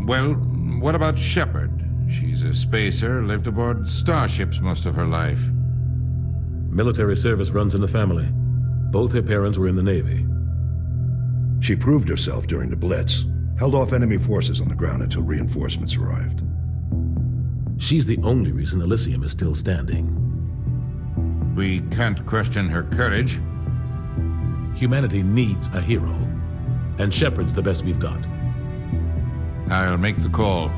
Well, what about Shepard? She's a spacer, lived aboard starships most of her life. Military service runs in the family. Both her parents were in the Navy. She proved herself during the Blitz, held off enemy forces on the ground until reinforcements arrived. She's the only reason Elysium is still standing. We can't question her courage. Humanity needs a hero, and Shepard's the best we've got. I'll make the call.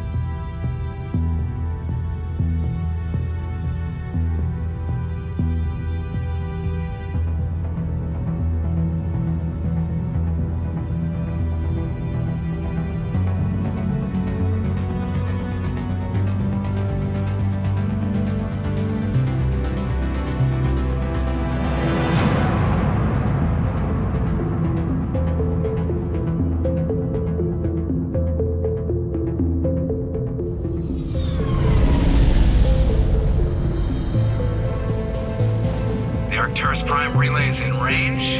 Prime relays in range.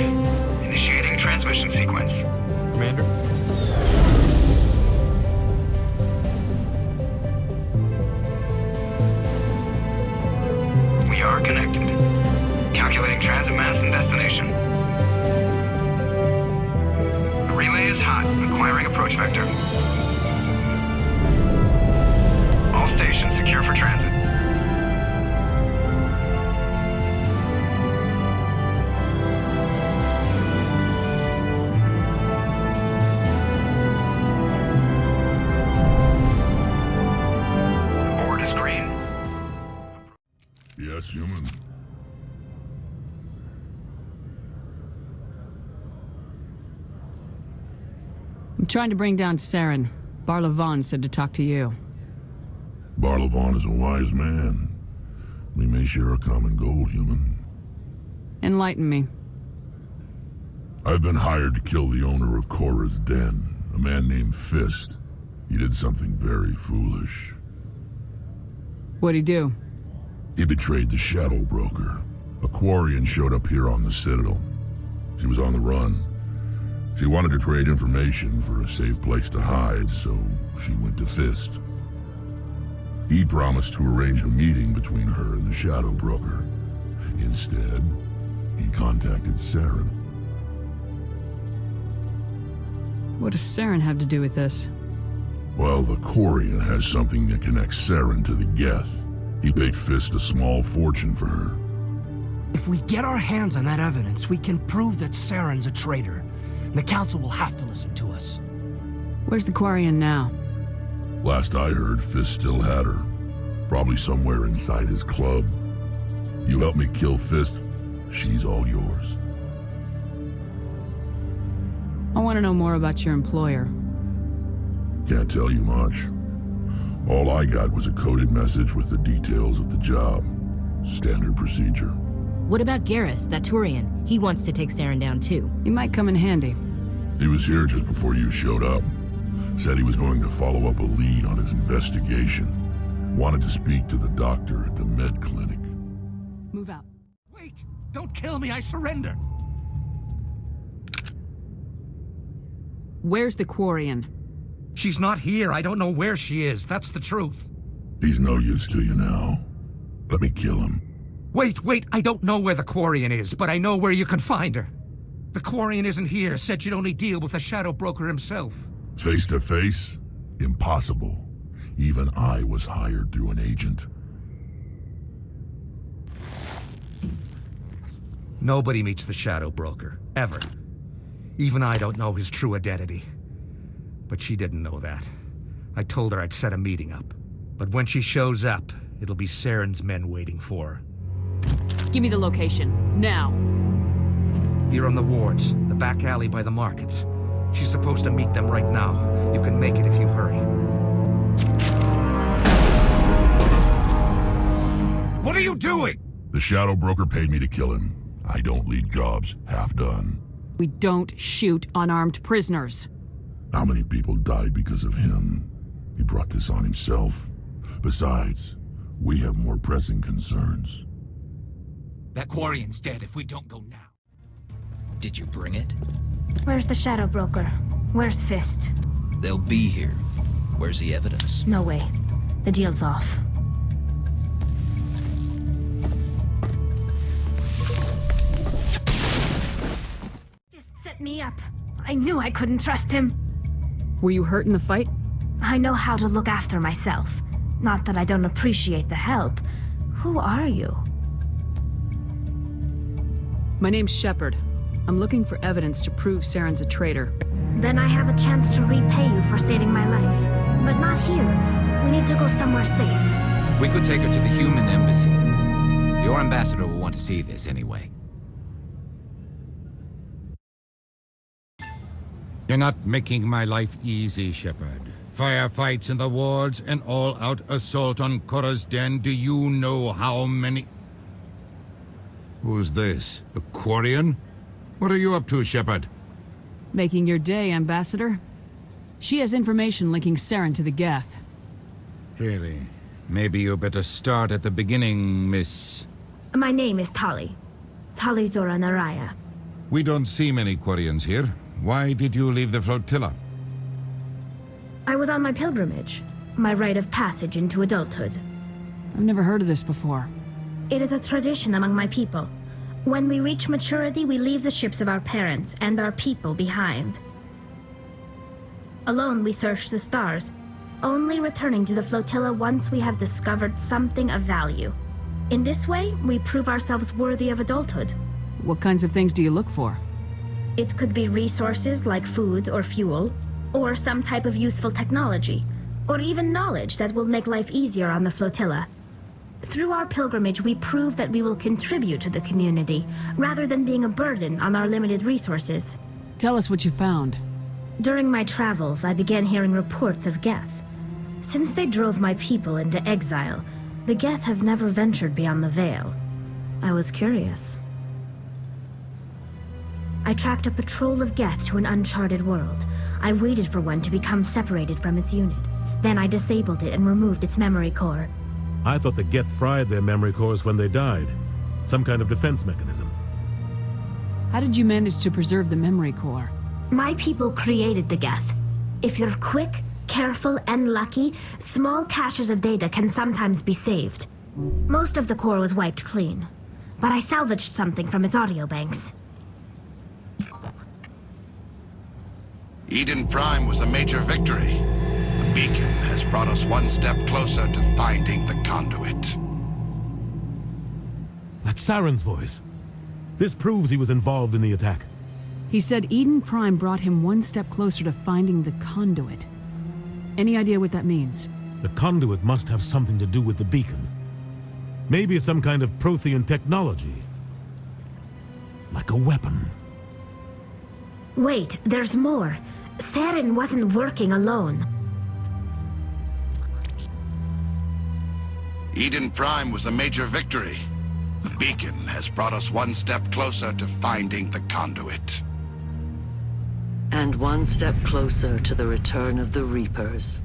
Initiating transmission sequence. Commander? We are connected. Calculating transit mass and destination. The relay is hot. Acquiring approach vector. All stations secure for transit. Yes, human. I'm trying to bring down Saren. Barlavon said to talk to you. Barlavon is a wise man. We may share a common goal, human. Enlighten me. I've been hired to kill the owner of Korra's den, a man named Fist. He did something very foolish. What'd he do? He betrayed the Shadow Broker. A Quarian showed up here on the Citadel. She was on the run. She wanted to trade information for a safe place to hide, so she went to Fist. He promised to arrange a meeting between her and the Shadow Broker. Instead, he contacted Saren. What does Saren have to do with this? Well, the Quarian has something that connects Saren to the geth. He paid Fist a small fortune for her. If we get our hands on that evidence, we can prove that Saren's a traitor. And the Council will have to listen to us. Where's the Quarian now? Last I heard, Fist still had her. Probably somewhere inside his club. You help me kill Fist, she's all yours. I want to know more about your employer. Can't tell you much. All I got was a coded message with the details of the job. Standard procedure. What about Garrus, that Turian? He wants to take Saren down too. He might come in handy. He was here just before you showed up. Said he was going to follow up a lead on his investigation. Wanted to speak to the doctor at the med clinic. Move out. Wait! Don't kill me, I surrender! Where's the Quarian? She's not here. I don't know where she is. That's the truth. He's no use to you now. Let me kill him. Wait. I don't know where the Quarian is, but I know where you can find her. The Quarian isn't here. Said she'd only deal with the Shadow Broker himself. Face to face? Impossible. Even I was hired through an agent. Nobody meets the Shadow Broker. Ever. Even I don't know his true identity. But she didn't know that. I told her I'd set a meeting up. But when she shows up, it'll be Saren's men waiting for her. Give me the location, now. Here on the wards, the back alley by the markets. She's supposed to meet them right now. You can make it if you hurry. What are you doing? The Shadow Broker paid me to kill him. I don't leave jobs half done. We don't shoot unarmed prisoners. How many people died because of him? He brought this on himself. Besides, we have more pressing concerns. That Quarian's dead if we don't go now. Did you bring it? Where's the Shadow Broker? Where's Fist? They'll be here. Where's the evidence? No way. The deal's off. Fist set me up. I knew I couldn't trust him. Were you hurt in the fight? I know how to look after myself. Not that I don't appreciate the help. Who are you? My name's Shepard. I'm looking for evidence to prove Saren's a traitor. Then I have a chance to repay you for saving my life. But not here. We need to go somewhere safe. We could take her to the human embassy. Your ambassador will want to see this anyway. You're not making my life easy, Shepard. Firefights in the wards, an all-out assault on Korra's den. Do you know how many... Who's this? The Quarian? What are you up to, Shepard? Making your day, Ambassador. She has information linking Saren to the geth. Really? Maybe you better start at the beginning, Miss... My name is Tali'Zorah Naraya. We don't see many Quarians here. Why did you leave the flotilla? I was on my pilgrimage. My rite of passage into adulthood. I've never heard of this before. It is a tradition among my people. When we reach maturity, we leave the ships of our parents and our people behind. Alone, we search the stars, only returning to the flotilla once we have discovered something of value. In this way, we prove ourselves worthy of adulthood. What kinds of things do you look for? It could be resources like food or fuel, or some type of useful technology, or even knowledge that will make life easier on the flotilla. Through our pilgrimage, we prove that we will contribute to the community, rather than being a burden on our limited resources. Tell us what you found. During my travels, I began hearing reports of geth. Since they drove my people into exile, the geth have never ventured beyond the Veil. I was curious. I tracked a patrol of geth to an uncharted world. I waited for one to become separated from its unit. Then I disabled it and removed its memory core. I thought the geth fried their memory cores when they died. Some kind of defense mechanism. How did you manage to preserve the memory core? My people created the geth. If you're quick, careful, and lucky, small caches of data can sometimes be saved. Most of the core was wiped clean, but I salvaged something from its audio banks. Eden Prime was a major victory. The beacon has brought us one step closer to finding the conduit. That's Saren's voice. This proves he was involved in the attack. He said Eden Prime brought him one step closer to finding the conduit. Any idea what that means? The conduit must have something to do with the beacon. Maybe it's some kind of Prothean technology. Like a weapon. Wait, there's more. Saren wasn't working alone. Eden Prime was a major victory. The beacon has brought us one step closer to finding the conduit. And one step closer to the return of the Reapers.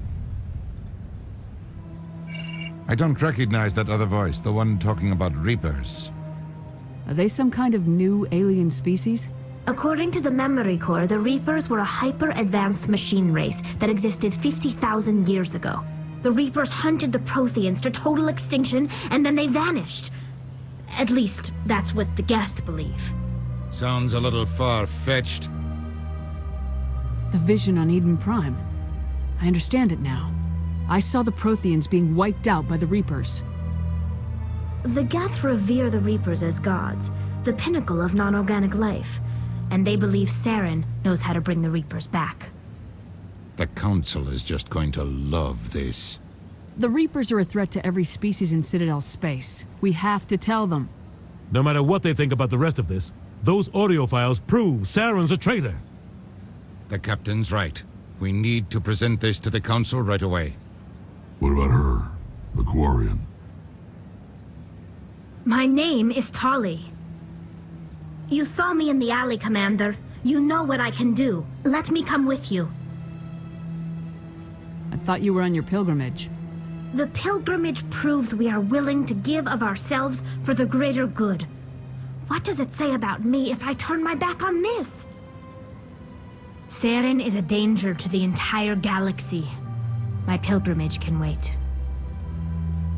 I don't recognize that other voice, the one talking about Reapers. Are they some kind of new alien species? According to the memory core, the Reapers were a hyper-advanced machine race that existed 50,000 years ago. The Reapers hunted the Protheans to total extinction, and then they vanished. At least, that's what the geth believe. Sounds a little far-fetched. The vision on Eden Prime. I understand it now. I saw the Protheans being wiped out by the Reapers. The geth revere the Reapers as gods, the pinnacle of non-organic life. And they believe Saren knows how to bring the Reapers back. The Council is just going to love this. The Reapers are a threat to every species in Citadel space. We have to tell them. No matter what they think about the rest of this, those audio files prove Saren's a traitor. The Captain's right. We need to present this to the Council right away. What about her? The Quarian? My name is Tali. You saw me in the alley, Commander. You know what I can do. Let me come with you. I thought you were on your pilgrimage. The pilgrimage proves we are willing to give of ourselves for the greater good. What does it say about me if I turn my back on this? Saren is a danger to the entire galaxy. My pilgrimage can wait.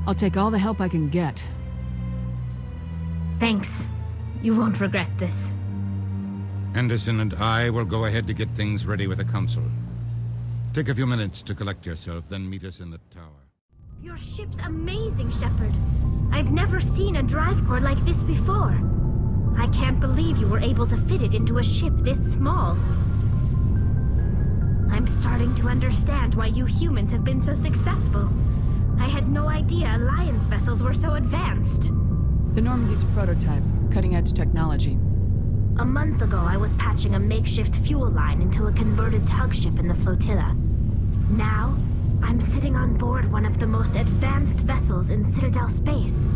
I'll take all the help I can get. Thanks. You won't regret this. Anderson and I will go ahead to get things ready with the Council. Take a few minutes to collect yourself, then meet us in the tower. Your ship's amazing, Shepard. I've never seen a drive core like this before. I can't believe you were able to fit it into a ship this small. I'm starting to understand why you humans have been so successful. I had no idea Alliance vessels were so advanced. The Normandy's a prototype, cutting-edge technology. A month ago, I was patching a makeshift fuel line into a converted tug ship in the flotilla. Now, I'm sitting on board one of the most advanced vessels in Citadel space.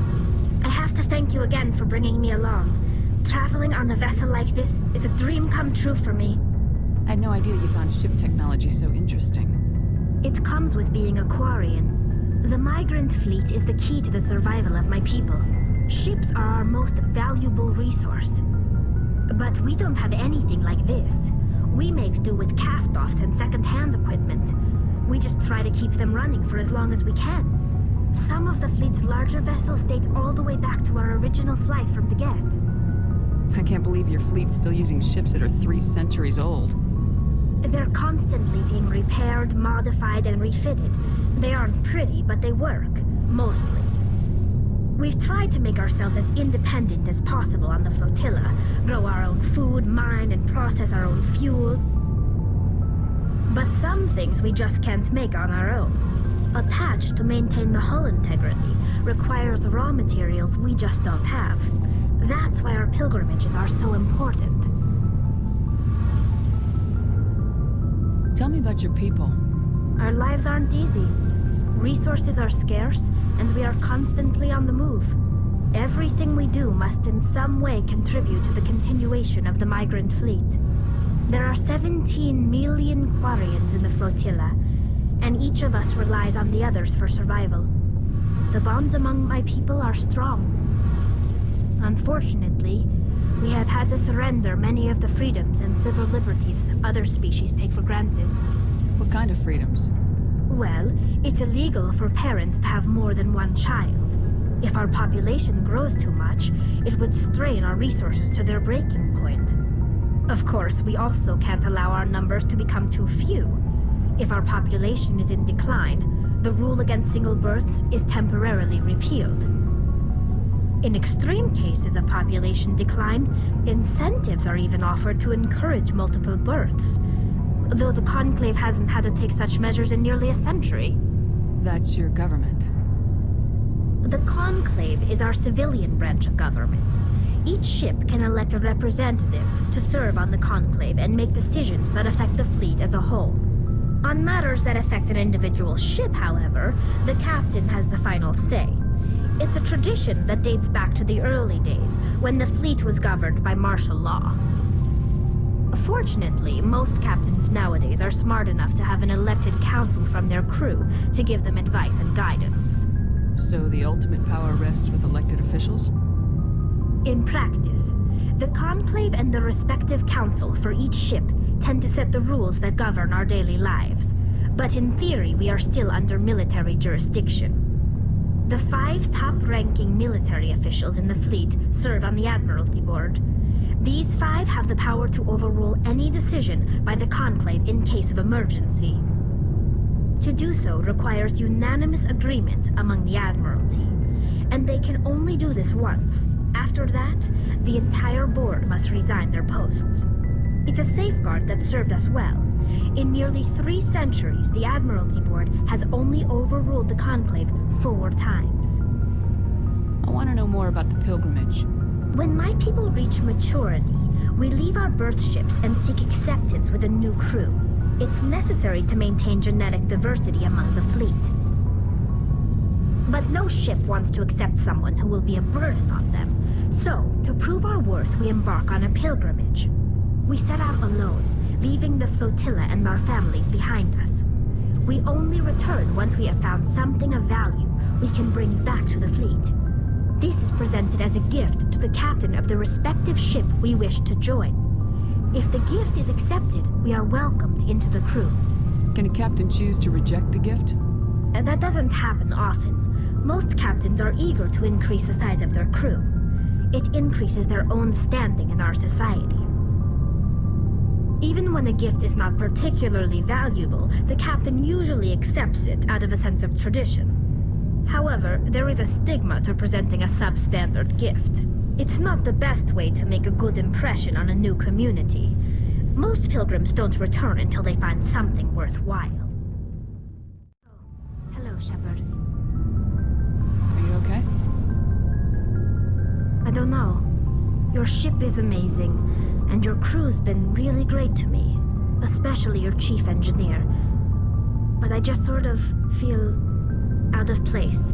I have to thank you again for bringing me along. Traveling on a vessel like this is a dream come true for me. I had no idea you found ship technology so interesting. It comes with being a Quarian. The Migrant fleet is the key to the survival of my people. Ships are our most valuable resource. But we don't have anything like this. We make do with cast-offs and second-hand equipment. We just try to keep them running for as long as we can. Some of the fleet's larger vessels date all the way back to our original flight from the geth. I can't believe your fleet's still using ships that are 3 centuries old. They're constantly being repaired, modified, and refitted. They aren't pretty, but they work. Mostly. We've tried to make ourselves as independent as possible on the flotilla, grow our own food, mine, and process our own fuel. But some things we just can't make on our own. A patch to maintain the hull integrity requires raw materials we just don't have. That's why our pilgrimages are so important. Tell me about your people. Our lives aren't easy. Resources are scarce, and we are constantly on the move. Everything we do must in some way contribute to the continuation of the Migrant fleet. There are 17 million Quarians in the flotilla, and each of us relies on the others for survival. The bonds among my people are strong. Unfortunately, we have had to surrender many of the freedoms and civil liberties other species take for granted. What kind of freedoms? Well, it's illegal for parents to have more than one child. If our population grows too much, it would strain our resources to their breaking point. Of course, we also can't allow our numbers to become too few. If our population is in decline, the rule against single births is temporarily repealed. In extreme cases of population decline, incentives are even offered to encourage multiple births, though the Conclave hasn't had to take such measures in nearly a century. That's your government. The Conclave is our civilian branch of government. Each ship can elect a representative to serve on the Conclave and make decisions that affect the fleet as a whole. On matters that affect an individual ship, however, the captain has the final say. It's a tradition that dates back to the early days, when the fleet was governed by martial law. Fortunately, most captains nowadays are smart enough to have an elected council from their crew to give them advice and guidance. So the ultimate power rests with elected officials? In practice, the Conclave and the respective council for each ship tend to set the rules that govern our daily lives. But in theory, we are still under military jurisdiction. The 5 top-ranking military officials in the fleet serve on the Admiralty Board. These 5 have the power to overrule any decision by the Conclave in case of emergency. To do so requires unanimous agreement among the Admiralty, and they can only do this once. After that, the entire board must resign their posts. It's a safeguard that served us well. In nearly 3 centuries, the Admiralty Board has only overruled the Conclave 4 times. I want to know more about the pilgrimage. When my people reach maturity, we leave our birth ships and seek acceptance with a new crew. It's necessary to maintain genetic diversity among the fleet. But no ship wants to accept someone who will be a burden on them. So, to prove our worth, we embark on a pilgrimage. We set out alone, leaving the flotilla and our families behind us. We only return once we have found something of value we can bring back to the fleet. This is presented as a gift to the captain of the respective ship we wish to join. If the gift is accepted, we are welcomed into the crew. Can a captain choose to reject the gift? That doesn't happen often. Most captains are eager to increase the size of their crew. It increases their own standing in our society. Even when a gift is not particularly valuable, the captain usually accepts it out of a sense of tradition. However, there is a stigma to presenting a substandard gift. It's not the best way to make a good impression on a new community. Most pilgrims don't return until they find something worthwhile. Oh, hello, Shepard. Are you okay? I don't know. Your ship is amazing, and your crew's been really great to me, especially your chief engineer. But I just sort of feel out of place.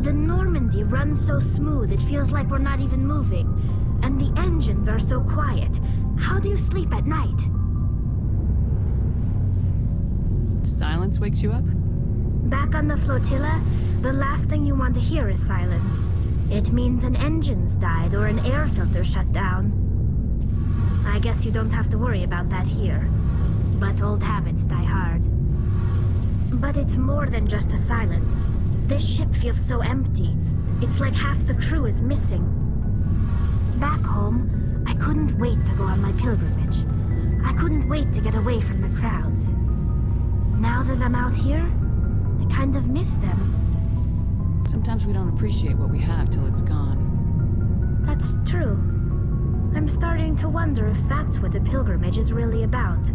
The Normandy runs so smooth it feels like we're not even moving, and the engines are so quiet. How do you sleep at night? Silence wakes you up? Back on the flotilla, the last thing you want to hear is silence. It means an engine's died or an air filter shut down. I guess you don't have to worry about that here. But old habits die hard. But it's more than just the silence. This ship feels so empty. It's like half the crew is missing. Back home, I couldn't wait to go on my pilgrimage. I couldn't wait to get away from the crowds. Now that I'm out here, I kind of miss them. Sometimes we don't appreciate what we have till it's gone. That's true. I'm starting to wonder if that's what the pilgrimage is really about.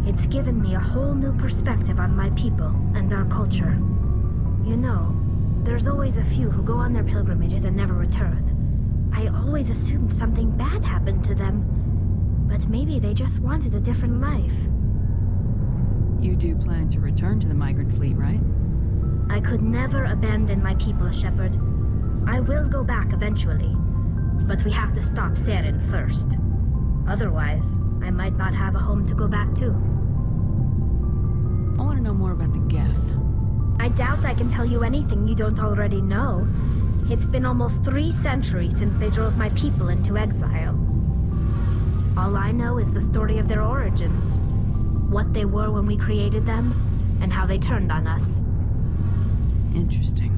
It's given me a whole new perspective on my people and our culture. You know, there's always a few who go on their pilgrimages and never return. I always assumed something bad happened to them, but maybe they just wanted a different life. You do plan to return to the Migrant fleet, right? I could never abandon my people, Shepard. I will go back eventually, but we have to stop Saren first. Otherwise, I might not have a home to go back to. I want to know more about the geth. I doubt I can tell you anything you don't already know. It's been almost 3 centuries since they drove my people into exile. All I know is the story of their origins, what they were when we created them, and how they turned on us. Interesting.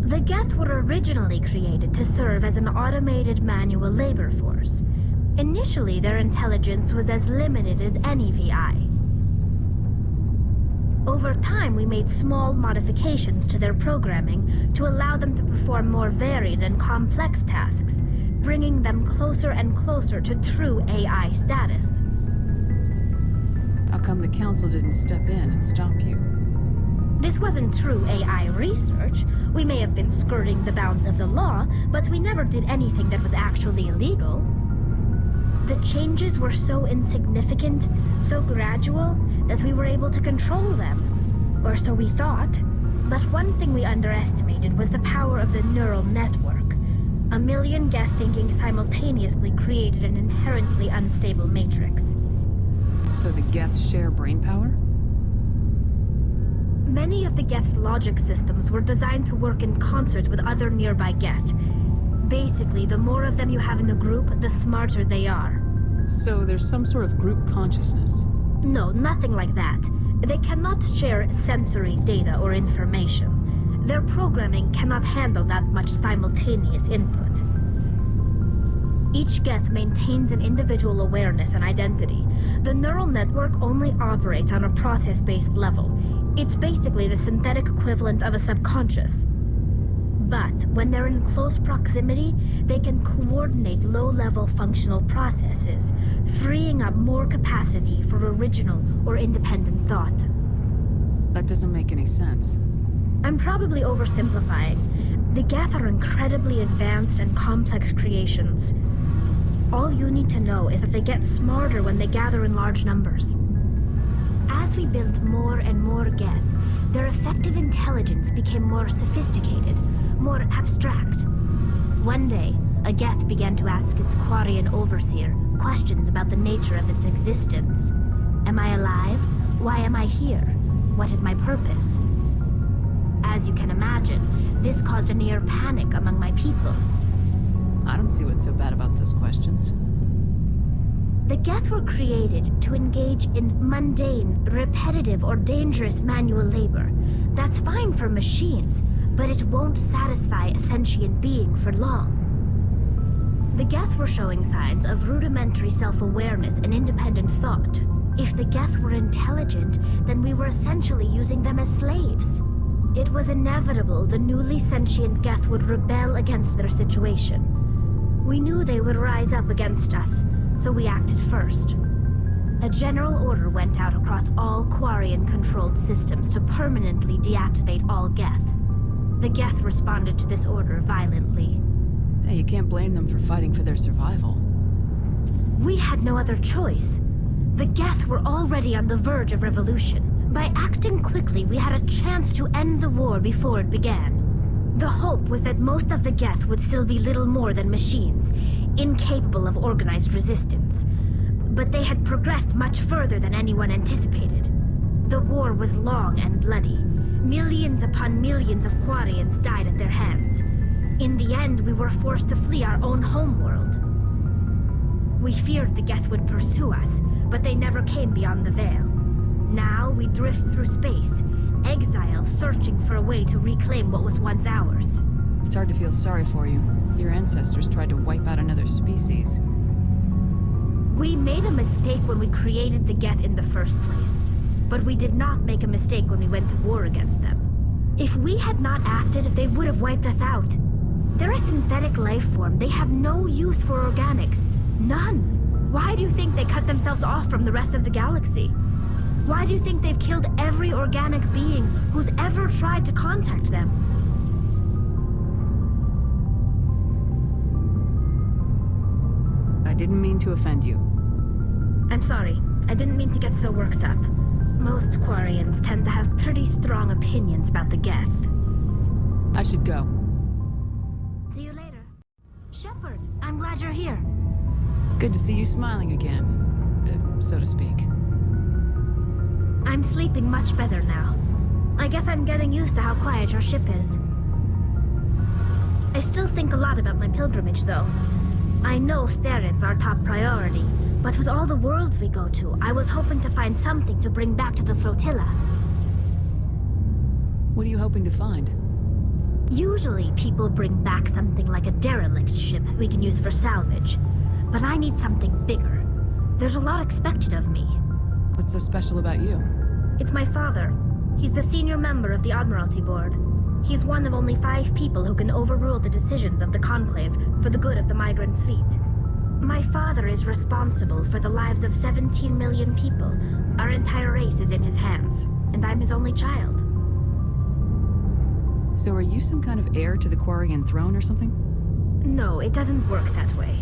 The geth were originally created to serve as an automated manual labor force. Initially, their intelligence was as limited as any VI. Over time, we made small modifications to their programming to allow them to perform more varied and complex tasks, bringing them closer and closer to true AI status. How come the Council didn't step in and stop you? This wasn't true AI research. We may have been skirting the bounds of the law, but we never did anything that was actually illegal. The changes were so insignificant, so gradual, that we were able to control them. Or so we thought. But one thing we underestimated was the power of the neural network. 1 million geth thinking simultaneously created an inherently unstable matrix. So the geth share brainpower? Many of the geth's logic systems were designed to work in concert with other nearby geth. Basically, the more of them you have in a group, the smarter they are. So there's some sort of group consciousness? No, nothing like that. They cannot share sensory data or information. Their programming cannot handle that much simultaneous input. Each geth maintains an individual awareness and identity. The neural network only operates on a process-based level. It's basically the synthetic equivalent of a subconscious. But when they're in close proximity, they can coordinate low-level functional processes, freeing up more capacity for original or independent thought. That doesn't make any sense. I'm probably oversimplifying. The geth are incredibly advanced and complex creations. All you need to know is that they get smarter when they gather in large numbers. As we built more and more geth, their effective intelligence became more sophisticated, more abstract. One day, a geth began to ask its Quarian overseer questions about the nature of its existence. Am I alive? Why am I here? What is my purpose? As you can imagine, this caused a near panic among my people. I don't see what's so bad about those questions. The geth were created to engage in mundane, repetitive, or dangerous manual labor. That's fine for machines, but it won't satisfy a sentient being for long. The geth were showing signs of rudimentary self-awareness and independent thought. If the geth were intelligent, then we were essentially using them as slaves. It was inevitable the newly sentient geth would rebel against their situation. We knew they would rise up against us, so we acted first. A general order went out across all Quarian-controlled systems to permanently deactivate all geth. The geth responded to this order violently. Hey, you can't blame them for fighting for their survival. We had no other choice. The geth were already on the verge of revolution. By acting quickly, we had a chance to end the war before it began. The hope was that most of the geth would still be little more than machines, incapable of organized resistance. But they had progressed much further than anyone anticipated. The war was long and bloody. Millions upon millions of Quarians died at their hands. In the end, we were forced to flee our own homeworld. We feared the geth would pursue us, but they never came beyond the Veil. Now we drift through space, exile, searching for a way to reclaim what was once ours. It's hard to feel sorry for you. Your ancestors tried to wipe out another species. We made a mistake when we created the geth in the first place, but we did not make a mistake when we went to war against them. If we had not acted, they would have wiped us out. They're a synthetic life form. They have no use for organics. None. Why do you think they cut themselves off from the rest of the galaxy? Why do you think they've killed every organic being who's ever tried to contact them? I didn't mean to offend you. I'm sorry. I didn't mean to get so worked up. Most Quarians tend to have pretty strong opinions about the geth. I should go. See you later. Shepard, I'm glad you're here. Good to see you smiling again, so to speak. I'm sleeping much better now. I guess I'm getting used to how quiet your ship is. I still think a lot about my pilgrimage, though. I know Steren's our top priority, but with all the worlds we go to, I was hoping to find something to bring back to the flotilla. What are you hoping to find? Usually, people bring back something like a derelict ship we can use for salvage. But I need something bigger. There's a lot expected of me. What's so special about you? It's my father. He's the senior member of the Admiralty Board. He's one of only 5 people who can overrule the decisions of the Conclave for the good of the Migrant fleet. My father is responsible for the lives of 17 million people. Our entire race is in his hands, and I'm his only child. So are you some kind of heir to the Quarian throne or something? No, it doesn't work that way.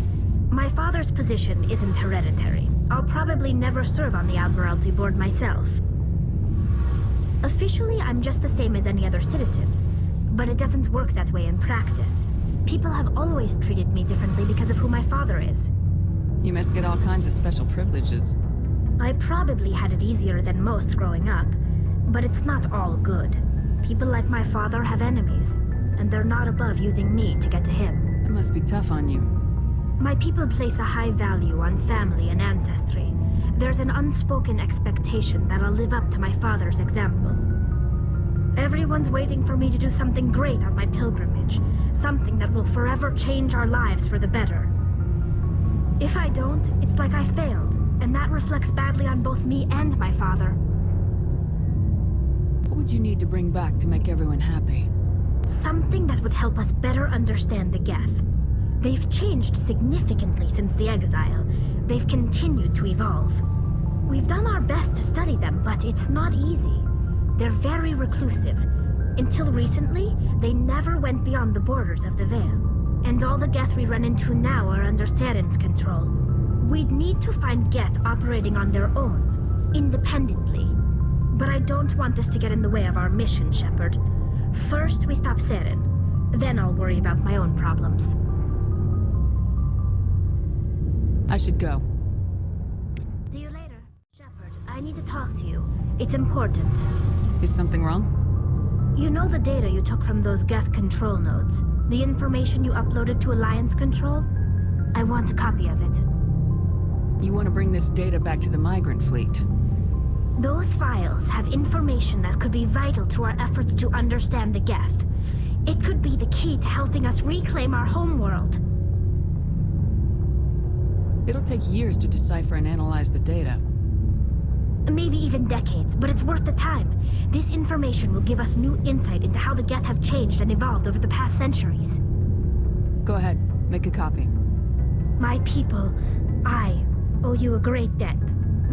My father's position isn't hereditary. I'll probably never serve on the Admiralty Board myself. Officially, I'm just the same as any other citizen. But it doesn't work that way in practice. People have always treated me differently because of who my father is. You must get all kinds of special privileges. I probably had it easier than most growing up, but it's not all good. People like my father have enemies, and they're not above using me to get to him. It must be tough on you. My people place a high value on family and ancestry. There's an unspoken expectation that I'll live up to my father's example. Everyone's waiting for me to do something great on my pilgrimage, something that will forever change our lives for the better. If I don't, it's like I failed, and that reflects badly on both me and my father. What would you need to bring back to make everyone happy? Something that would help us better understand the geth. They've changed significantly since the exile. They've continued to evolve. We've done our best to study them, but it's not easy. They're very reclusive. Until recently, they never went beyond the borders of the Veil. And all the geth we run into now are under Steren's control. We'd need to find geth operating on their own, independently. But I don't want this to get in the way of our mission, Shepard. First, we stop Seren. Then I'll worry about my own problems. I should go. See you later. Shepard, I need to talk to you. It's important. Is something wrong? You know the data you took from those geth control nodes? The information you uploaded to Alliance Control? I want a copy of it. You want to bring this data back to the Migrant fleet? Those files have information that could be vital to our efforts to understand the geth. It could be the key to helping us reclaim our homeworld. It'll take years to decipher and analyze the data. Maybe even decades, but it's worth the time. This information will give us new insight into how the geth have changed and evolved over the past centuries. Go ahead, make a copy. My people, I owe you a great debt.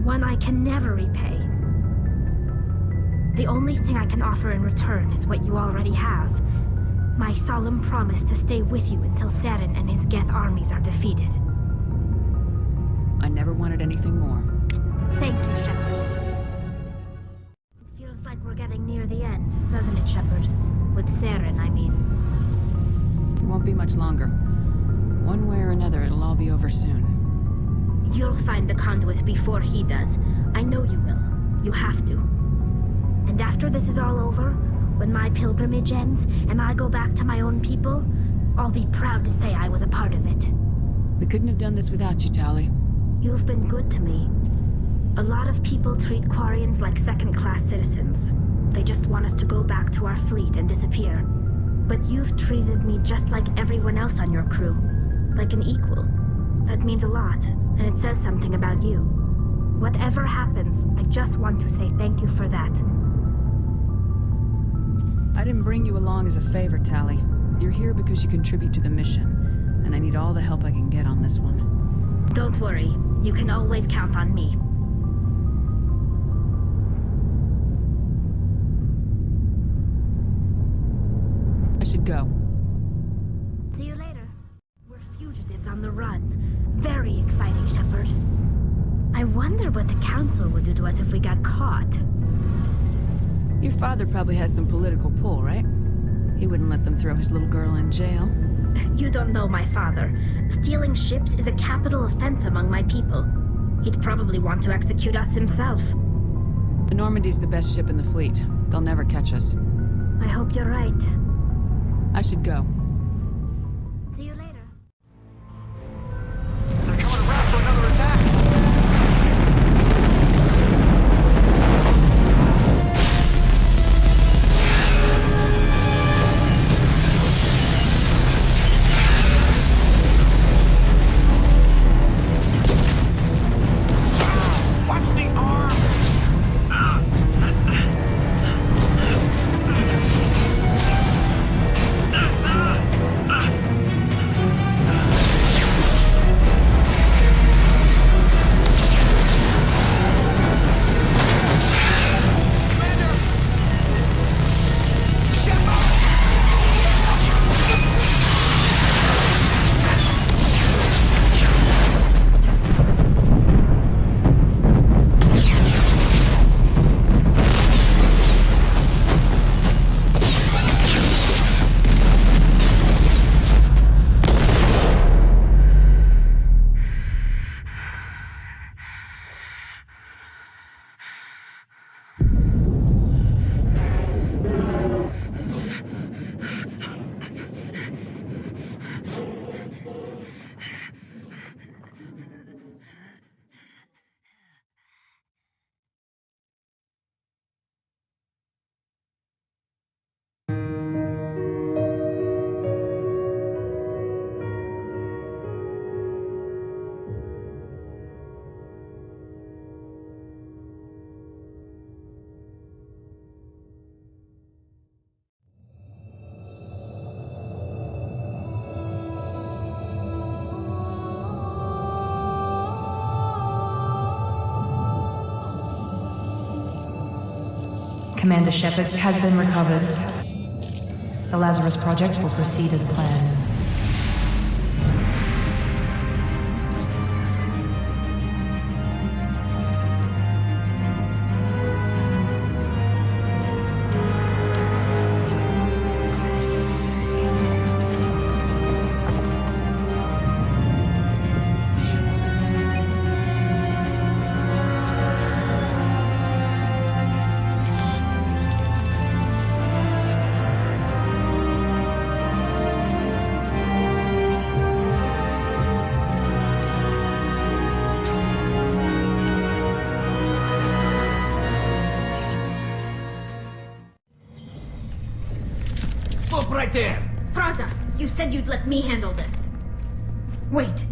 One I can never repay. The only thing I can offer in return is what you already have. My solemn promise to stay with you until Saren and his geth armies are defeated. I never wanted anything more. Thank you, Shepard. It feels like we're getting near the end, doesn't it, Shepard? With Saren, I mean. It won't be much longer. One way or another, it'll all be over soon. You'll find the conduit before he does. I know you will. You have to. And after this is all over, when my pilgrimage ends and I go back to my own people, I'll be proud to say I was a part of it. We couldn't have done this without you, Tali. You've been good to me. A lot of people treat Quarians like second-class citizens. They just want us to go back to our fleet and disappear. But you've treated me just like everyone else on your crew. Like an equal. That means a lot, and it says something about you. Whatever happens, I just want to say thank you for that. I didn't bring you along as a favor, Tali. You're here because you contribute to the mission, and I need all the help I can get on this one. Don't worry. You can always count on me. I should go. See you later. We're fugitives on the run. Very exciting, Shepard. I wonder what the Council would do to us if we got caught. Your father probably has some political pull, right? He wouldn't let them throw his little girl in jail. You don't know my father. Stealing ships is a capital offense among my people. He'd probably want to execute us himself. The Normandy's the best ship in the fleet. They'll never catch us. I hope you're right. I should go. See you later. They're coming around for another attack. Commander Shepard has been recovered. The Lazarus Project will proceed as planned. there! Praza, you said you'd let me handle this. Wait,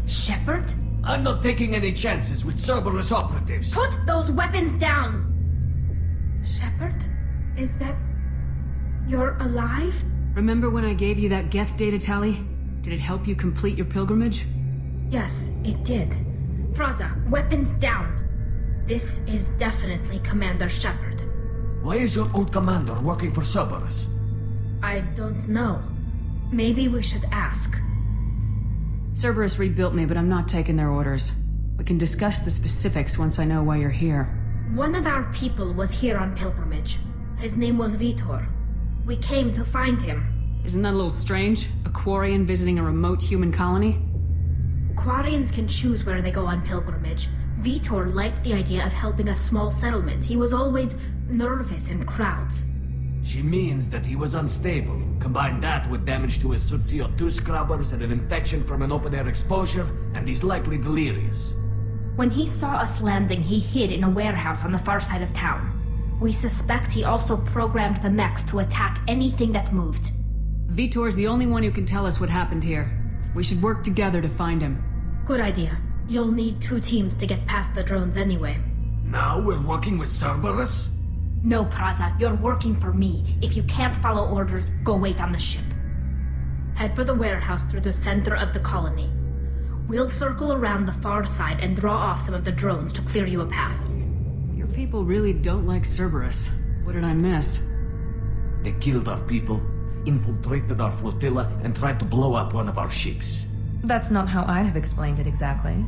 Shepard? I'm not taking any chances with Cerberus operatives. Put those weapons down! Shepard? Is that... you're alive? Remember when I gave you that geth data, Tali? Did it help you complete your pilgrimage? Yes, it did. Praza, weapons down. This is definitely Commander Shepard. Why is your old commander working for Cerberus? I don't know. Maybe we should ask. Cerberus rebuilt me, but I'm not taking their orders. We can discuss the specifics once I know why you're here. One of our people was here on pilgrimage. His name was Veetor. We came to find him. Isn't that a little strange? A Quarian visiting a remote human colony? Quarians can choose where they go on pilgrimage. Veetor liked the idea of helping a small settlement. He was always nervous in crowds. She means that he was unstable. Combine that with damage to his Suit CO2 scrubbers and an infection from an open-air exposure, and he's likely delirious. When he saw us landing, he hid in a warehouse on the far side of town. We suspect he also programmed the mechs to attack anything that moved. Veetor's the only one who can tell us what happened here. We should work together to find him. Good idea. You'll need 2 teams to get past the drones anyway. Now we're working with Cerberus? No, Praza, you're working for me. If you can't follow orders, go wait on the ship. Head for the warehouse through the center of the colony. We'll circle around the far side and draw off some of the drones to clear you a path. Your people really don't like Cerberus. What did I miss? They killed our people, infiltrated our flotilla, and tried to blow up one of our ships. That's not how I'd have explained it exactly.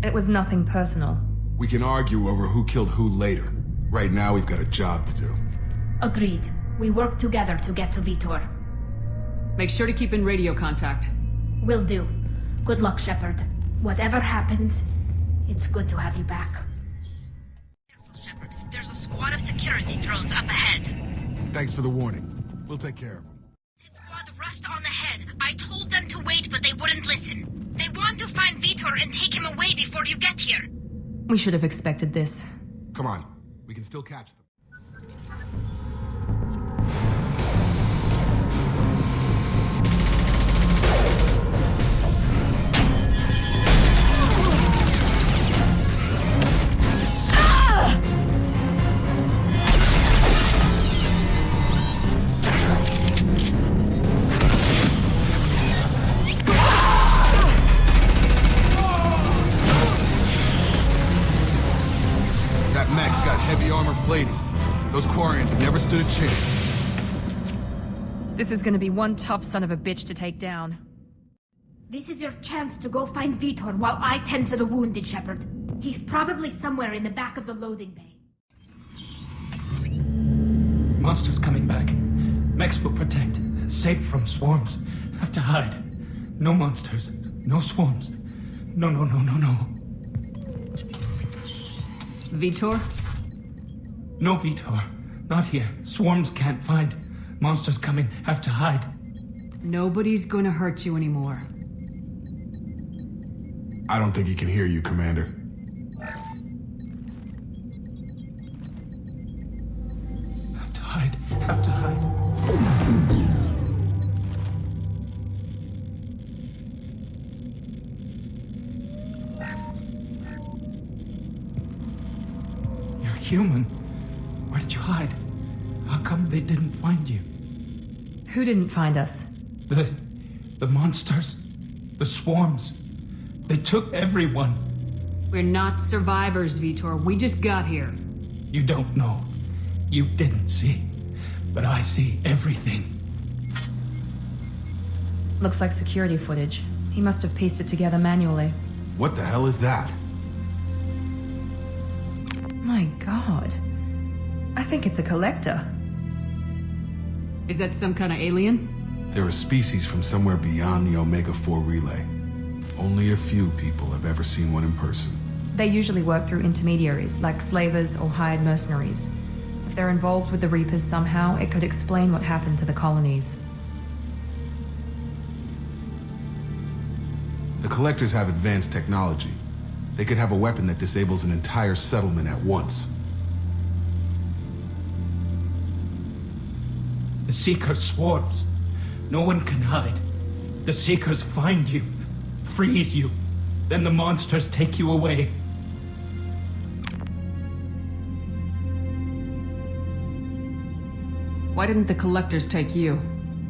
It was nothing personal. We can argue over who killed who later. Right now, we've got a job to do. Agreed. We work together to get to Veetor. Make sure to keep in radio contact. Will do. Good luck, Shepard. Whatever happens, it's good to have you back. Careful, Shepard. There's a squad of security drones up ahead. Thanks for the warning. We'll take care of them. This squad rushed on ahead. I told them to wait, but they wouldn't listen. They want to find Veetor and take him away before you get here. We should have expected this. Come on. We can still catch them. Those Quarians never stood a chance. This is gonna be one tough son of a bitch to take down. This is your chance to go find Veetor while I tend to the wounded, Shepard. He's probably somewhere in the back of the loading bay. Monsters coming back. Mechs will protect. Safe from swarms. Have to hide. No monsters. No swarms. No. Veetor? No, Veetor. Not here. Swarms can't find. Monsters coming. Have to hide. Nobody's gonna hurt you anymore. I don't think he can hear you, Commander. Have to hide. Have to hide. You're human. Where did you hide? How come they didn't find you? Who didn't find us? The monsters. The swarms. They took everyone. We're not survivors, Veetor. We just got here. You don't know. You didn't see. But I see everything. Looks like security footage. He must have pieced it together manually. What the hell is that? My god. I think it's a collector. Is that some kind of alien? They're a species from somewhere beyond the Omega-4 relay. Only a few people have ever seen one in person. They usually work through intermediaries, like slavers or hired mercenaries. If they're involved with the Reapers somehow, it could explain what happened to the colonies. The Collectors have advanced technology. They could have a weapon that disables an entire settlement at once. The Seeker swarms. No one can hide. The Seekers find you, freeze you, then the monsters take you away. Why didn't the Collectors take you?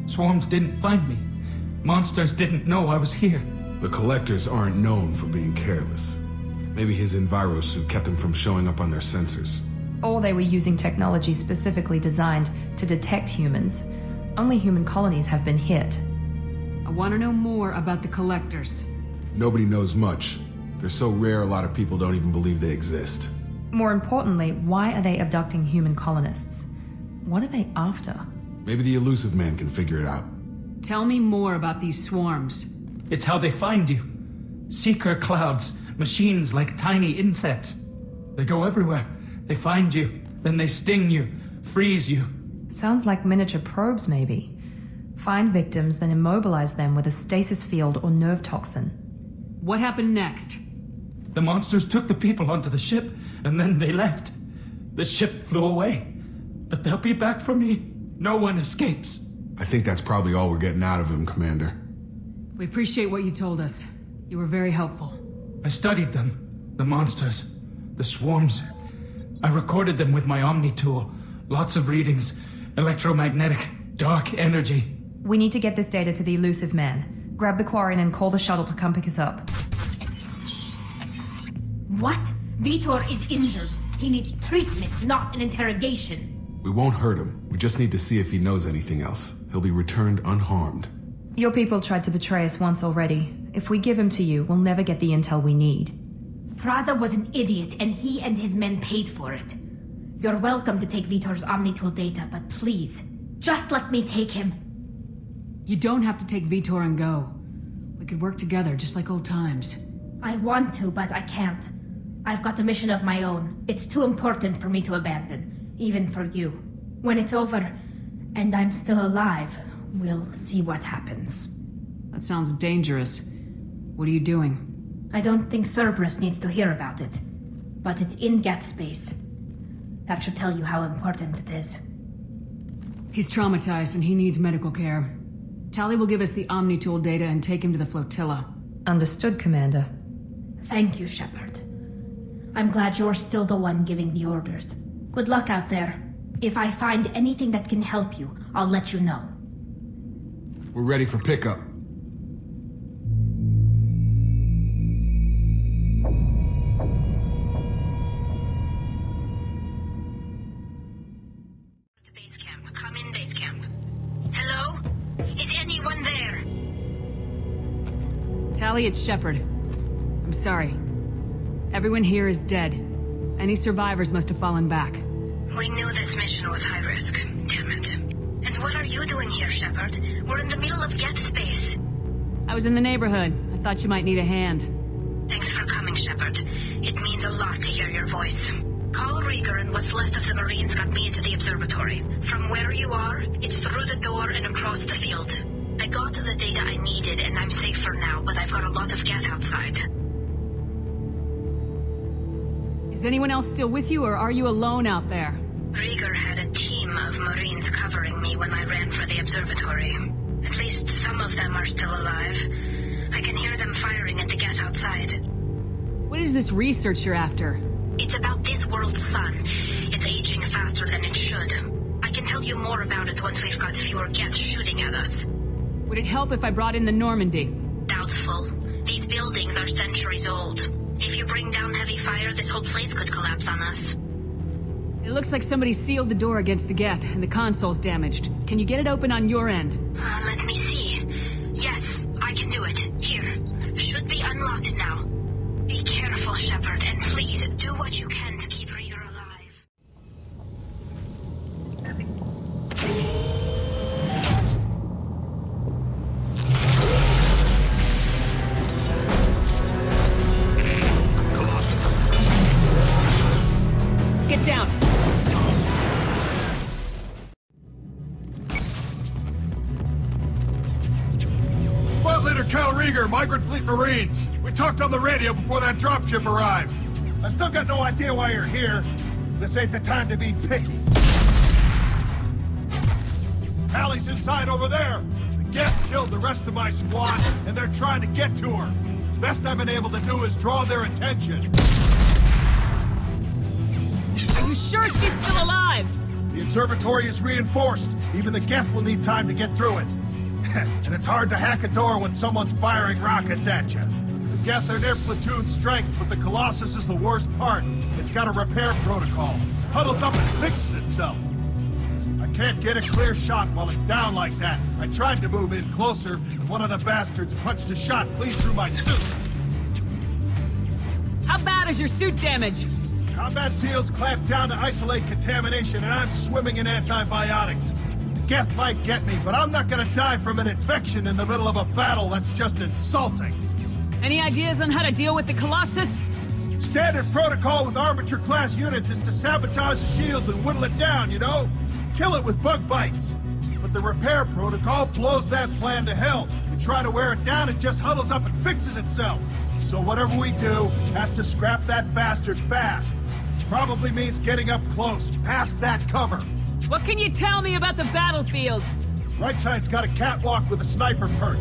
Swarms didn't find me. Monsters didn't know I was here. The Collectors aren't known for being careless. Maybe his enviro suit kept him from showing up on their sensors. Or they were using technology specifically designed to detect humans. Only human colonies have been hit. I want to know more about the Collectors. Nobody knows much. They're so rare a lot of people don't even believe they exist. More importantly, why are they abducting human colonists? What are they after? Maybe the Elusive Man can figure it out. Tell me more about these swarms. It's how they find you. Seeker clouds, machines like tiny insects. They go everywhere. They find you, then they sting you, freeze you. Sounds like miniature probes, maybe. Find victims, then immobilize them with a stasis field or nerve toxin. What happened next? The monsters took the people onto the ship, and then they left. The ship flew away. But they'll be back for me. No one escapes. I think that's probably all we're getting out of him, Commander. We appreciate what you told us. You were very helpful. I studied them. The monsters. The swarms. I recorded them with my Omni tool. Lots of readings. Electromagnetic. Dark energy. We need to get this data to the Elusive Man. Grab the Quarian and call the shuttle to come pick us up. What? Veetor is injured. He needs treatment, not an interrogation. We won't hurt him. We just need to see if he knows anything else. He'll be returned unharmed. Your people tried to betray us once already. If we give him to you, we'll never get the intel we need. Praza was an idiot, and he and his men paid for it. You're welcome to take Veetor's Omnitool data, but please, just let me take him. You don't have to take Veetor and go. We could work together, just like old times. I want to, but I can't. I've got a mission of my own. It's too important for me to abandon, even for you. When it's over, and I'm still alive, we'll see what happens. That sounds dangerous. What are you doing? I don't think Cerberus needs to hear about it, but it's in geth space. That should tell you how important it is. He's traumatized and he needs medical care. Tali will give us the Omnitool data and take him to the flotilla. Understood, Commander. Thank you, Shepard. I'm glad you're still the one giving the orders. Good luck out there. If I find anything that can help you, I'll let you know. We're ready for pickup. Base camp. Come in, base camp. Hello? Is anyone there? Tali, it's Shepard. I'm sorry. Everyone here is dead. Any survivors must have fallen back. We knew this mission was high risk. Damn it. And what are you doing here, Shepard? We're in the middle of geth space. I was in the neighborhood. I thought you might need a hand. Thanks for coming, Shepard. It means a lot to hear your voice. Call Rieger and what's left of the Marines got me into the observatory. From where you are, it's through the door and across the field. I got the data I needed and I'm safe for now, but I've got a lot of geth outside. Is anyone else still with you, or are you alone out there? Rieger had a team of Marines covering me when I ran for the observatory. At least some of them are still alive. I can hear them firing at the geth outside. What is this research you're after? It's about this world's sun. It's aging faster than it should. I can tell you more about it once we've got fewer geth shooting at us. Would it help if I brought in the Normandy? Doubtful. These buildings are centuries old. If you bring down heavy fire, this whole place could collapse on us. It looks like somebody sealed the door against the geth, and the console's damaged. Can you get it open on your end? Let me see. Yes, I can do it. Here. Should be unlocked now. Be careful, Shepard, and please do what you can to keep Rieger alive. Get down! Squad Leader Cal Rieger, Migrant Fleet Marines. We talked on the radio before that dropship arrived. I still got no idea why you're here. This ain't the time to be picky. Allie's inside over there. geth killed the rest of my squad, and they're trying to get to her. Best I've been able to do is draw their attention. Are you sure she's still alive? The observatory is reinforced. Even the geth will need time to get through it. And it's hard to hack a door when someone's firing rockets at you. The geth are near platoon strength, but the Colossus is the worst part. It's got a repair protocol. Huddles up and fixes itself. I can't get a clear shot while it's down like that. I tried to move in closer, and one of the bastards punched a shot clean through my suit. How bad is your suit damage? Combat seals clamped down to isolate contamination, and I'm swimming in antibiotics. The geth might get me, but I'm not gonna die from an infection in the middle of a battle. That's just insulting. Any ideas on how to deal with the Colossus? Standard protocol with armature-class units is to sabotage the shields and whittle it down, you know? Kill it with bug bites. But the repair protocol blows that plan to hell. We try to wear it down, it just huddles up and fixes itself. So whatever we do has to scrap that bastard fast. Probably means getting up close, past that cover. What can you tell me about the battlefield? Right side's got a catwalk with a sniper perch.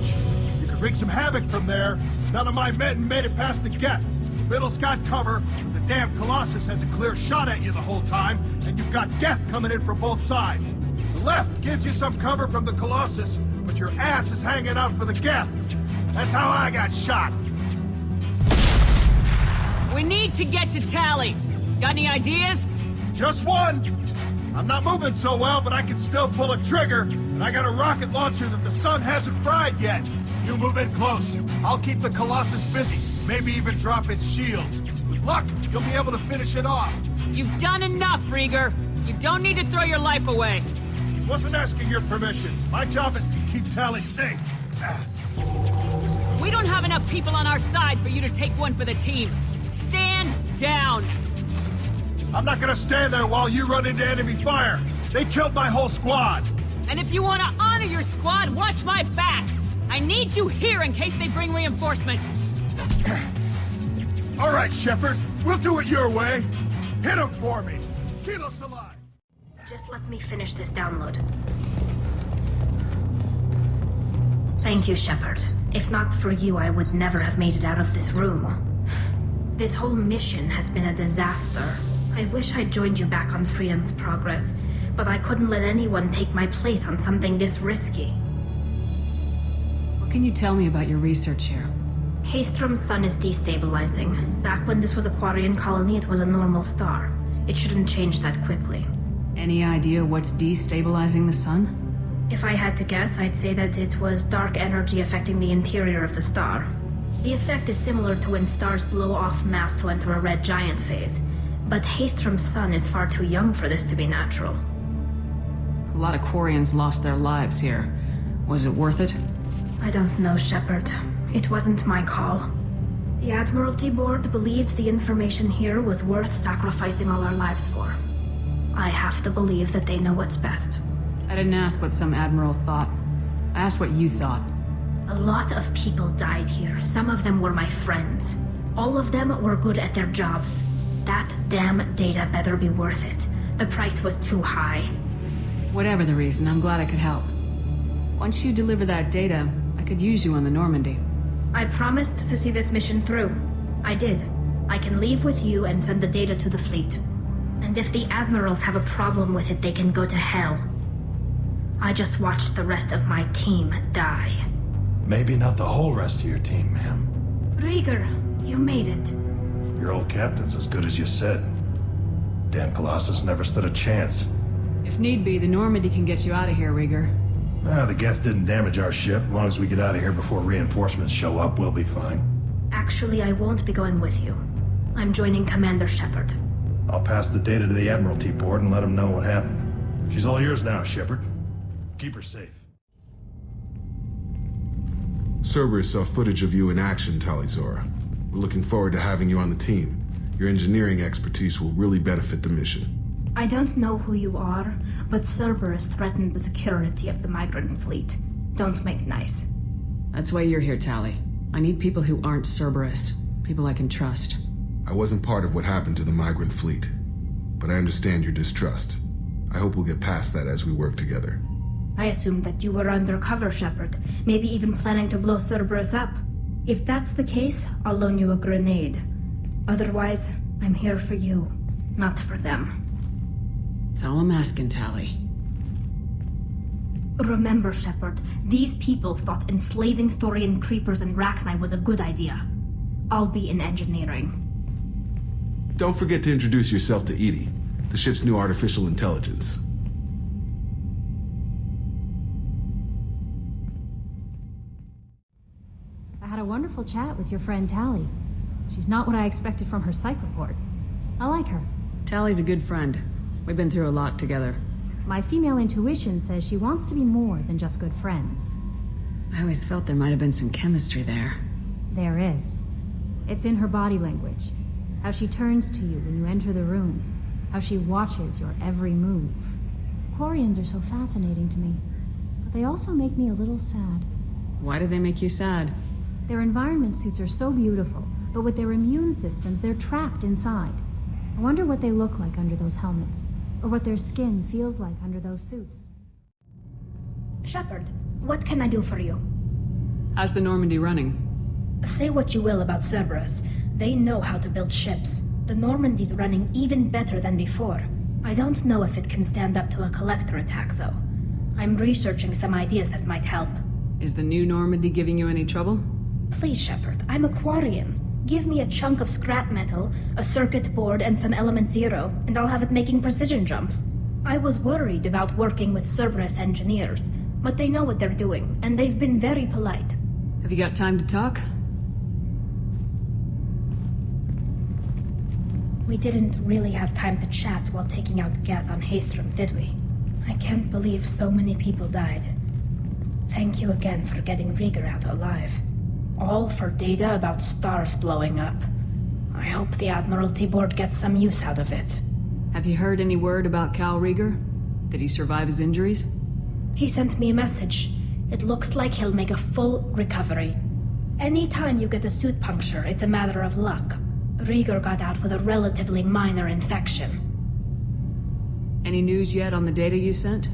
You could wreak some havoc from there. None of my men made it past the geth. The middle's got cover. The damn Colossus has a clear shot at you the whole time, and you've got geth coming in from both sides. The left gives you some cover from the Colossus, but your ass is hanging out for the geth. That's how I got shot. We need to get to Tali. Got any ideas? Just one. I'm not moving so well, but I can still pull a trigger, and I got a rocket launcher that the sun hasn't fried yet. You move in close. I'll keep the Colossus busy, maybe even drop its shields. With luck, you'll be able to finish it off. You've done enough, Rieger. You don't need to throw your life away. Wasn't asking your permission. My job is to keep Tali safe. We don't have enough people on our side for you to take one for the team. Stand down. I'm not gonna stand there while you run into enemy fire. They killed my whole squad. And if you want to honor your squad, watch my back. I need you here in case they bring reinforcements. All right, Shepard. We'll do it your way. Hit them for me. Keep us alive. Just let me finish this download. Thank you, Shepard. If not for you, I would never have made it out of this room. This whole mission has been a disaster. I wish I'd joined you back on Freedom's Progress, but I couldn't let anyone take my place on something this risky. What can you tell me about your research here? Haestrom's sun is destabilizing. Back when this was a Quarian colony, it was a normal star. It shouldn't change that quickly. Any idea what's destabilizing the sun? If I had to guess, I'd say that it was dark energy affecting the interior of the star. The effect is similar to when stars blow off mass to enter a red giant phase. But Haestrom's sun is far too young for this to be natural. A lot of Quarians lost their lives here. Was it worth it? I don't know, Shepard. It wasn't my call. The Admiralty Board believed the information here was worth sacrificing all our lives for. I have to believe that they know what's best. I didn't ask what some admiral thought. I asked what you thought. A lot of people died here. Some of them were my friends. All of them were good at their jobs. That damn data better be worth it. The price was too high. Whatever the reason, I'm glad I could help. Once you deliver that data, I could use you on the Normandy. I promised to see this mission through. I did. I can leave with you and send the data to the fleet. And if the admirals have a problem with it, they can go to hell. I just watched the rest of my team die. Maybe not the whole rest of your team, ma'am. Rieger, you made it. Your old captain's as good as you said. Damn Colossus never stood a chance. If need be, the Normandy can get you out of here, Rieger. The geth didn't damage our ship. As long as we get out of here before reinforcements show up, we'll be fine. Actually, I won't be going with you. I'm joining Commander Shepard. I'll pass the data to the Admiralty Board and let them know what happened. She's all yours now, Shepard. Keep her safe. Cerberus saw footage of you in action, Tali'Zorah. We're looking forward to having you on the team. Your engineering expertise will really benefit the mission. I don't know who you are, but Cerberus threatened the security of the Migrant fleet. Don't make nice. That's why you're here, Tali. I need people who aren't Cerberus. People I can trust. I wasn't part of what happened to the Migrant fleet, but I understand your distrust. I hope we'll get past that as we work together. I assumed that you were undercover, Shepard, maybe even planning to blow Cerberus up. If that's the case, I'll loan you a grenade. Otherwise, I'm here for you, not for them. That's all I'm asking, Tali. Remember, Shepard, these people thought enslaving Thorian creepers and Rachni was a good idea. I'll be in engineering. Don't forget to introduce yourself to Edie, the ship's new artificial intelligence. I had a wonderful chat with your friend Tali. She's not what I expected from her psych report. I like her. Tali's a good friend. We've been through a lot together. My female intuition says she wants to be more than just good friends. I always felt there might have been some chemistry there. There is. It's in her body language. How she turns to you when you enter the room. How she watches your every move. Quarians are so fascinating to me, but they also make me a little sad. Why do they make you sad? Their environment suits are so beautiful, but with their immune systems, they're trapped inside. I wonder what they look like under those helmets, or what their skin feels like under those suits. Shepard, what can I do for you? How's the Normandy running? Say what you will about Cerberus. They know how to build ships. The Normandy's running even better than before. I don't know if it can stand up to a collector attack, though. I'm researching some ideas that might help. Is the new Normandy giving you any trouble? Please, Shepard, I'm a Quarian. Give me a chunk of scrap metal, a circuit board, and some element zero, and I'll have it making precision jumps. I was worried about working with Cerberus engineers, but they know what they're doing, and they've been very polite. Have you got time to talk? We didn't really have time to chat while taking out geth on Haestrom, did we? I can't believe so many people died. Thank you again for getting Rieger out alive. All for data about stars blowing up. I hope the Admiralty Board gets some use out of it. Have you heard any word about Cal Rieger? Did he survive his injuries? He sent me a message. It looks like he'll make a full recovery. Anytime you get a suit puncture, it's a matter of luck. Rieger got out with a relatively minor infection. Any news yet on the data you sent?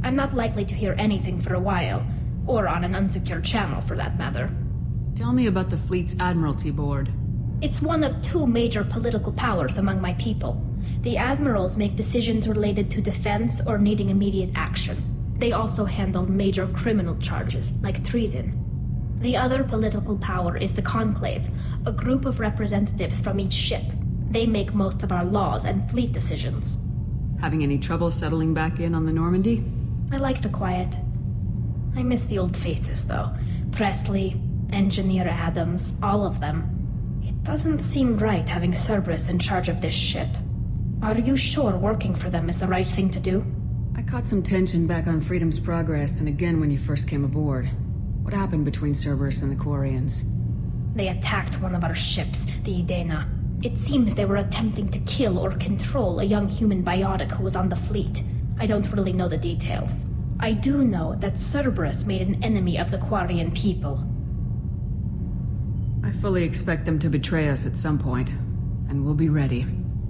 I'm not likely to hear anything for a while, or on an unsecured channel for that matter. Tell me about the fleet's Admiralty Board. It's one of two major political powers among my people. The admirals make decisions related to defense or needing immediate action. They also handle major criminal charges, like treason. The other political power is the Conclave, a group of representatives from each ship. They make most of our laws and fleet decisions. Having any trouble settling back in on the Normandy? I like the quiet. I miss the old faces, though. Presley, Engineer Adams, all of them. It doesn't seem right having Cerberus in charge of this ship. Are you sure working for them is the right thing to do? I caught some tension back on Freedom's Progress and again when you first came aboard. What happened between Cerberus and the Quarians? They attacked one of our ships, the Idena. It seems they were attempting to kill or control a young human biotic who was on the fleet. I don't really know the details. I do know that Cerberus made an enemy of the Quarian people. I fully expect them to betray us at some point, and we'll be ready.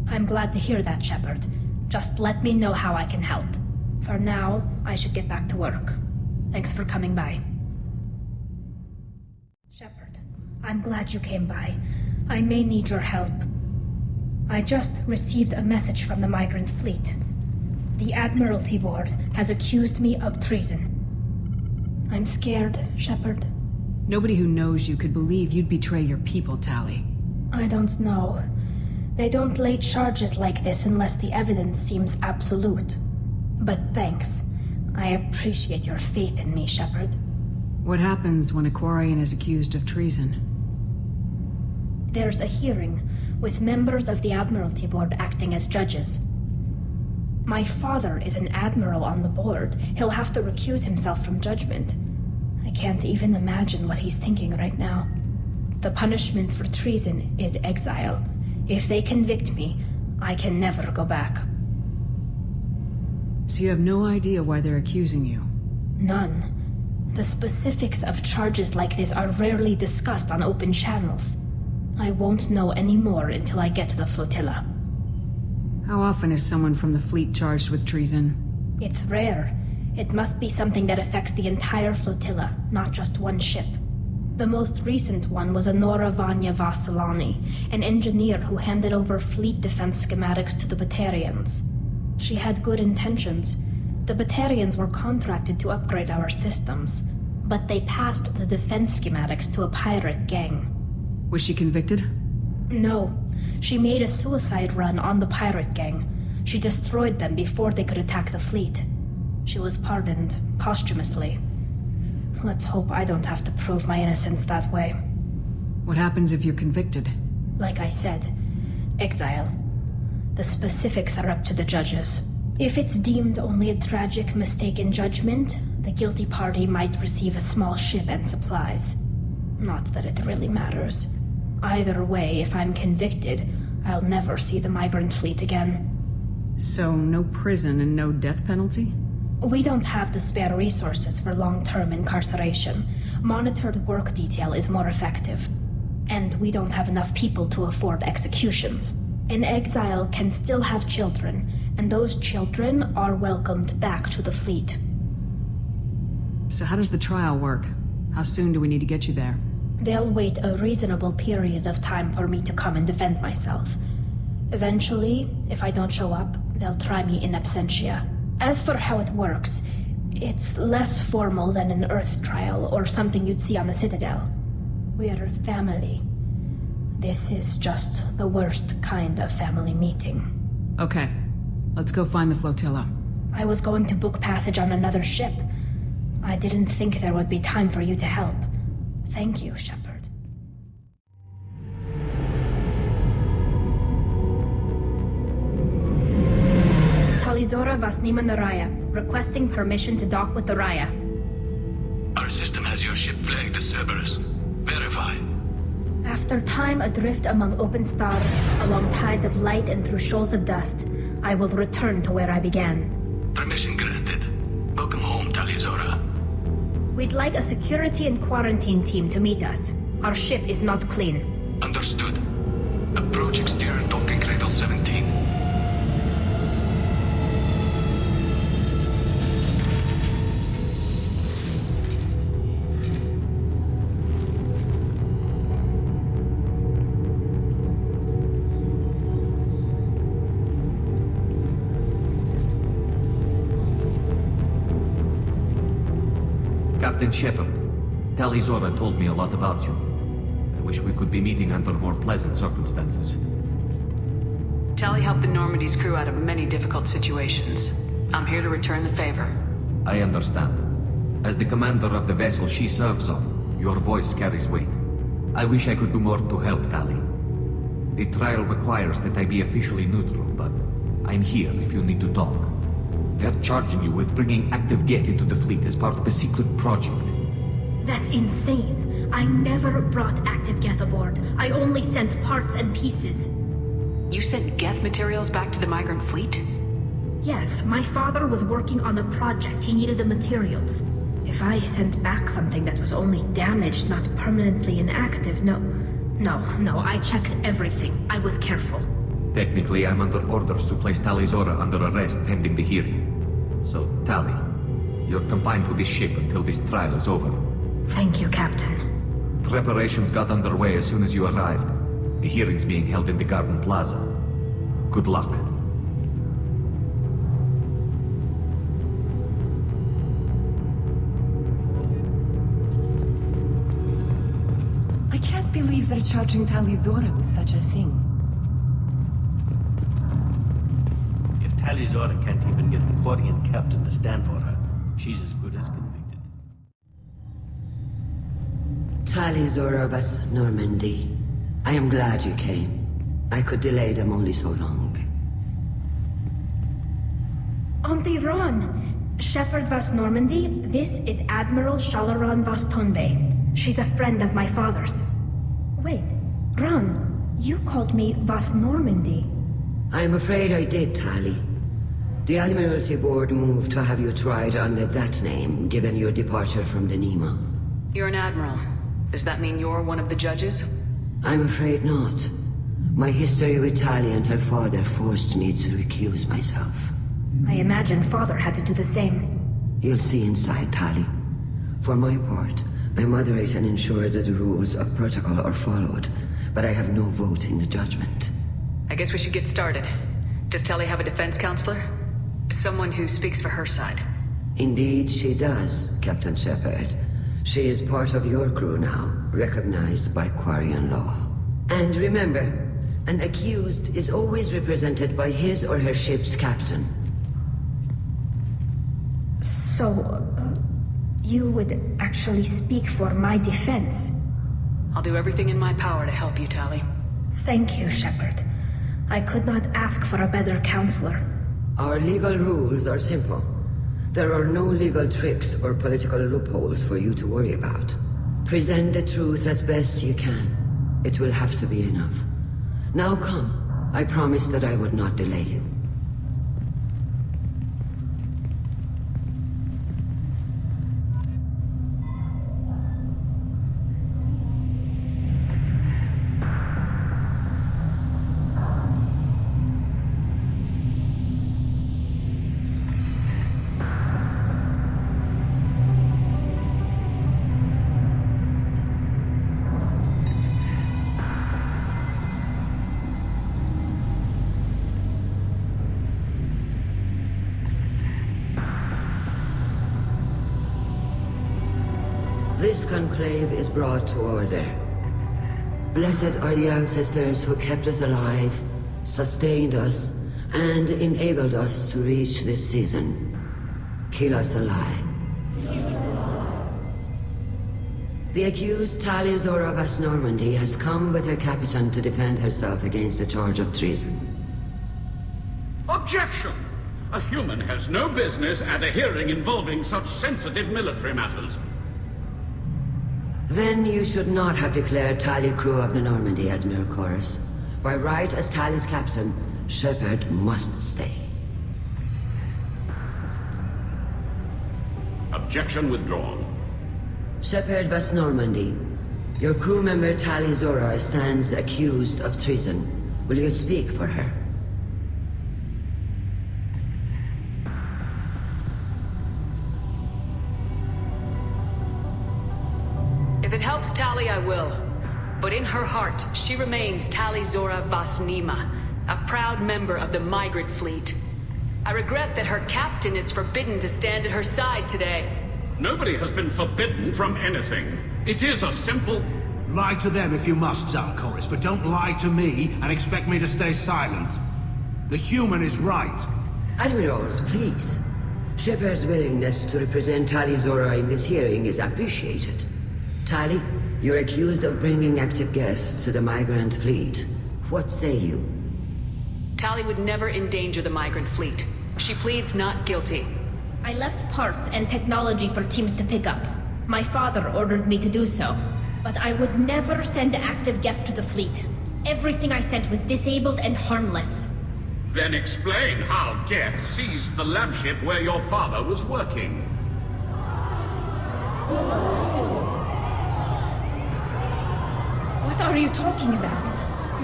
I'm glad to hear that, Shepard. Just let me know how I can help. For now, I should get back to work. Thanks for coming by. Shepard, I'm glad you came by. I may need your help. I just received a message from the Migrant fleet. The Admiralty Board has accused me of treason. I'm scared, Shepard. Nobody who knows you could believe you'd betray your people, Tali. I don't know. They don't lay charges like this unless the evidence seems absolute. But thanks. I appreciate your faith in me, Shepard. What happens when a Quarian is accused of treason? There's a hearing, with members of the Admiralty Board acting as judges. My father is an admiral on the board. He'll have to recuse himself from judgment. I can't even imagine what he's thinking right now. The punishment for treason is exile. If they convict me, I can never go back. So you have no idea why they're accusing you? None. The specifics of charges like this are rarely discussed on open channels. I won't know any more until I get to the flotilla. How often is someone from the fleet charged with treason? It's rare. It must be something that affects the entire flotilla, not just one ship. The most recent one was Anora Vanya Vassilani, an engineer who handed over fleet defense schematics to the Batarians. She had good intentions. The Batarians were contracted to upgrade our systems, but they passed the defense schematics to a pirate gang. Was she convicted? No. She made a suicide run on the pirate gang. She destroyed them before they could attack the fleet. She was pardoned, posthumously. Let's hope I don't have to prove my innocence that way. What happens if you're convicted? Like I said, exile. The specifics are up to the judges. If it's deemed only a tragic mistake in judgment, the guilty party might receive a small ship and supplies. Not that it really matters. Either way, if I'm convicted, I'll never see the Migrant fleet again. So, no prison and no death penalty? We don't have the spare resources for long-term incarceration. Monitored work detail is more effective. And we don't have enough people to afford executions. An exile can still have children, and those children are welcomed back to the fleet. So how does the trial work? How soon do we need to get you there? They'll wait a reasonable period of time for me to come and defend myself. Eventually, if I don't show up, they'll try me in absentia. As for how it works, it's less formal than an Earth trial or something you'd see on the Citadel. We're family. This is just the worst kind of family meeting. Okay, let's go find the flotilla. I was going to book passage on another ship. I didn't think there would be time for you to help. Thank you, Shepard. Tali'Zorah Vasnima Naraya, requesting permission to dock with the Raya. Our system has your ship flagged as Cerberus. Verify. After time adrift among open stars, along tides of light and through shoals of dust, I will return to where I began. Permission granted. Welcome home, Tali'Zorah. We'd like a security and quarantine team to meet us. Our ship is not clean. Understood. Approach exterior docking cradle 17. Captain Shepard, Tali'Zorah told me a lot about you. I wish we could be meeting under more pleasant circumstances. Tali helped the Normandy's crew out of many difficult situations. I'm here to return the favor. I understand. As the commander of the vessel she serves on, your voice carries weight. I wish I could do more to help Tali. The trial requires that I be officially neutral, but I'm here if you need to talk. They're charging you with bringing active geth into the fleet as part of a secret project. That's insane. I never brought active geth aboard. I only sent parts and pieces. You sent geth materials back to the Migrant fleet? Yes, my father was working on a project. He needed the materials. If I sent back something that was only damaged, not permanently inactive, no, I checked everything. I was careful. Technically, I'm under orders to place Tali'Zorah under arrest pending the hearing. So, Tali, you're confined to this ship until this trial is over. Thank you, Captain. Preparations got underway as soon as you arrived. The hearing's being held in the Garden Plaza. Good luck. I can't believe they're charging Tali'Zorah with such a thing. If Tali'Zorah can't even get the Quarian captain to stand for her, she's as good as convicted. Tali'Zorah was Normandy. I am glad you came. I could delay them only so long. Auntie Ron! Shepard Vas Normandy, this is Admiral Shalaran Vas Tonbe. She's a friend of my father's. Wait, Ron, you called me Vas Normandy. I'm afraid I did, Tali. The Admiralty Board moved to have you tried under that name, given your departure from the Nima. You're an admiral. Does that mean you're one of the judges? I'm afraid not. My history with Tali and her father forced me to recuse myself. I imagine father had to do the same. You'll see inside, Tali. For my part, I moderate and ensure that the rules of protocol are followed, but I have no vote in the judgment. I guess we should get started. Does Tali have a defense counselor? Someone who speaks for her side. Indeed, she does, Captain Shepard. She is part of your crew now, recognized by Quarian law. And remember, an accused is always represented by his or her ship's captain. So, you would actually speak for my defense? I'll do everything in my power to help you, Tali. Thank you, Shepard. I could not ask for a better counselor. Our legal rules are simple. There are no legal tricks or political loopholes for you to worry about. Present the truth as best you can. It will have to be enough. Now come. I promised that I would not delay you. This conclave is brought to order. Blessed are the ancestors who kept us alive, sustained us, and enabled us to reach this season. Keep us alive. The accused Tali'Zorah of Normandy has come with her captain to defend herself against a charge of treason. Objection! A human has no business at a hearing involving such sensitive military matters. Then you should not have declared Tali crew of the Normandy, Admiral Chorus. By right as Tali's captain, Shepard must stay. Objection withdrawn. Shepard of Normandy, your crew member Tali'Zorah stands accused of treason. Will you speak for her? If it helps Tali, I will. But in her heart, she remains Tali'Zorah Vasnima, a proud member of the Migrant fleet. I regret that her captain is forbidden to stand at her side today. Nobody has been forbidden from anything. It is a simple... Lie to them if you must, Chorus, but don't lie to me and expect me to stay silent. The human is right. Admirals, please. Shepard's willingness to represent Tali'Zorah in this hearing is appreciated. Tali, you're accused of bringing active geths to the Migrant fleet. What say you? Tali would never endanger the Migrant fleet. She pleads not guilty. I left parts and technology for teams to pick up. My father ordered me to do so. But I would never send active geth to the fleet. Everything I sent was disabled and harmless. Then explain how geth seized the lab ship where your father was working. What are you talking about?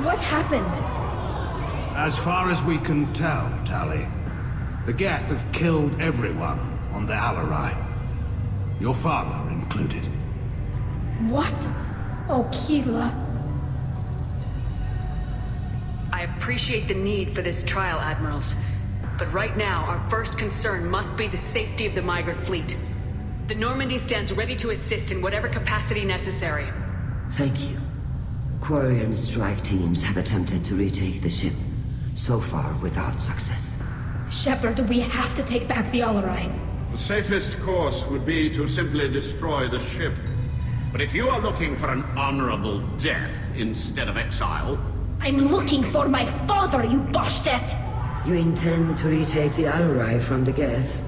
What happened? As far as we can tell, Tali, the geth have killed everyone on the Alarei. Your father included. What? Oh, Keela. I appreciate the need for this trial, Admirals. But right now, our first concern must be the safety of the Migrant fleet. The Normandy stands ready to assist in whatever capacity necessary. Thank you. Quarian strike teams have attempted to retake the ship, so far without success. Shepard, we have to take back the Alarei. The safest course would be to simply destroy the ship. But if you are looking for an honorable death instead of exile... I'm looking for my father, you Boshtet! You intend to retake the Alarei from the geth?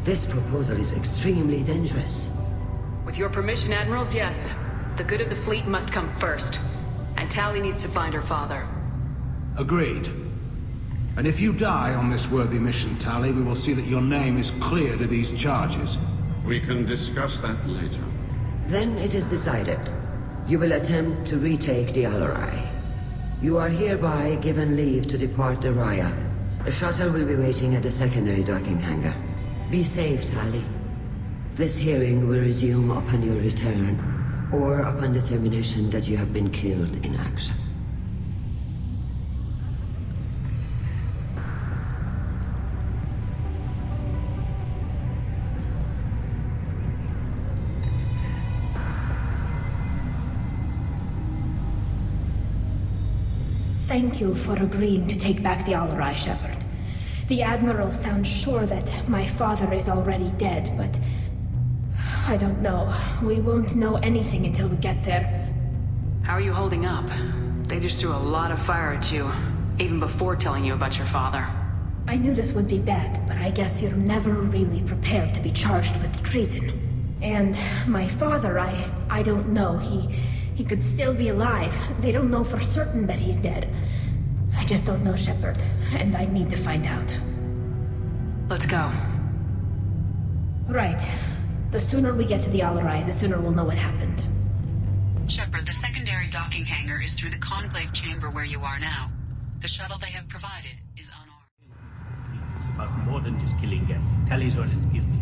This proposal is extremely dangerous. With your permission, Admirals, yes. The good of the fleet must come first. And Tali needs to find her father. Agreed. And if you die on this worthy mission, Tali, we will see that your name is cleared of these charges. We can discuss that later. Then it is decided. You will attempt to retake the Alarei. You are hereby given leave to depart the Raya. A shuttle will be waiting at the secondary docking hangar. Be safe, Tali. This hearing will resume upon your return, or upon determination that you have been killed in action. Thank you for agreeing to take back the Alarei, Shepard. The Admiral sounds sure that my father is already dead, but... I don't know. We won't know anything until we get there. How are you holding up? They just threw a lot of fire at you, even before telling you about your father. I knew this would be bad, but I guess you're never really prepared to be charged with treason. And my father, I don't know. He could still be alive. They don't know for certain that he's dead. I just don't know, Shepard, and I need to find out. Let's go. Right. The sooner we get to the Alarei, the sooner we'll know what happened. Shepard, the secondary docking hangar is through the Conclave chamber where you are now. The shuttle they have provided is unarmed. It's about more than just killing geth. Tali'Zorah is guilty.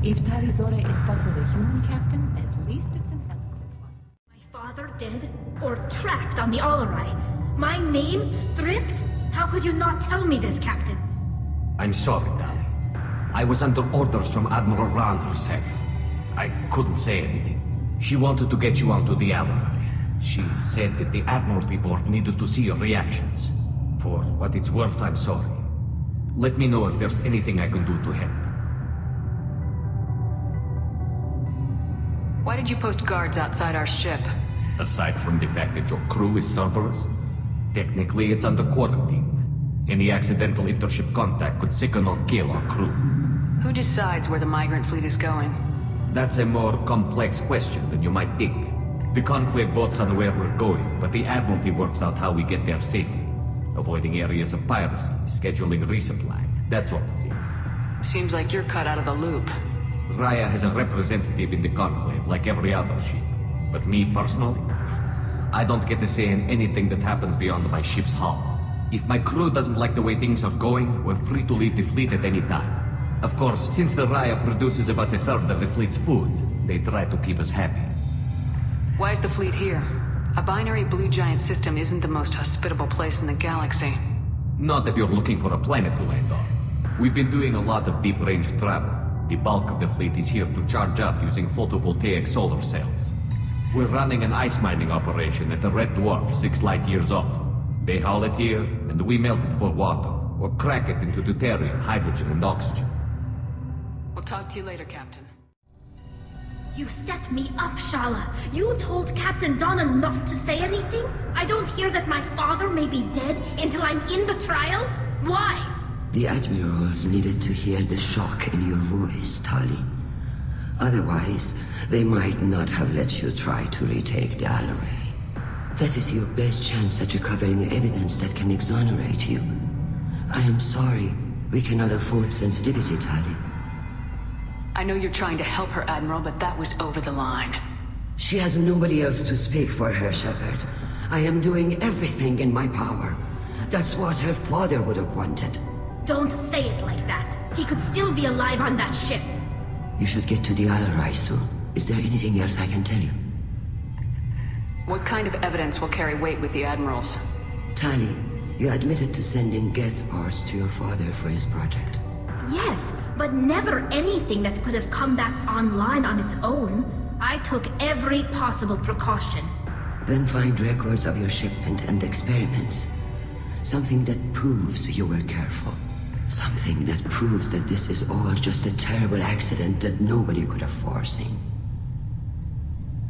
If Tali'Zorah is stuck with a human captain, at least it's an eloquent one. My father dead? Or trapped on the Alarei? My name stripped? How could you not tell me this, Captain? I'm sorry, Tali. I was under orders from Admiral Ran herself. I couldn't say anything. She wanted to get you onto the Alarei. She said that the Admiralty Board needed to see your reactions. For what it's worth, I'm sorry. Let me know if there's anything I can do to help. Why did you post guards outside our ship? Aside from the fact that your crew is Cerberus, technically it's under quarantine. Any accidental intership contact could sicken or kill our crew. Who decides where the Migrant fleet is going? That's a more complex question than you might think. The Conclave votes on where we're going, but the Admiralty works out how we get there safely. Avoiding areas of piracy, scheduling resupply, that sort of thing. Seems like you're cut out of the loop. Raya has a representative in the Conclave, like every other ship. But me, personally, I don't get to say in anything that happens beyond my ship's hull. If my crew doesn't like the way things are going, we're free to leave the fleet at any time. Of course, since the Raya produces about a third of the fleet's food, they try to keep us happy. Why is the fleet here? A binary blue giant system isn't the most hospitable place in the galaxy. Not if you're looking for a planet to land on. We've been doing a lot of deep-range travel. The bulk of the fleet is here to charge up using photovoltaic solar cells. We're running an ice mining operation at the Red Dwarf 6 light years off. They haul it here, and we melt it for water, or crack it into deuterium, hydrogen, and oxygen. We'll talk to you later, Captain. You set me up, Shala. You told Captain Donna not to say anything? I don't hear that my father may be dead until I'm in the trial? Why? The Admirals needed to hear the shock in your voice, Tali. Otherwise, they might not have let you try to retake the Alarei. That is your best chance at recovering evidence that can exonerate you. I am sorry. We cannot afford sensitivity, Tali. I know you're trying to help her, Admiral, but that was over the line. She has nobody else to speak for her, Shepard. I am doing everything in my power. That's what her father would have wanted. Don't say it like that. He could still be alive on that ship. You should get to the Alarei soon. Is there anything else I can tell you? What kind of evidence will carry weight with the Admirals? Tali, you admitted to sending geth parts to your father for his project. Yes, but never anything that could have come back online on its own. I took every possible precaution. Then find records of your shipment and experiments. Something that proves you were careful. Something that proves that this is all just a terrible accident that nobody could have foreseen.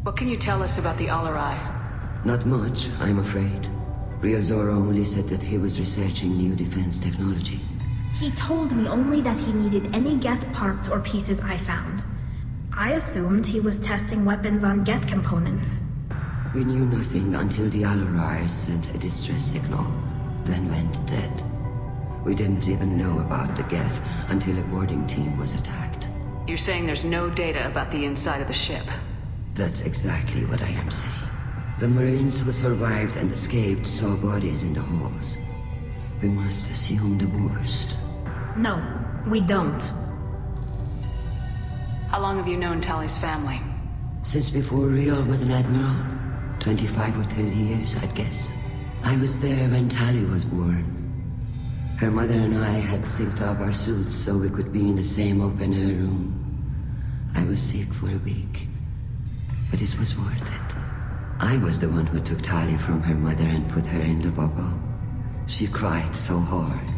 What can you tell us about the Alarei? Not much, I'm afraid. Tali'Zorah only said that he was researching new defense technology. He told me only that he needed any geth parts or pieces I found. I assumed he was testing weapons on geth components. We knew nothing until the Alarei sent a distress signal, then went dead. We didn't even know about the geth until a boarding team was attacked. You're saying there's no data about the inside of the ship? That's exactly what I am saying. The Marines who survived and escaped saw bodies in the halls. We must assume the worst. No, we don't. How long have you known Tali's family? Since before Riol was an admiral. 25 or 30 years, I'd guess. I was there when Tali was born. Her mother and I had synced up our suits so we could be in the same open-air room. I was sick for a week, but it was worth it. I was the one who took Tali from her mother and put her in the bubble. She cried so hard.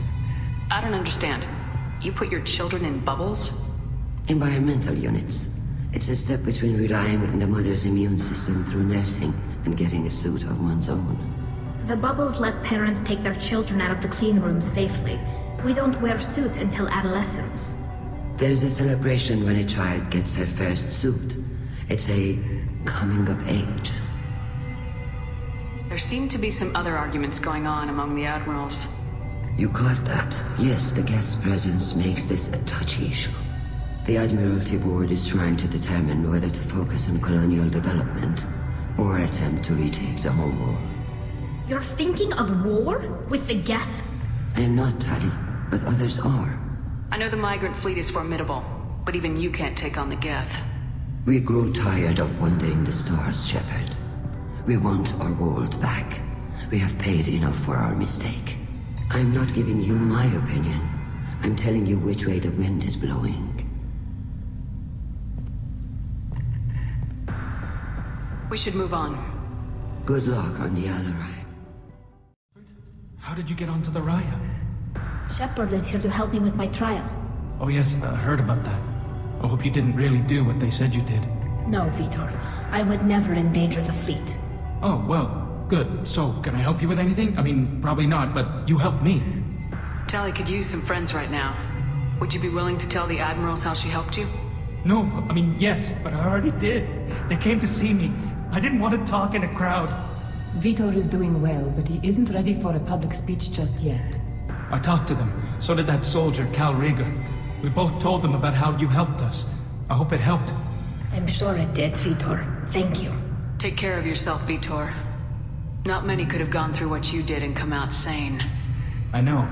I don't understand. You put your children in bubbles? Environmental units. It's a step between relying on the mother's immune system through nursing and getting a suit of one's own. The bubbles let parents take their children out of the clean rooms safely. We don't wear suits until adolescence. There's a celebration when a child gets her first suit. It's a coming of age. There seem to be some other arguments going on among the admirals. You caught that? Yes, the guest presence makes this a touchy issue. The Admiralty Board is trying to determine whether to focus on colonial development or attempt to retake the home world. You're thinking of war? With the geth? I am not, Tali, but others are. I know the Migrant fleet is formidable, but even you can't take on the geth. We grow tired of wandering the stars, Shepard. We want our world back. We have paid enough for our mistake. I'm not giving you my opinion. I'm telling you which way the wind is blowing. We should move on. Good luck on the Alarei. How did you get onto the Raya? Shepard is here to help me with my trial. Oh yes, I heard about that. I hope you didn't really do what they said you did. No, Veetor. I would never endanger the fleet. Oh, well, good. So, can I help you with anything? I mean, probably not, but you helped me. Tali could use some friends right now. Would you be willing to tell the admirals how she helped you? No, I mean, yes, but I already did. They came to see me. I didn't want to talk in a crowd. Veetor is doing well, but he isn't ready for a public speech just yet. I talked to them. So did that soldier, Cal Rieger. We both told them about how you helped us. I hope it helped. I'm sure it did, Veetor. Thank you. Take care of yourself, Veetor. Not many could have gone through what you did and come out sane. I know.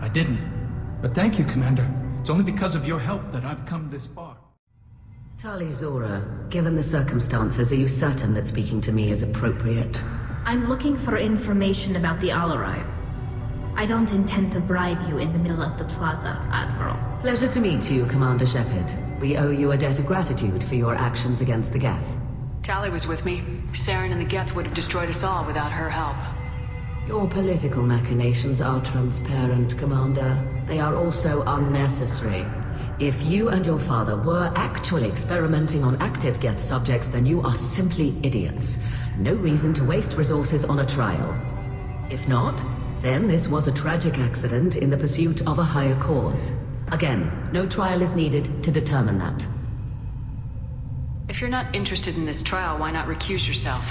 I didn't. But thank you, Commander. It's only because of your help that I've come this far. Tali'Zorah, given the circumstances, are you certain that speaking to me is appropriate? I'm looking for information about the Alarei. I don't intend to bribe you in the middle of the plaza, Admiral. Pleasure to meet you, Commander Shepard. We owe you a debt of gratitude for your actions against the geth. Tali was with me. Saren and the geth would have destroyed us all without her help. Your political machinations are transparent, Commander. They are also unnecessary. If you and your father were actually experimenting on active geth subjects, then you are simply idiots. No reason to waste resources on a trial. If not, then this was a tragic accident in the pursuit of a higher cause. Again, no trial is needed to determine that. If you're not interested in this trial, why not recuse yourself?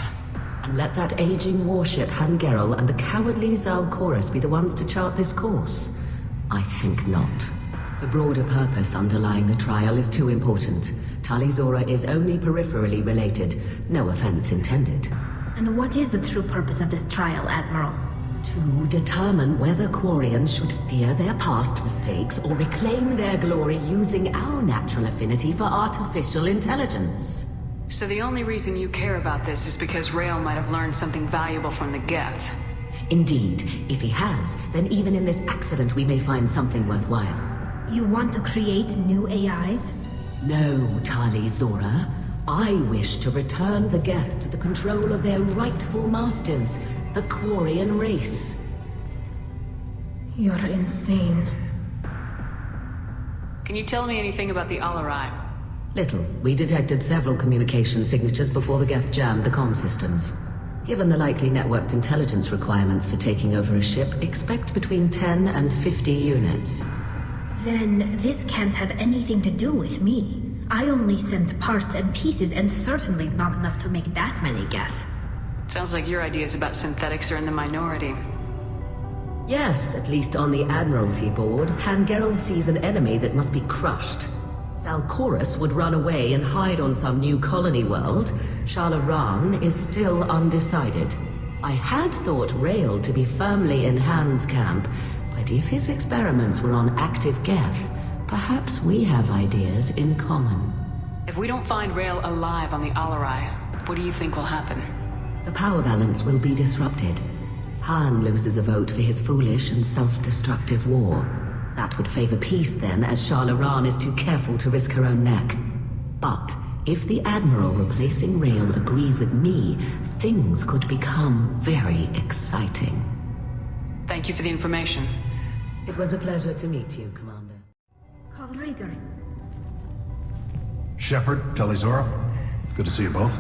And let that aging warship Hangerel and the cowardly Zal'Koris be the ones to chart this course? I think not. The broader purpose underlying the trial is too important. Tali'Zorah is only peripherally related. No offense intended. And what is the true purpose of this trial, Admiral? To determine whether Quarians should fear their past mistakes or reclaim their glory using our natural affinity for artificial intelligence. So the only reason you care about this is because Rael might have learned something valuable from the geth. Indeed. If he has, then even in this accident we may find something worthwhile. You want to create new AIs? No, Tali'Zorah. I wish to return the geth to the control of their rightful masters, the Quarian race. You're insane. Can you tell me anything about the Alarei? Little. We detected several communication signatures before the geth jammed the comm systems. Given the likely networked intelligence requirements for taking over a ship, expect between 10 and 50 units. Then this can't have anything to do with me. I only sent parts and pieces, and certainly not enough to make that many geth. Sounds like your ideas about synthetics are in the minority. Yes, at least on the Admiralty Board, Hangerel sees an enemy that must be crushed. Zal'Koris would run away and hide on some new colony world. Shalaran is still undecided. I had thought Rael to be firmly in Han's camp, but if his experiments were on active geth, perhaps we have ideas in common. If we don't find Rael alive on the Alarei, what do you think will happen? The power balance will be disrupted. Han loses a vote for his foolish and self-destructive war. That would favor peace then, as Shah Laran is too careful to risk her own neck. But if the Admiral replacing Rael agrees with me, things could become very exciting. Thank you for the information. It was a pleasure to meet you, Commander. Call Rieger. Shepard, Tali'Zorah, good to see you both.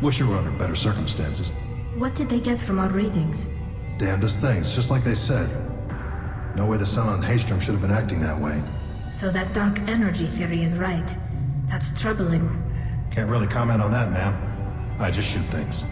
Wish you were under better circumstances. What did they get from our readings? Damnedest things, just like they said. No way the sun on Haestrom should have been acting that way. So that dark energy theory is right. That's troubling. Can't really comment on that, ma'am. I just shoot things.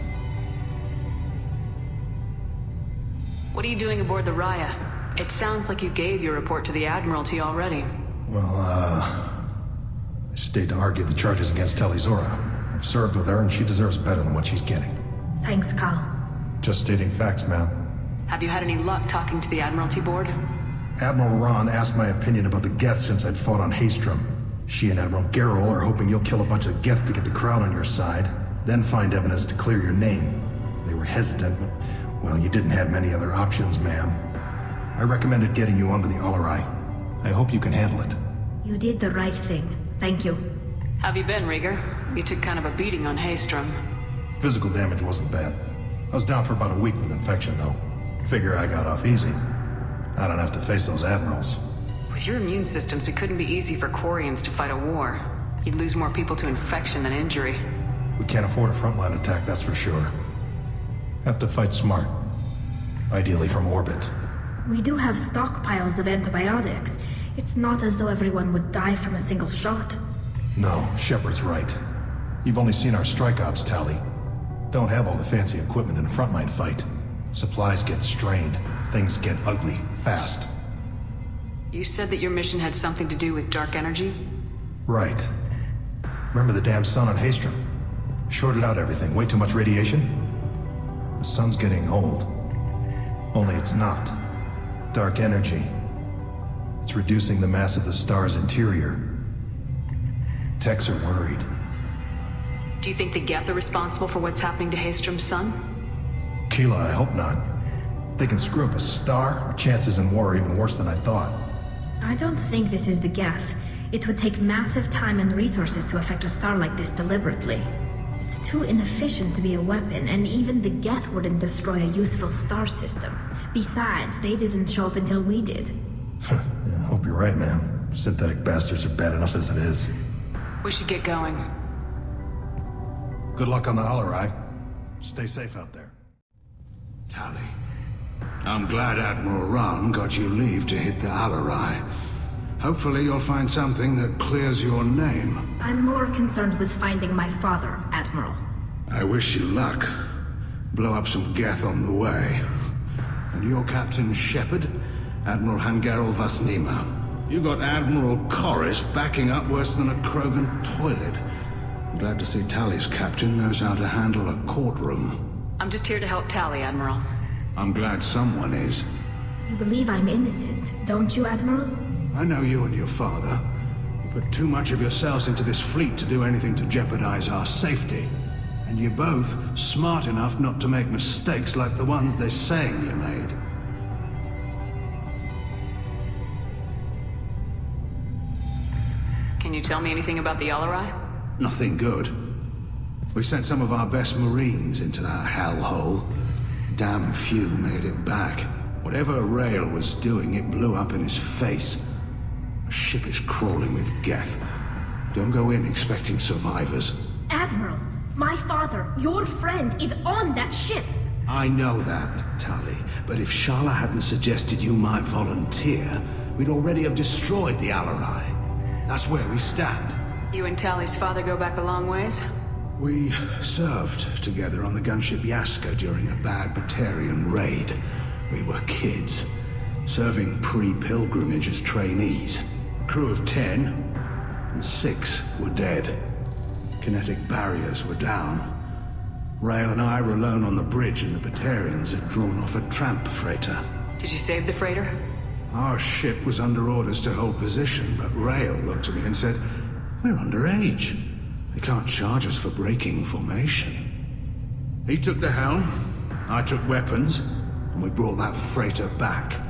What are you doing aboard the Raya? It sounds like you gave your report to the Admiralty already. Well, I stayed to argue the charges against Tali'Zorah. I've served with her, and she deserves better than what she's getting. Thanks, Cal. Just stating facts, ma'am. Have you had any luck talking to the Admiralty board? Admiral Ron asked my opinion about the geth since I'd fought on Haestrom. She and Admiral Gerrel are hoping you'll kill a bunch of geth to get the crowd on your side, then find evidence to clear your name. They were hesitant, but, well, you didn't have many other options, ma'am. I recommended getting you onto the Alarei. I hope you can handle it. You did the right thing. Thank you. Have you been, Rieger? You took kind of a beating on Haestrom. Physical damage wasn't bad. I was down for about a week with infection, though. Figure I got off easy. I don't have to face those admirals. With your immune systems, it couldn't be easy for Quarians to fight a war. You'd lose more people to infection than injury. We can't afford a frontline attack, that's for sure. Have to fight smart. Ideally from orbit. We do have stockpiles of antibiotics. It's not as though everyone would die from a single shot. No, Shepard's right. You've only seen our strike ops, Tali. Don't have all the fancy equipment in a frontline fight. Supplies get strained. Things get ugly, fast. You said that your mission had something to do with dark energy? Right. Remember the damn sun on Haestrom? Shorted out everything. Way too much radiation? The sun's getting old. Only it's not. Dark energy. It's reducing the mass of the star's interior. Techs are worried. Do you think the geth are responsible for what's happening to Haestrom's sun? Keela, I hope not. If they can screw up a star, our chances in war are even worse than I thought. I don't think this is the geth. It would take massive time and resources to affect a star like this deliberately. It's too inefficient to be a weapon, and even the geth wouldn't destroy a useful star system. Besides, they didn't show up until we did. Yeah, hope you're right, man. Synthetic bastards are bad enough as it is. We should get going. Good luck on the Alarei. Stay safe out there. Tali, I'm glad Admiral Ron got you leave to hit the Alarei. Hopefully you'll find something that clears your name. I'm more concerned with finding my father, Admiral. I wish you luck. Blow up some geth on the way. And your Captain Shepard, Admiral Hangarel Vasnima. You got Admiral Corris backing up worse than a Krogan toilet. I'm glad to see Tali's captain knows how to handle a courtroom. I'm just here to help Tali, Admiral. I'm glad someone is. You believe I'm innocent, don't you, Admiral? I know you and your father. You put too much of yourselves into this fleet to do anything to jeopardize our safety. And you're both smart enough not to make mistakes like the ones they're saying you made. Can you tell me anything about the Alarei? Nothing good. We sent some of our best Marines into that hellhole. Damn few made it back. Whatever Rael was doing, it blew up in his face. A ship is crawling with geth. Don't go in expecting survivors. Admiral, my father, your friend, is on that ship. I know that, Tali, but if Shala hadn't suggested you might volunteer, we'd already have destroyed the Alarei. That's where we stand. You and Tali's father go back a long ways? We served together on the gunship Yaska during a bad Batarian raid. We were kids, serving pre-pilgrimage as trainees. Crew of 10, and 6 were dead. Kinetic barriers were down. Rael and I were alone on the bridge, and the Batarians had drawn off a tramp freighter. Did you save the freighter? Our ship was under orders to hold position, but Rael looked at me and said, We're underage. They can't charge us for breaking formation. He took the helm, I took weapons, and we brought that freighter back.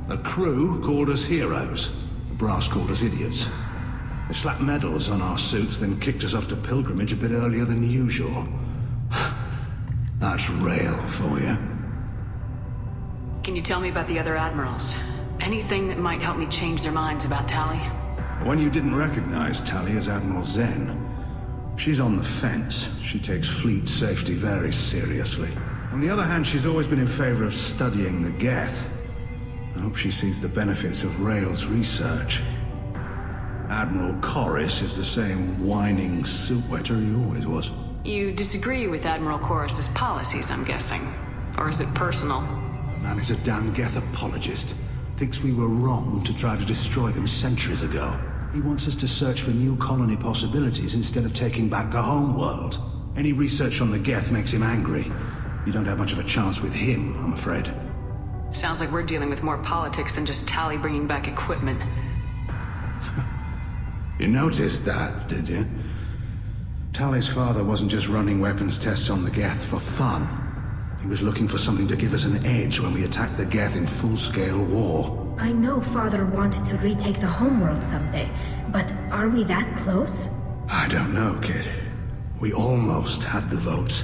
The crew called us heroes. The brass called us idiots. They slapped medals on our suits, then kicked us off to pilgrimage a bit earlier than usual. That's rail for you. Can you tell me about the other admirals? Anything that might help me change their minds about Tali? When you didn't recognize Tali as Admiral Zen, she's on the fence. She takes fleet safety very seriously. On the other hand, she's always been in favor of studying the geth. I hope she sees the benefits of Rail's research. Admiral Corris is the same whining suit-wetter he always was. You disagree with Admiral Corus's policies, I'm guessing. Or is it personal? The man is a damn geth apologist. Thinks we were wrong to try to destroy them centuries ago. He wants us to search for new colony possibilities instead of taking back the home world. Any research on the geth makes him angry. You don't have much of a chance with him, I'm afraid. Sounds like we're dealing with more politics than just Tali bringing back equipment. You noticed that, did you? Tali's father wasn't just running weapons tests on the geth for fun. He was looking for something to give us an edge when we attacked the geth in full-scale war. I know Father wanted to retake the homeworld someday, but are we that close? I don't know, kid. We almost had the votes.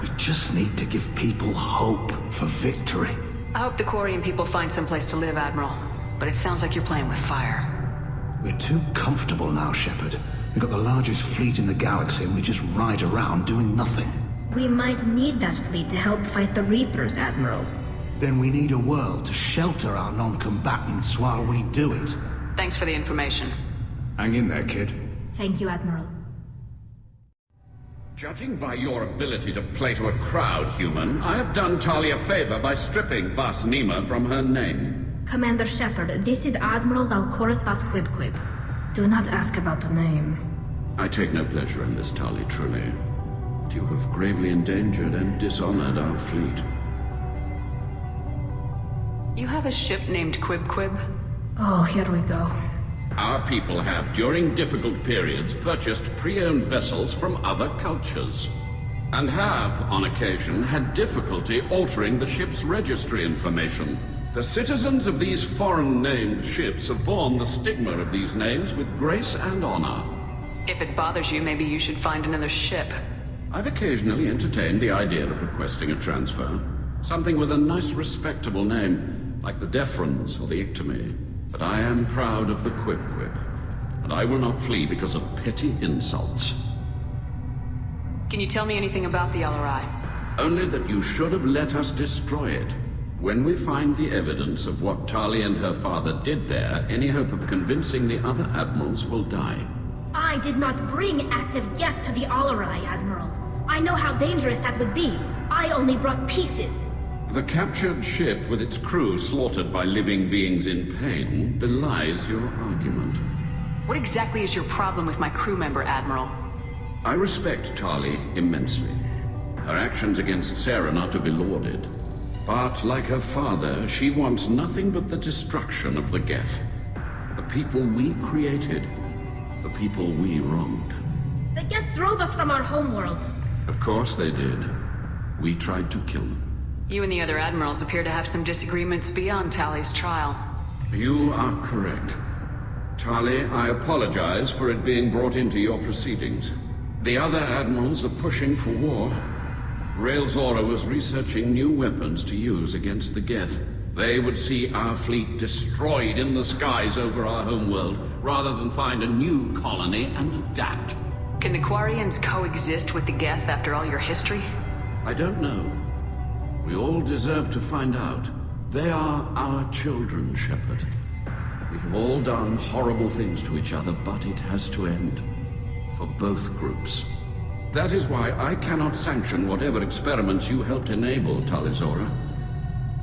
We just need to give people hope for victory. I hope the Quarian people find some place to live, Admiral. But it sounds like you're playing with fire. We're too comfortable now, Shepard. We've got the largest fleet in the galaxy and we just ride around doing nothing. We might need that fleet to help fight the Reapers, Admiral. Then we need a world to shelter our non-combatants while we do it. Thanks for the information. Hang in there, kid. Thank you, Admiral. Judging by your ability to play to a crowd, human, I have done Tali a favor by stripping Vas Nima from her name. Commander Shepard, this is Admiral Zalcorus Vas Quibquib. Do not ask about the name. I take no pleasure in this, Tali, truly. But you have gravely endangered and dishonored our fleet. You have a ship named Quibquib? Oh, here we go. Our people have, during difficult periods, purchased pre-owned vessels from other cultures. And have, on occasion, had difficulty altering the ship's registry information. The citizens of these foreign-named ships have borne the stigma of these names with grace and honor. If it bothers you, maybe you should find another ship. I've occasionally entertained the idea of requesting a transfer. Something with a nice, respectable name, like the Defrons or the Ictomy. But I am proud of the Quibquib, and I will not flee because of petty insults. Can you tell me anything about the Alarei? Only that you should have let us destroy it. When we find the evidence of what Tali and her father did there, any hope of convincing the other admirals will die. I did not bring active geth to the Alarei, Admiral. I know how dangerous that would be. I only brought pieces. The captured ship with its crew slaughtered by living beings in pain belies your argument. What exactly is your problem with my crew member, Admiral? I respect Tali immensely. Her actions against Saren are to be lauded. But like her father, she wants nothing but the destruction of the geth. The people we created. The people we wronged. The geth drove us from our homeworld. Of course they did. We tried to kill them. You and the other admirals appear to have some disagreements beyond Tali's trial. You are correct. Tali, I apologize for it being brought into your proceedings. The other admirals are pushing for war. Tali'Zorah was researching new weapons to use against the geth. They would see our fleet destroyed in the skies over our homeworld, rather than find a new colony and adapt. Can the Quarians coexist with the geth after all your history? I don't know. We all deserve to find out. They are our children, Shepard. We have all done horrible things to each other, but it has to end. For both groups. That is why I cannot sanction whatever experiments you helped enable, Tali'Zorah.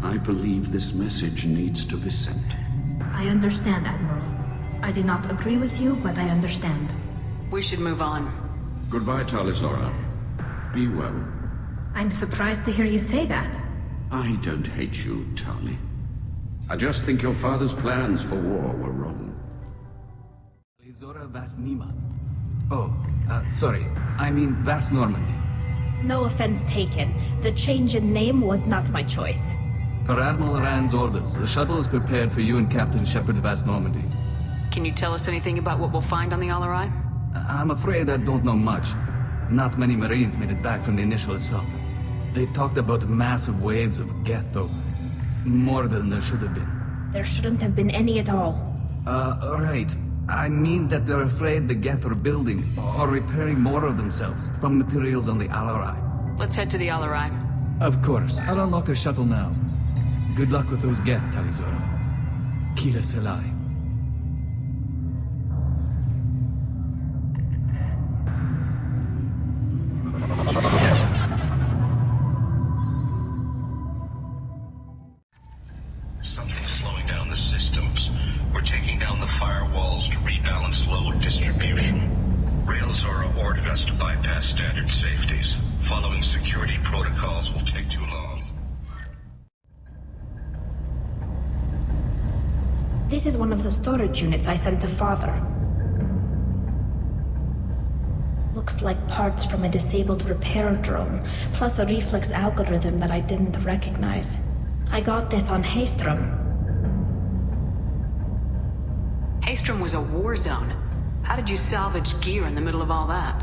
I believe this message needs to be sent. I understand, Admiral. I do not agree with you, but I understand. We should move on. Goodbye, Tali'Zorah. Be well. I'm surprised to hear you say that. I don't hate you, Tali. I just think your father's plans for war were wrong. Tali'Zorah Vasnima. Oh, sorry. I mean Vas Normandy. No offense taken. The change in name was not my choice. Per Admiral Rand's orders, the shuttle is prepared for you and Captain Shepard Vas Normandy. Can you tell us anything about what we'll find on the Alarei? I'm afraid I don't know much. Not many Marines made it back from the initial assault. They talked about massive waves of geth, though. More than there should have been. There shouldn't have been any at all. Right. I mean that they're afraid the geth are building or repairing more of themselves from materials on the Alarei. Let's head to the Alarei. Of course. I'll unlock the shuttle now. Good luck with those geth, Tali'Zorah. Kila Selai. Something's slowing down the systems. We're taking down the firewalls to rebalance load distribution. Tali'Zorah ordered us to bypass standard safeties. Following security protocols will take too long. This is one of the storage units I sent to Father. Looks like parts from a disabled repair drone, plus a reflex algorithm that I didn't recognize. I got this on Haestrom. Haestrom was a war zone. How did you salvage gear in the middle of all that?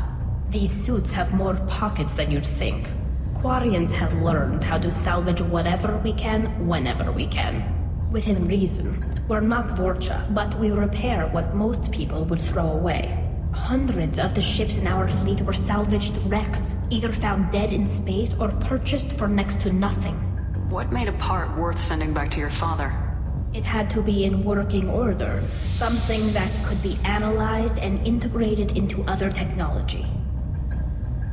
These suits have more pockets than you'd think. Quarians have learned how to salvage whatever we can, whenever we can. Within reason. We're not Vorcha, but we repair what most people would throw away. Hundreds of the ships in our fleet were salvaged wrecks, either found dead in space or purchased for next to nothing. What made a part worth sending back to your father? It had to be in working order, something that could be analyzed and integrated into other technology.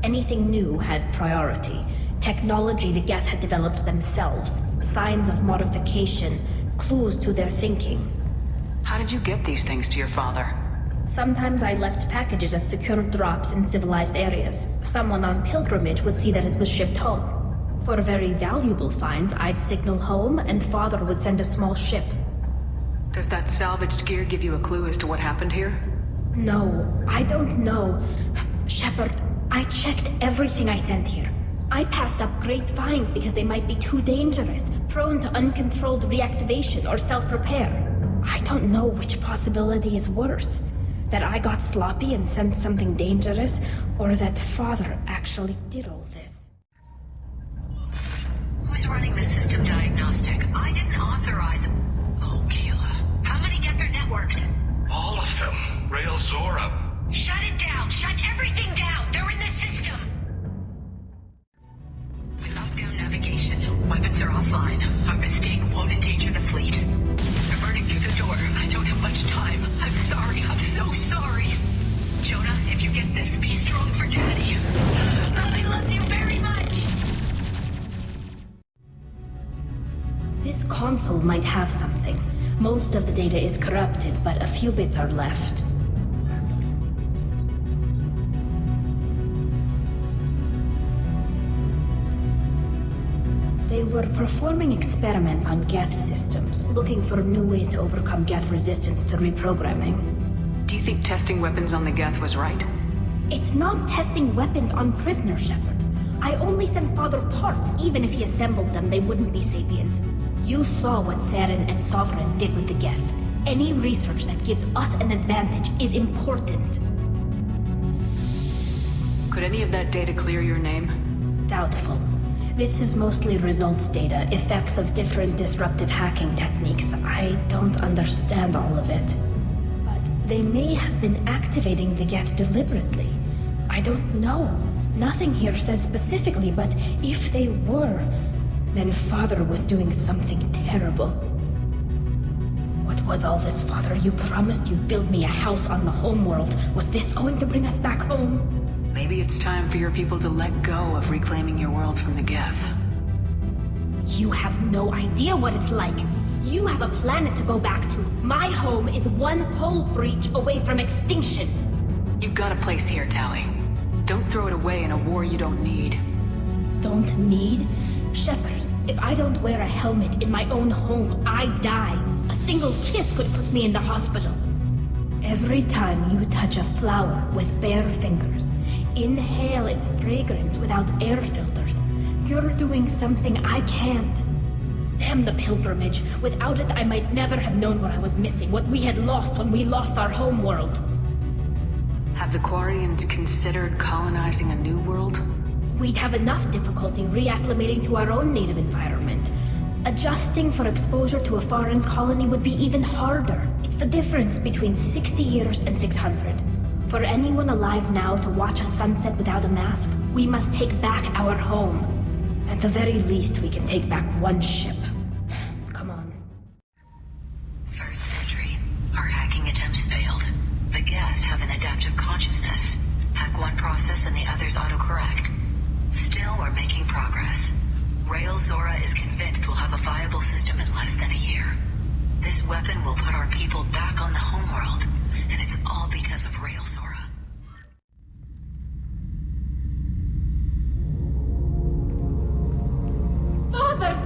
Anything new had priority. Technology the geth had developed themselves, signs of modification, clues to their thinking. How did you get these things to your father? Sometimes I left packages at secure drops in civilized areas. Someone on pilgrimage would see that it was shipped home. For very valuable finds, I'd signal home, and Father would send a small ship. Does that salvaged gear give you a clue as to what happened here? No, I don't know. Shepard, I checked everything I sent here. I passed up great finds because they might be too dangerous, prone to uncontrolled reactivation or self-repair. I don't know which possibility is worse. That I got sloppy and sent something dangerous, or that Father actually did all this. Who's running the system diagnostic? I didn't authorize... Oh, Keela. How many geth are networked? All of them. Tali'Zorah. Shut it down! Shut everything down! They're in the system! Without down navigation, weapons are offline. Our mistake won't endanger the fleet. They're burning through the door. I don't have much time. I'm sorry. I'm so sorry. Jonah, if you get this, be strong for Daddy. I love you very much! This console might have something. Most of the data is corrupted, but a few bits are left. They were performing experiments on geth systems, looking for new ways to overcome geth resistance to reprogramming. Do you think testing weapons on the geth was right? It's not testing weapons on prisoners, Shepard. I only sent Father parts. Even if he assembled them, they wouldn't be sapient. You saw what Saren and Sovereign did with the geth. Any research that gives us an advantage is important. Could any of that data clear your name? Doubtful. This is mostly results data, effects of different disruptive hacking techniques. I don't understand all of it. But they may have been activating the geth deliberately. I don't know. Nothing here says specifically, but if they were, then Father was doing something terrible. What was all this, Father? You promised you'd build me a house on the homeworld. Was this going to bring us back home? Maybe it's time for your people to let go of reclaiming your world from the geth. You have no idea what it's like. You have a planet to go back to. My home is one hull breach away from extinction. You've got a place here, Tali. Don't throw it away in a war you don't need. Don't need? Shepard, if I don't wear a helmet in my own home, I die. A single kiss could put me in the hospital. Every time you touch a flower with bare fingers, inhale its fragrance without air filters, you're doing something I can't. Damn the pilgrimage. Without it, I might never have known what I was missing, what we had lost when we lost our home world. Have the Quarians considered colonizing a new world? We'd have enough difficulty reacclimating to our own native environment. Adjusting for exposure to a foreign colony would be even harder. It's the difference between 60 years and 600. For anyone alive now to watch a sunset without a mask, we must take back our home. At the very least, we can take back one ship. Come on. First entry. Our hacking attempts failed. The geth have an adaptive consciousness. Hack one process and the others autocorrect. Still, we're making progress. Tali'Zorah is convinced we'll have a viable system in less than a year. This weapon will put our people back on the homeworld, and it's all because of Tali'Zorah. Father!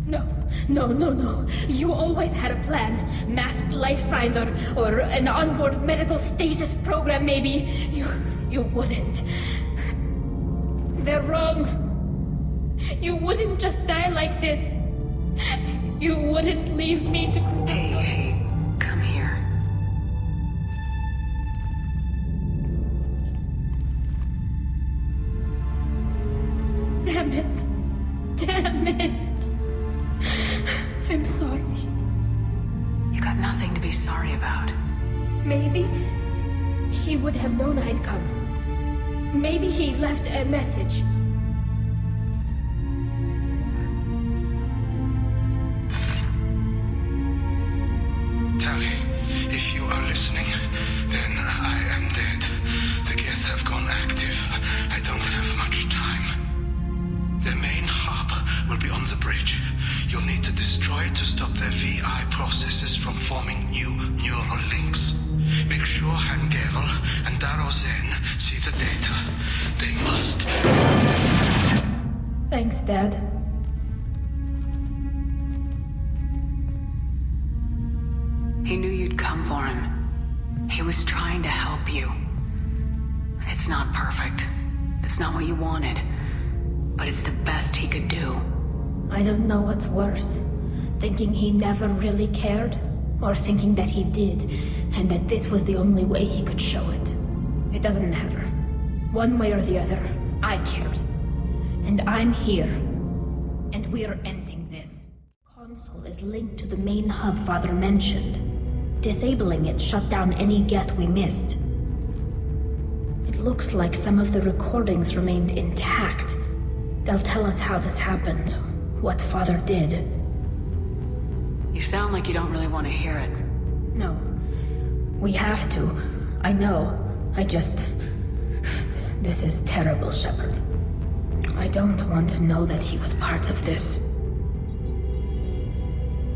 No. You always had a plan. Masked life signs or an onboard medical stasis program, maybe. You wouldn't. They're wrong. You wouldn't just die like this. You wouldn't leave me to... Hey, come here. Damn it. I'm sorry. You got nothing to be sorry about. Maybe he would have known I'd come. Maybe he left a message. Tali, if you are listening, then I am dead. The geth have gone active. I don't have much time. The main hub will be on the bridge. You'll need to destroy it to stop their VI processes from forming new neural links. Make sure Gerol and Darozen see the data. They must. Thanks, Dad. He knew you'd come for him. He was trying to help you. It's not perfect. It's not what you wanted. But it's the best he could do. I don't know what's worse. Thinking he never really cared, or thinking that he did, and that this was the only way he could show it. It doesn't matter. One way or the other, I cared. And I'm here. And we're ending this. Console is linked to the main hub Father mentioned. Disabling it shut down any geth we missed. It looks like some of the recordings remained intact. They'll tell us how this happened, what Father did. You sound like you don't really want to hear it. No. We have to. I know. This is terrible, Shepard. I don't want to know that he was part of this.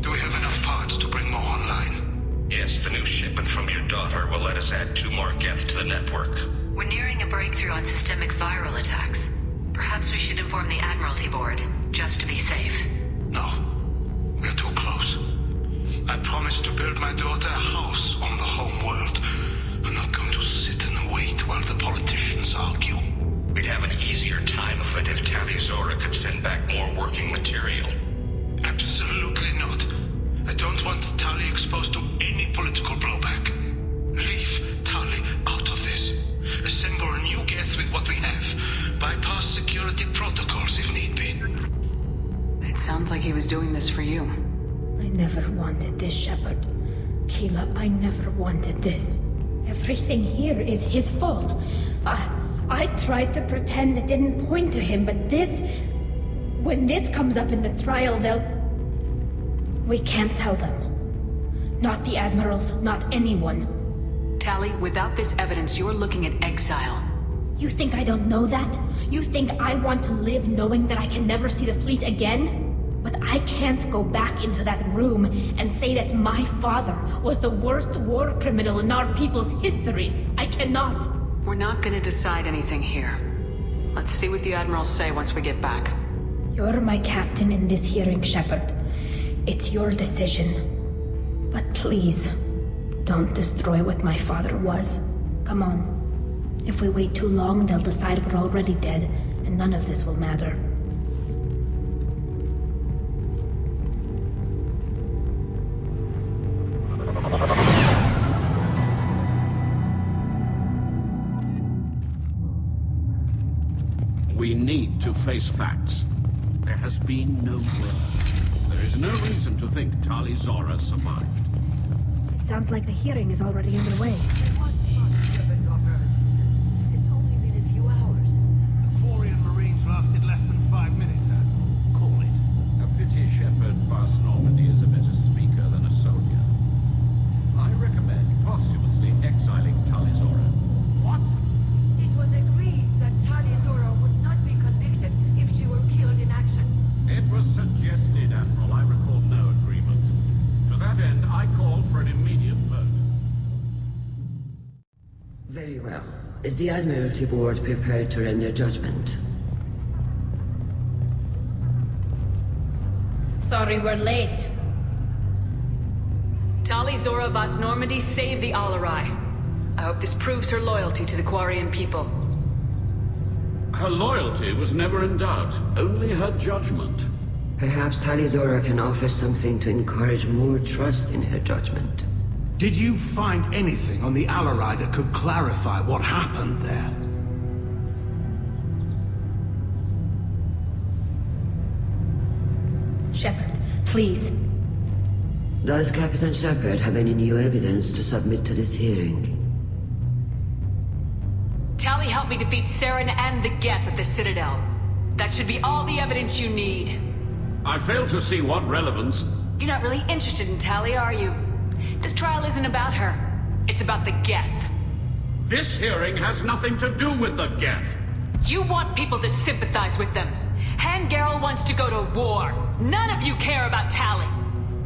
Do we have enough parts to bring more online? Yes, the new shipment from your daughter will let us add 2 more geth to the network. We're nearing a breakthrough on systemic viral attacks. Perhaps we should inform the Admiralty Board, just to be safe. No. We're too close. I promised to build my daughter a house on the home world. I'm not going to sit and wait while the politicians argue. We'd have an easier time of it if Tali'Zorah could send back more working material. Absolutely not. I don't want Tali exposed to any political blowback. Leave Tali out of this. Assemble a new geth with what we have. Bypass security protocols if need be. It sounds like he was doing this for you. I never wanted this, Shepard. Keela, I never wanted this. Everything here is his fault. I tried to pretend it didn't point to him, but this... When this comes up in the trial, we can't tell them. Not the admirals, not anyone. Tali, without this evidence, you're looking at exile. You think I don't know that? You think I want to live knowing that I can never see the fleet again? But I can't go back into that room and say that my father was the worst war criminal in our people's history. I cannot. We're not gonna decide anything here. Let's see what the Admirals say once we get back. You're my captain in this hearing, Shepard. It's your decision. But please, don't destroy what my father was. Come on. If we wait too long, they'll decide we're already dead, and none of this will matter. We need to face facts. There has been no word. There is no reason to think Tali'Zorah survived. It sounds like the hearing is already underway. It's only been a few hours. Quarian Marines lasted less than 5 minutes, huh? Call it. A pity Shepard Bass Normandy is a better speaker than a soldier. I recommend posthumously exiling Tali'Zorah. What? It was agreed that Tali'Zorah would not be convicted if she were killed in action. It was suggested, Admiral. I recall no agreement. To that end, I called for an immediate vote. Very well. Is the Admiralty Board prepared to render judgment? Sorry we're late. Tali'Zorah Vas Normandy saved the Alarei. I hope this proves her loyalty to the Quarian people. Her loyalty was never in doubt, only her judgment. Perhaps Tali'Zorah can offer something to encourage more trust in her judgment. Did you find anything on the Alarei that could clarify what happened there? Shepard, please. Does Captain Shepard have any new evidence to submit to this hearing? Tali helped me defeat Saren and the Geth at the Citadel. That should be all the evidence you need. I fail to see what relevance... You're not really interested in Tali, are you? This trial isn't about her. It's about the Geth. This hearing has nothing to do with the Geth. You want people to sympathize with them. Han Garel wants to go to war. None of you care about Tali.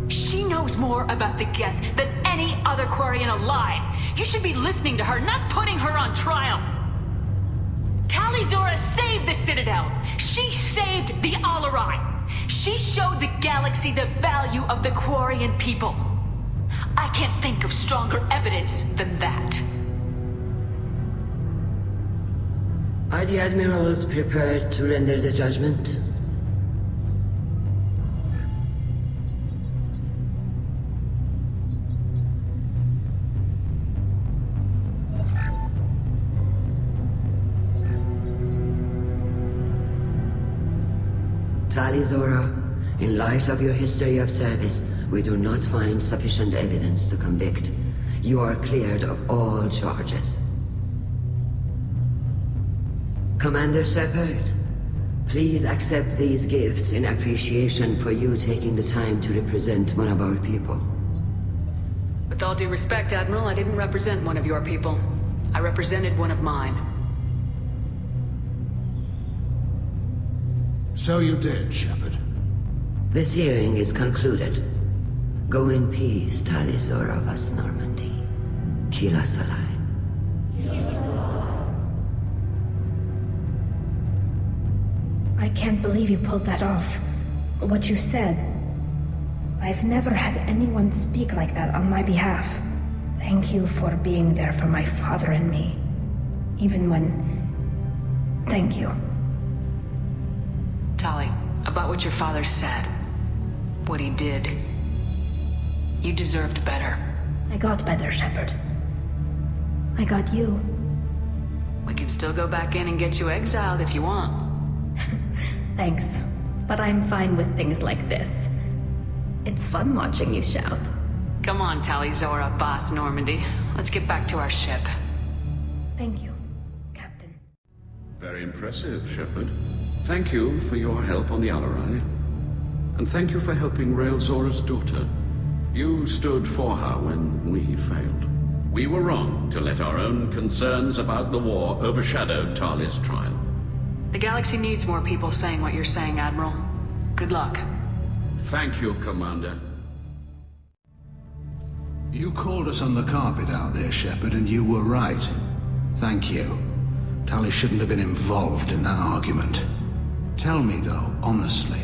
She knows more about the Geth than any other Quarian alive. You should be listening to her, not putting her on trial. Tali'Zorah saved the Citadel. She saved the Alarei. She showed the galaxy the value of the Quarian people. I can't think of stronger evidence than that. Are the Admirals prepared to render the judgment? Tali'Zorah, in light of your history of service, we do not find sufficient evidence to convict. You are cleared of all charges. Commander Shepard, please accept these gifts in appreciation for you taking the time to represent one of our people. With all due respect, Admiral, I didn't represent one of your people. I represented one of mine. So you did, Shepard. This hearing is concluded. Go in peace, Tali'Zorah Vas Normandy. Kila Salai. I can't believe you pulled that off. What you said. I've never had anyone speak like that on my behalf. Thank you for being there for my father and me. Even when... Thank you. Tali, about what your father said. What he did. You deserved better. I got better, Shepard. I got you. We can still go back in and get you exiled if you want. Thanks, but I'm fine with things like this. It's fun watching you shout. Come on, Tali'Zorah Vas Normandy. Let's get back to our ship. Thank you, Captain. Very impressive, Shepard. Thank you for your help on the Alarei. And thank you for helping Rael'Zorah's daughter. You stood for her when we failed. We were wrong to let our own concerns about the war overshadow Tali's trial. The galaxy needs more people saying what you're saying, Admiral. Good luck. Thank you, Commander. You called us on the carpet out there, Shepard, and you were right. Thank you. Tali shouldn't have been involved in that argument. Tell me, though, honestly,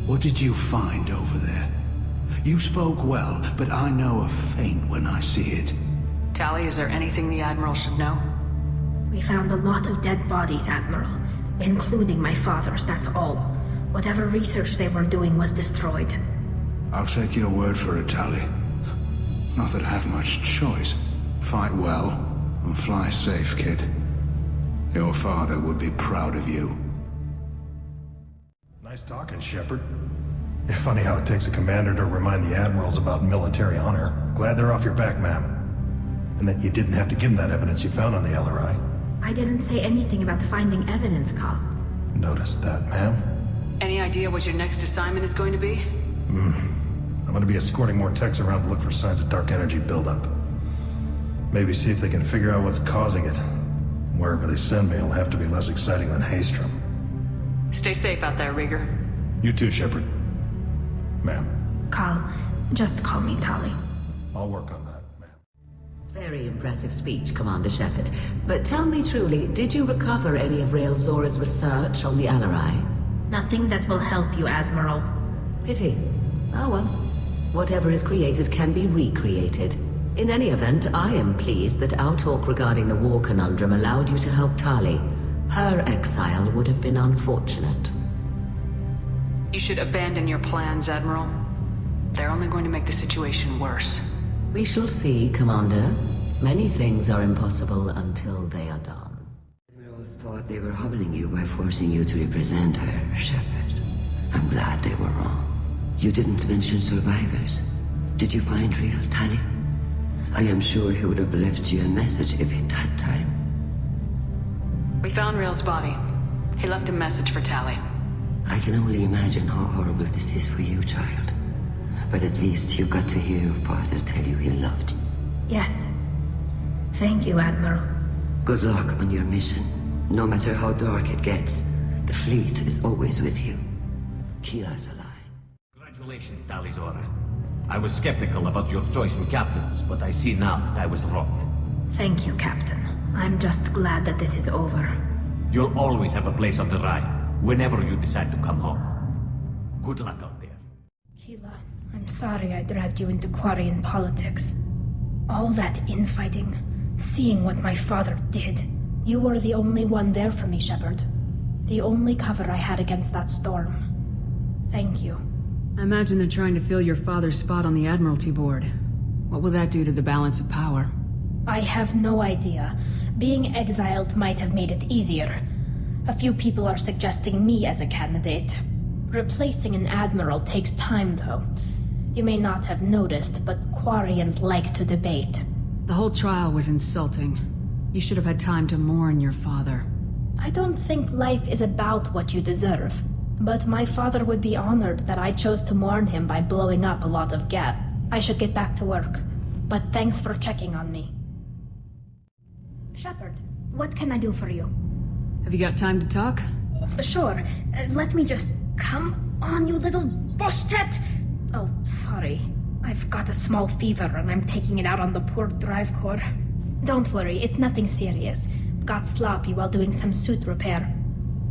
what did you find over there? You spoke well, but I know a feint when I see it. Tali, is there anything the Admiral should know? We found a lot of dead bodies, Admiral. Including my father's, that's all. Whatever research they were doing was destroyed. I'll take your word for it, Tali. Not that I have much choice. Fight well, and fly safe, kid. Your father would be proud of you. Nice talking, Shepard. It's funny how it takes a commander to remind the admirals about military honor. Glad they're off your back, ma'am. And that you didn't have to give them that evidence you found on the Alarei. I didn't say anything about finding evidence, Cal. Noticed that, ma'am. Any idea what your next assignment is going to be? I'm gonna be escorting more techs around to look for signs of dark energy buildup. Maybe see if they can figure out what's causing it. Wherever they send me, it'll have to be less exciting than Haestrom. Stay safe out there, Rieger. You too, Shepard. Ma'am. Cal, just call me Tali. I'll work on that, ma'am. Very impressive speech, Commander Shepard. But tell me truly, did you recover any of Retazorah's research on the Alarei? Nothing that will help you, Admiral. Pity. Oh well. Whatever is created can be recreated. In any event, I am pleased that our talk regarding the war conundrum allowed you to help Tali. Her exile would have been unfortunate. You should abandon your plans, Admiral. They're only going to make the situation worse. We shall see, Commander. Many things are impossible until they are done. Admirals thought they were humbling you by forcing you to represent her, Shepard. I'm glad they were wrong. You didn't mention survivors. Did you find real Tali? I am sure he would have left you a message if he'd had time. We found Real's body. He left a message for Tali. I can only imagine how horrible this is for you, child. But at least you got to hear your father tell you he loved you. Yes. Thank you, Admiral. Good luck on your mission. No matter how dark it gets, the fleet is always with you. Keep us alive. Congratulations, Tali'Zorah. I was skeptical about your choice in captains, but I see now that I was wrong. Thank you, Captain. I'm just glad that this is over. You'll always have a place on the Rhine, whenever you decide to come home. Good luck out there. Keela, I'm sorry I dragged you into Quarian politics. All that infighting, seeing what my father did. You were the only one there for me, Shepard. The only cover I had against that storm. Thank you. I imagine they're trying to fill your father's spot on the Admiralty Board. What will that do to the balance of power? I have no idea. Being exiled might have made it easier. A few people are suggesting me as a candidate. Replacing an admiral takes time, though. You may not have noticed, but Quarians like to debate. The whole trial was insulting. You should have had time to mourn your father. I don't think life is about what you deserve. But my father would be honored that I chose to mourn him by blowing up a lot of geth. I should get back to work. But thanks for checking on me. Shepard, what can I do for you? Have you got time to talk? Sure. Let me just... Come on, you little boshtet! Oh, sorry. I've got a small fever and I'm taking it out on the poor drive core. Don't worry, it's nothing serious. Got sloppy while doing some suit repair.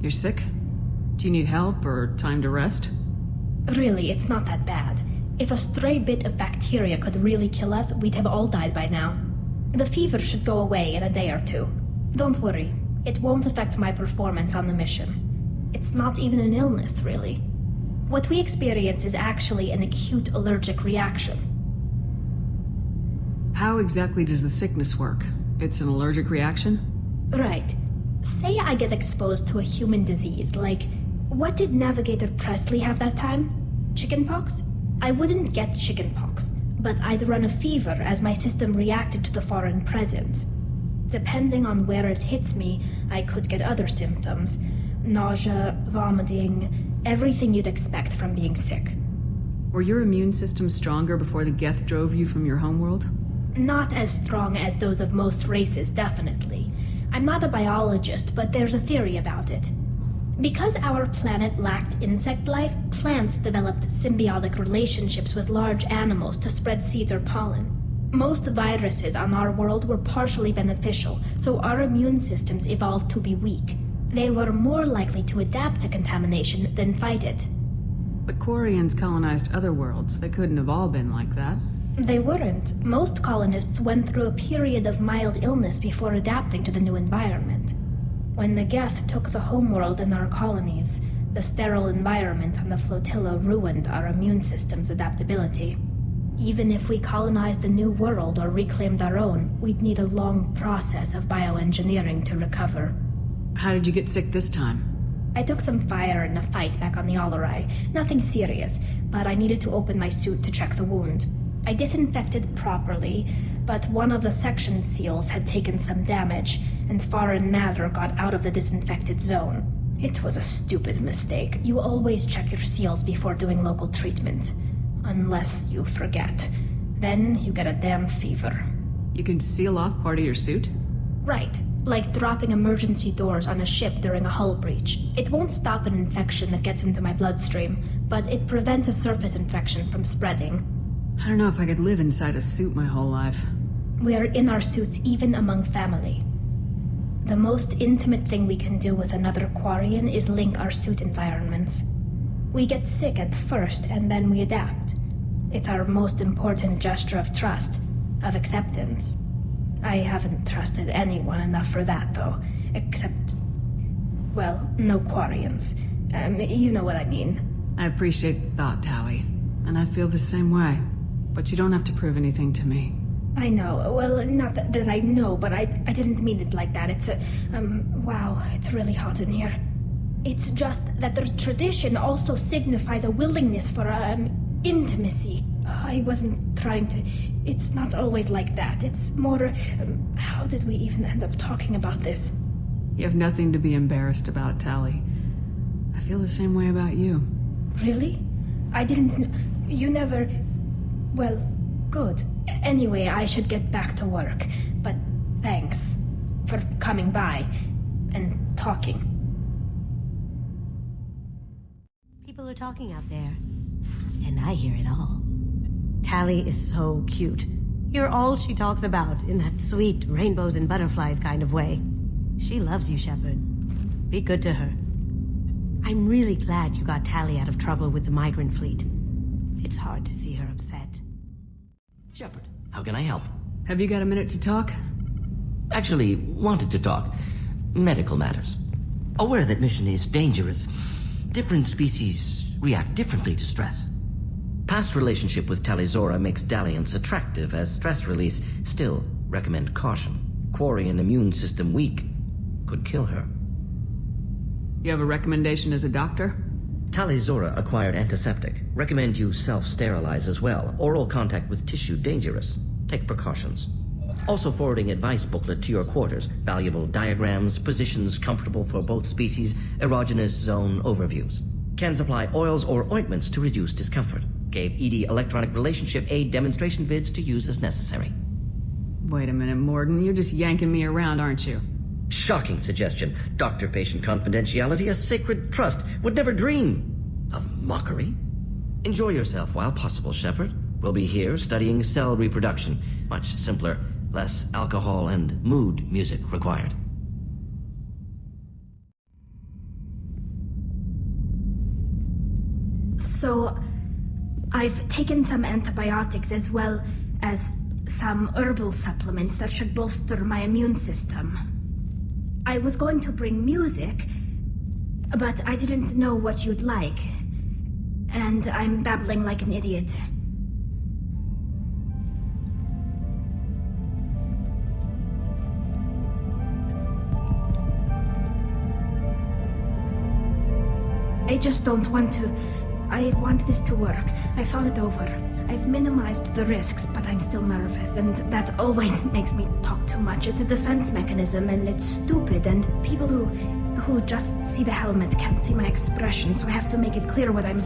You're sick? Do you need help or time to rest? Really, it's not that bad. If a stray bit of bacteria could really kill us, we'd have all died by now. The fever should go away in a day or two. Don't worry, it won't affect my performance on the mission. It's not even an illness, really. What we experience is actually an acute allergic reaction. How exactly does the sickness work? It's an allergic reaction? Right. Say I get exposed to a human disease, like... What did Navigator Presley have that time? Chickenpox? I wouldn't get chickenpox, but I'd run a fever as my system reacted to the foreign presence. Depending on where it hits me, I could get other symptoms. Nausea, vomiting, everything you'd expect from being sick. Were your immune system stronger before the geth drove you from your homeworld? Not as strong as those of most races, definitely. I'm not a biologist, but there's a theory about it. Because our planet lacked insect life, plants developed symbiotic relationships with large animals to spread seeds or pollen. Most viruses on our world were partially beneficial, so our immune systems evolved to be weak. They were more likely to adapt to contamination than fight it. But Quarians colonized other worlds. They couldn't have all been like that. They weren't. Most colonists went through a period of mild illness before adapting to the new environment. When the geth took the homeworld in our colonies, the sterile environment on the flotilla ruined our immune system's adaptability. Even if we colonized a new world or reclaimed our own, we'd need a long process of bioengineering to recover. How did you get sick this time? I took some fire in a fight back on the Alarei. Nothing serious, but I needed to open my suit to check the wound. I disinfected properly, but one of the section seals had taken some damage, and foreign matter got out of the disinfected zone. It was a stupid mistake. You always check your seals before doing local treatment. Unless you forget. Then you get a damn fever. You can seal off part of your suit? Right. Like dropping emergency doors on a ship during a hull breach. It won't stop an infection that gets into my bloodstream, but it prevents a surface infection from spreading. I don't know if I could live inside a suit my whole life. We are in our suits even among family. The most intimate thing we can do with another Quarian is link our suit environments. We get sick at first, and then we adapt. It's our most important gesture of trust, of acceptance. I haven't trusted anyone enough for that, though. Except, well, no Quarians. You know what I mean. I appreciate the thought, Tali. And I feel the same way. But you don't have to prove anything to me. I know. Well, not that I know, but I didn't mean it like that. It's wow, it's really hot in here. It's just that the tradition also signifies a willingness for, intimacy. I wasn't trying to... It's not always like that. It's more... how did we even end up talking about this? You have nothing to be embarrassed about, Tali. I feel the same way about you. Really? I didn't... You never... Well, good. Anyway, I should get back to work. But thanks for coming by and talking. People are talking out there, and I hear it all. Tali is so cute. You're all she talks about in that sweet rainbows and butterflies kind of way. She loves you, Shepard. Be good to her. I'm really glad you got Tali out of trouble with the Migrant fleet. It's hard to see her upset. Shepard, how can I help? Have you got a minute to talk? Actually, wanted to talk. Medical matters. Aware that mission is dangerous. Different species react differently to stress. Past relationship with Tali'Zorah makes dalliance attractive as stress release. Still, recommend caution. Quarian immune system weak. Could kill her. You have a recommendation as a doctor? Tali'Zorah acquired antiseptic. Recommend you self-sterilize as well. Oral contact with tissue dangerous. Take precautions. Also forwarding advice booklet to your quarters. Valuable diagrams, positions comfortable for both species, erogenous zone overviews. Can supply oils or ointments to reduce discomfort. Gave ED electronic relationship aid demonstration vids to use as necessary. Wait a minute, Morgan. You're just yanking me around, aren't you? Shocking suggestion. Doctor-patient confidentiality, a sacred trust. Would never dream of mockery. Enjoy yourself while possible, Shepard. We'll be here studying cell reproduction. Much simpler, less alcohol and mood music required. So, I've taken some antibiotics as well as some herbal supplements that should bolster my immune system. I was going to bring music, but I didn't know what you'd like. And I'm babbling like an idiot. I just don't want to... I want this to work. I thought it over. I've minimized the risks, but I'm still nervous, and that always makes me talk too much. It's a defense mechanism, and it's stupid, and people who just see the helmet can't see my expression, so I have to make it clear what I'm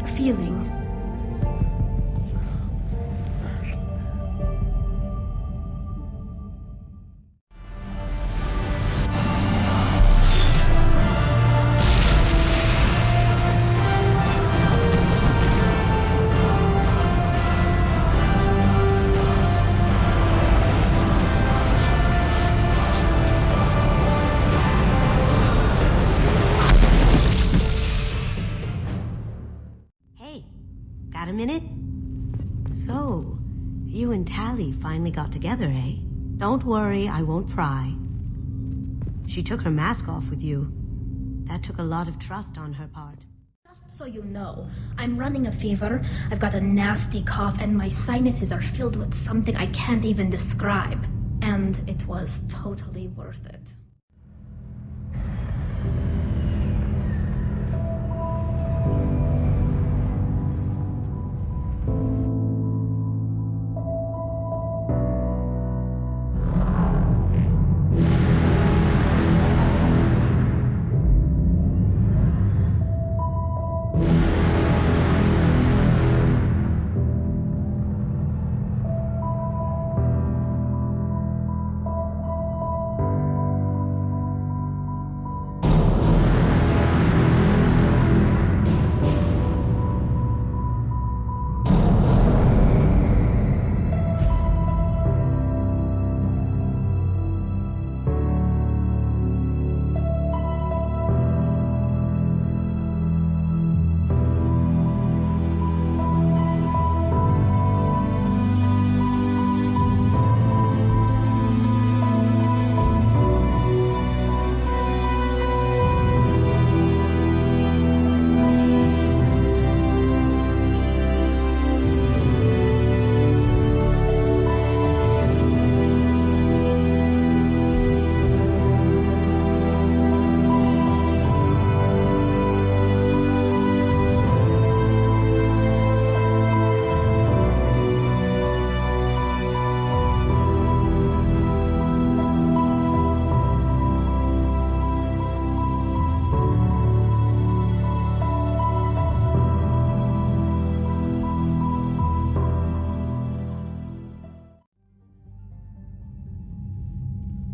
feeling. Got a minute? So, you and Tali finally got together, eh? Don't worry, I won't pry. She took her mask off with you. That took a lot of trust on her part. Just so you know, I'm running a fever, I've got a nasty cough, and my sinuses are filled with something I can't even describe. And it was totally worth it.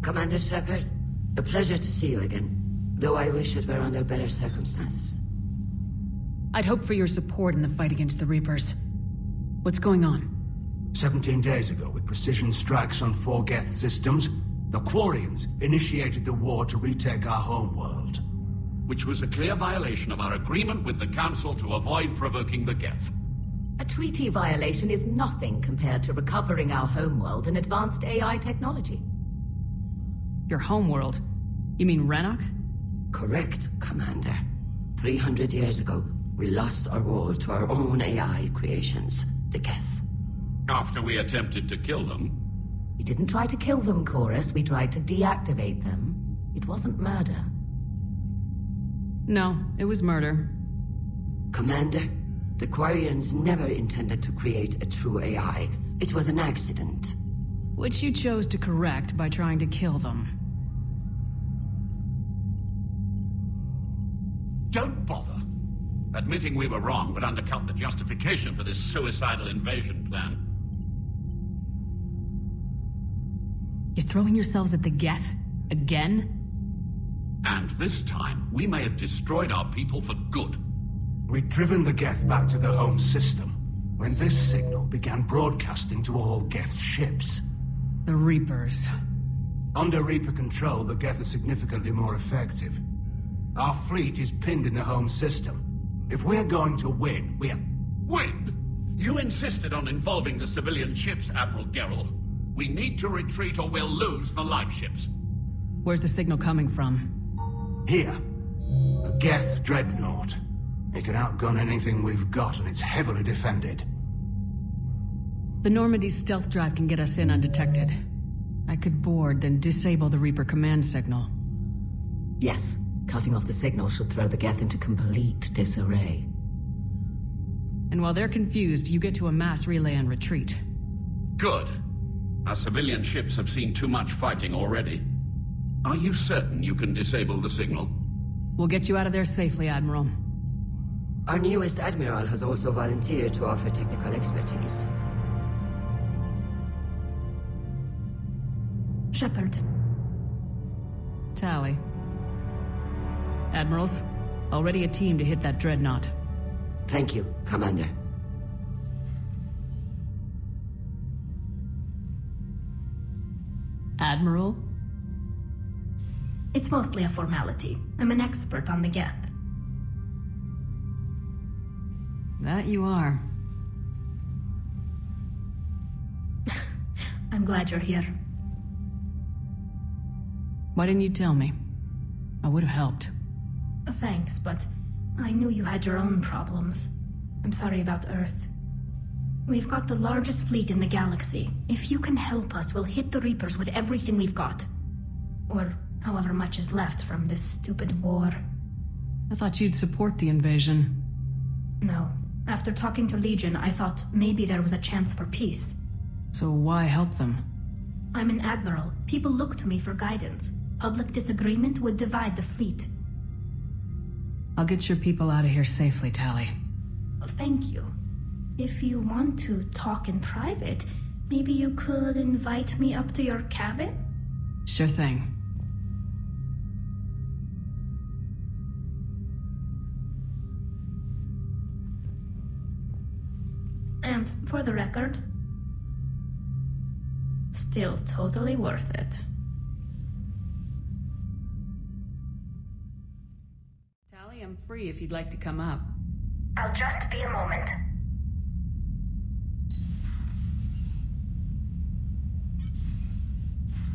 Commander Shepard, a pleasure to see you again, though I wish it were under better circumstances. I'd hoped for your support in the fight against the Reapers. What's going on? 17 days ago, with precision strikes on 4 geth systems, the Quarians initiated the war to retake our homeworld. Which was a clear violation of our agreement with the Council to avoid provoking the geth. A treaty violation is nothing compared to recovering our homeworld and advanced AI technology. Your homeworld? You mean Ranoc? Correct, Commander. 300 years ago, we lost our world to our own AI creations, the geth. After we attempted to kill them? We didn't try to kill them, Chorus. We tried to deactivate them. It wasn't murder. No, it was murder. Commander, the Quarians never intended to create a true AI. It was an accident. Which you chose to correct by trying to kill them. Don't bother. Admitting we were wrong would undercut the justification for this suicidal invasion plan. You're throwing yourselves at the geth? Again? And this time, we may have destroyed our people for good. We'd driven the geth back to the home system, when this signal began broadcasting to all geth ships. The Reapers. Under Reaper control, the geth are significantly more effective. Our fleet is pinned in the home system. If we're going to win, we're... Win? You insisted on involving the civilian ships, Admiral Gerrel. We need to retreat or we'll lose the live ships. Where's the signal coming from? Here. A geth dreadnought. It can outgun anything we've got, and it's heavily defended. The Normandy's stealth drive can get us in undetected. I could board, then disable the Reaper command signal. Yes. Cutting off the signal should throw the geth into complete disarray. And while they're confused, you get to a mass relay and retreat. Good. Our civilian ships have seen too much fighting already. Are you certain you can disable the signal? We'll get you out of there safely, Admiral. Our newest Admiral has also volunteered to offer technical expertise. Shepard. Tali. Admirals, already a team to hit that dreadnought. Thank you, Commander. Admiral? It's mostly a formality. I'm an expert on the geth. That you are. I'm glad you're here. Why didn't you tell me? I would have helped. Thanks, but I knew you had your own problems. I'm sorry about Earth. We've got the largest fleet in the galaxy. If you can help us, we'll hit the Reapers with everything we've got. Or however much is left from this stupid war. I thought you'd support the invasion. No. After talking to Legion, I thought maybe there was a chance for peace. So why help them? I'm an admiral. People look to me for guidance. Public disagreement would divide the fleet. I'll get your people out of here safely, Tali. Thank you. If you want to talk in private, maybe you could invite me up to your cabin? Sure thing. And for the record, still totally worth it. Tali, I'm free if you'd like to come up. I'll just be a moment.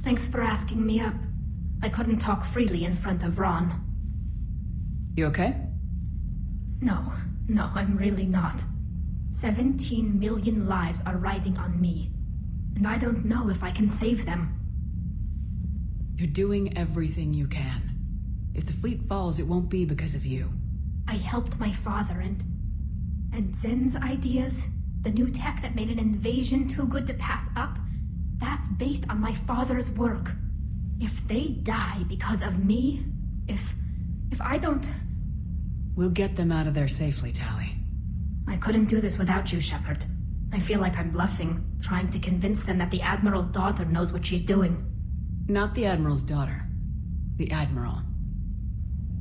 Thanks for asking me up. I couldn't talk freely in front of Ron. You okay? No, I'm really not. 17 million lives are riding on me, and I don't know if I can save them. You're doing everything you can. If the fleet falls, it won't be because of you. I helped my father and Zen's ideas, the new tech that made an invasion too good to pass up, that's based on my father's work. If they die because of me, if I don't... We'll get them out of there safely, Tali. I couldn't do this without you, Shepard. I feel like I'm bluffing, trying to convince them that the Admiral's daughter knows what she's doing. Not the Admiral's daughter. The Admiral.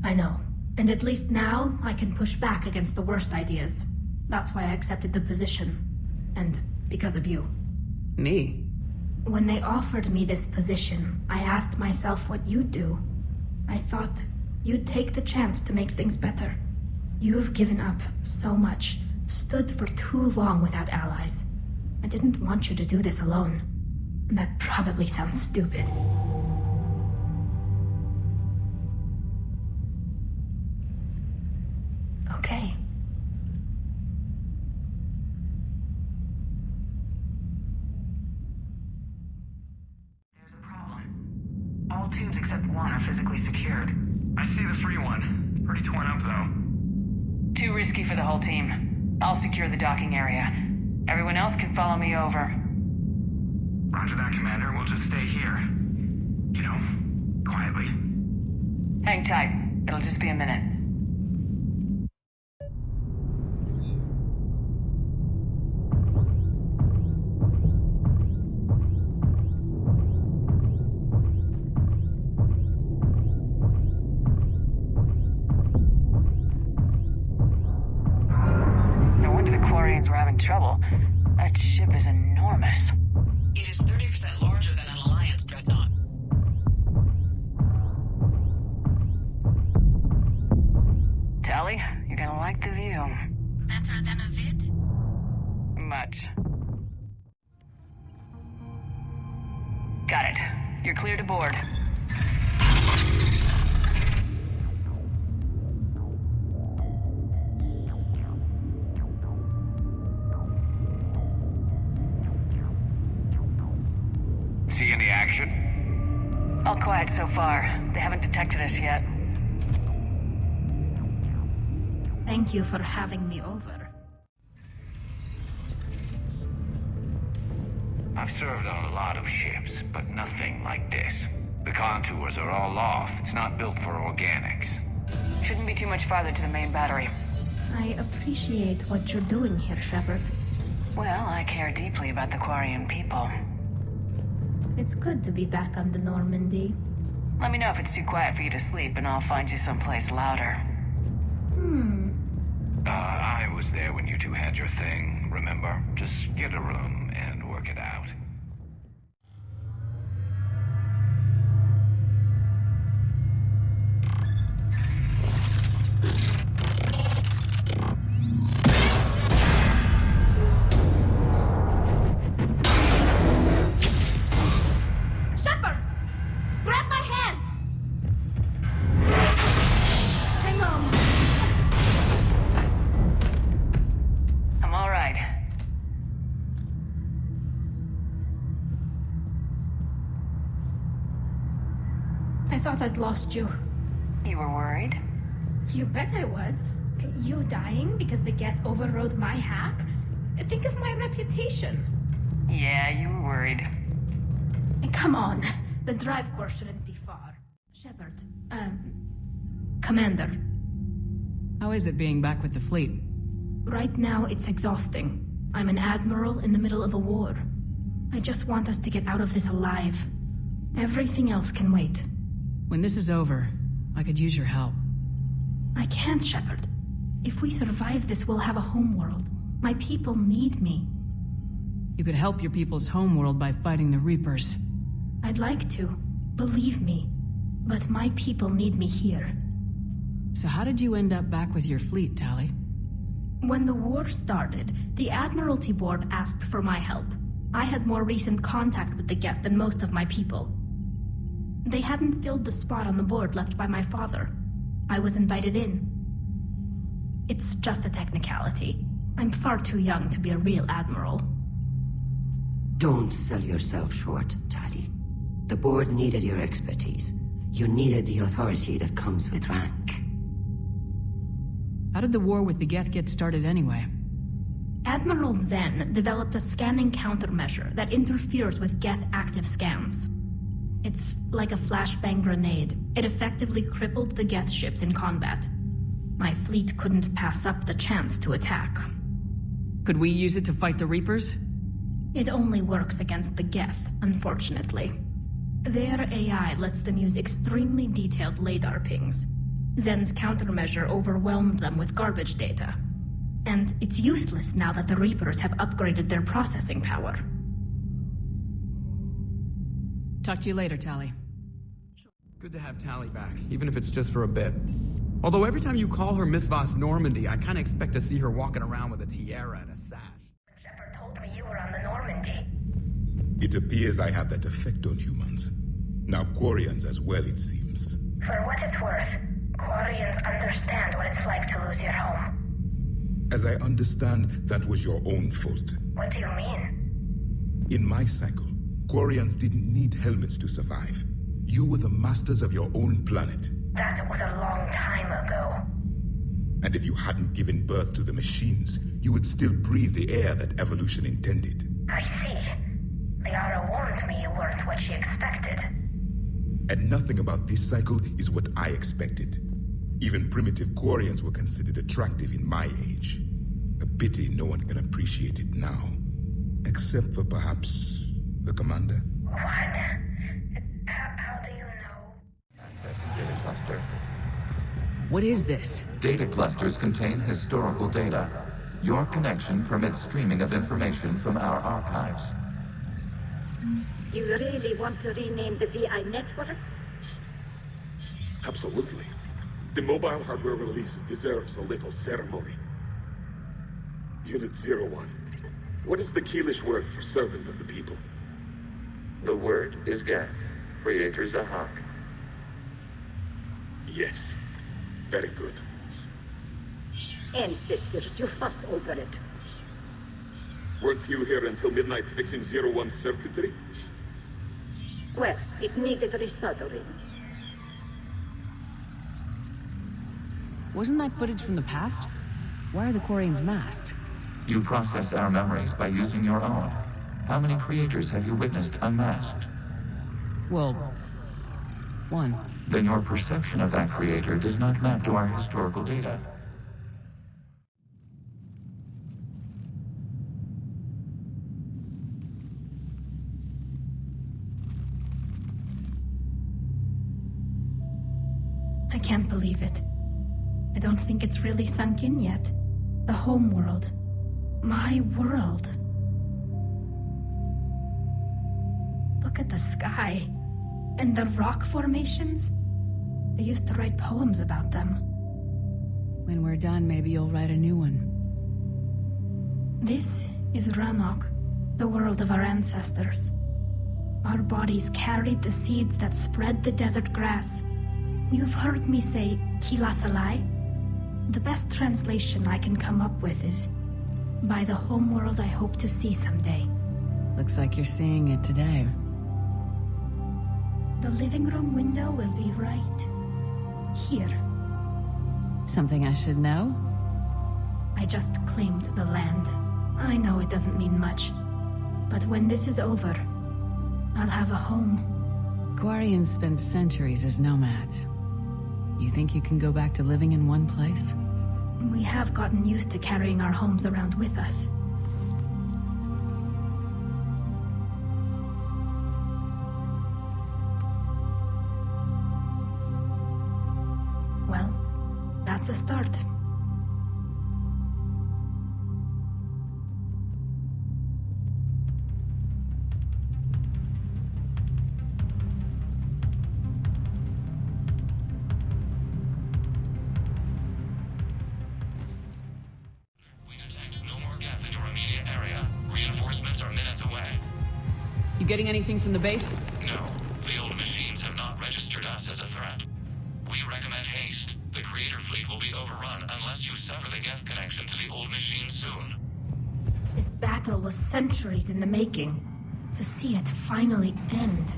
I know. And at least now, I can push back against the worst ideas. That's why I accepted the position. And because of you. Me? When they offered me this position, I asked myself what you'd do. I thought you'd take the chance to make things better. You've given up so much, stood for too long without allies. I didn't want you to do this alone. That probably sounds stupid. Okay. There's a problem. All tubes except one are physically secured. I see the free one. Pretty torn up, though. Too risky for the whole team. I'll secure the docking area. Everyone else can follow me over. Roger that, Commander. We'll just stay here. You know, quietly. Hang tight. It'll just be a minute. We're having trouble. That ship is enormous. It is 30% larger than an Alliance dreadnought. Tali, you're gonna like the view. Better than a vid? Much. Got it. You're clear to board. See any action? All quiet so far. They haven't detected us yet. Thank you for having me over. I've served on a lot of ships, but nothing like this. The contours are all off. It's not built for organics. Shouldn't be too much farther to the main battery. I appreciate what you're doing here, Shepard. Well, I care deeply about the Quarian people. It's good to be back on the Normandy. Let me know if it's too quiet for you to sleep, and I'll find you someplace louder. I was there when you two had your thing, remember? Just get a room and work it out. I thought I'd lost you. You were worried? You bet I was. You dying because the geth overrode my hack? Think of my reputation. Yeah, you were worried. Come on. The drive course shouldn't be far. Shepard. Commander. How is it being back with the fleet? Right now, it's exhausting. I'm an admiral in the middle of a war. I just want us to get out of this alive. Everything else can wait. When this is over, I could use your help. I can't, Shepard. If we survive this, we'll have a homeworld. My people need me. You could help your people's homeworld by fighting the Reapers. I'd like to. Believe me. But my people need me here. So how did you end up back with your fleet, Tali? When the war started, the Admiralty Board asked for my help. I had more recent contact with the geth than most of my people. They hadn't filled the spot on the board left by my father. I was invited in. It's just a technicality. I'm far too young to be a real admiral. Don't sell yourself short, Tali. The board needed your expertise. You needed the authority that comes with rank. How did the war with the geth get started anyway? Admiral Zen developed a scanning countermeasure that interferes with geth active scans. It's like a flashbang grenade. It effectively crippled the geth ships in combat. My fleet couldn't pass up the chance to attack. Could we use it to fight the Reapers? It only works against the geth, unfortunately. Their AI lets them use extremely detailed LADAR pings. Zen's countermeasure overwhelmed them with garbage data. And it's useless now that the Reapers have upgraded their processing power. Talk to you later, Tali. Good to have Tali back, even if it's just for a bit. Although every time you call her Miss Voss Normandy, I kinda expect to see her walking around with a tiara and a sash. Shepard told me you were on the Normandy. It appears I have that effect on humans. Now Quarians as well, it seems. For what it's worth, Quarians understand what it's like to lose your home. As I understand, that was your own fault. What do you mean? In my cycle, Quarians didn't need helmets to survive. You were the masters of your own planet. That was a long time ago. And if you hadn't given birth to the machines, you would still breathe the air that evolution intended. I see. Liara warned me you weren't what she expected. And nothing about this cycle is what I expected. Even primitive Quarians were considered attractive in my age. A pity no one can appreciate it now. Except for perhaps the commander. What? How do you know? Accessing data cluster. What is this? Data clusters contain historical data. Your connection permits streaming of information from our archives. You really want to rename the VI networks? Absolutely. The mobile hardware release deserves a little ceremony. Unit 01. What is the Keelish word for servant of the people? The word is geth, Creator Zahak. Yes. Very good. Ancestors, you fuss over it. Weren't you here until midnight fixing 01's circuitry? Well, it needed resoldering. Wasn't that footage from the past? Why are the Quarians masked? You process our memories by using your own. How many creators have you witnessed unmasked? Well, one. Then your perception of that creator does not map to our historical data. I can't believe it. I don't think it's really sunk in yet. The home world. My world. Look at the sky. And the rock formations. They used to write poems about them. When we're done, maybe you'll write a new one. This is Ranoc, the world of our ancestors. Our bodies carried the seeds that spread the desert grass. You've heard me say Kilasalai? The best translation I can come up with is, by the homeworld I hope to see someday. Looks like you're seeing it today. The living room window will be right here. Something I should know? I just claimed the land. I know it doesn't mean much, but when this is over, I'll have a home. Quarians spent centuries as nomads. You think you can go back to living in one place? We have gotten used to carrying our homes around with us. Well, that's a start. You getting anything from the base? No. The old machines have not registered us as a threat. We recommend haste. The creator fleet will be overrun unless you sever the geth connection to the old machine soon. This battle was centuries in the making. To see it finally end.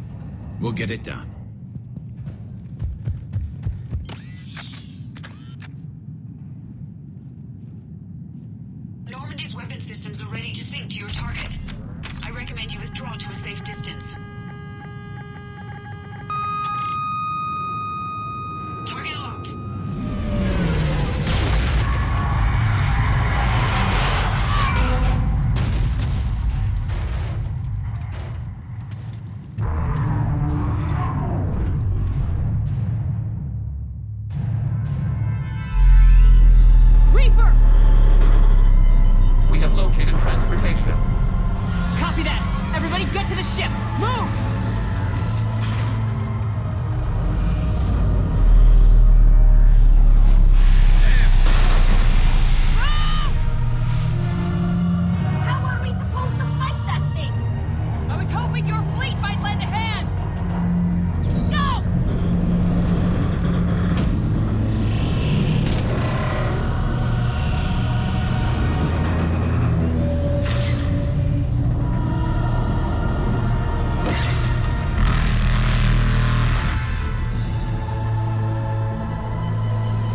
We'll get it done. Normandy's weapon systems are ready to sync to your target. I recommend you withdraw to a safe distance. Target locked. Reaper! We have located transportation. Copy that! Everybody get to the ship! Move! How are we supposed to fight that thing? I was hoping your fleet might lend a hand! No!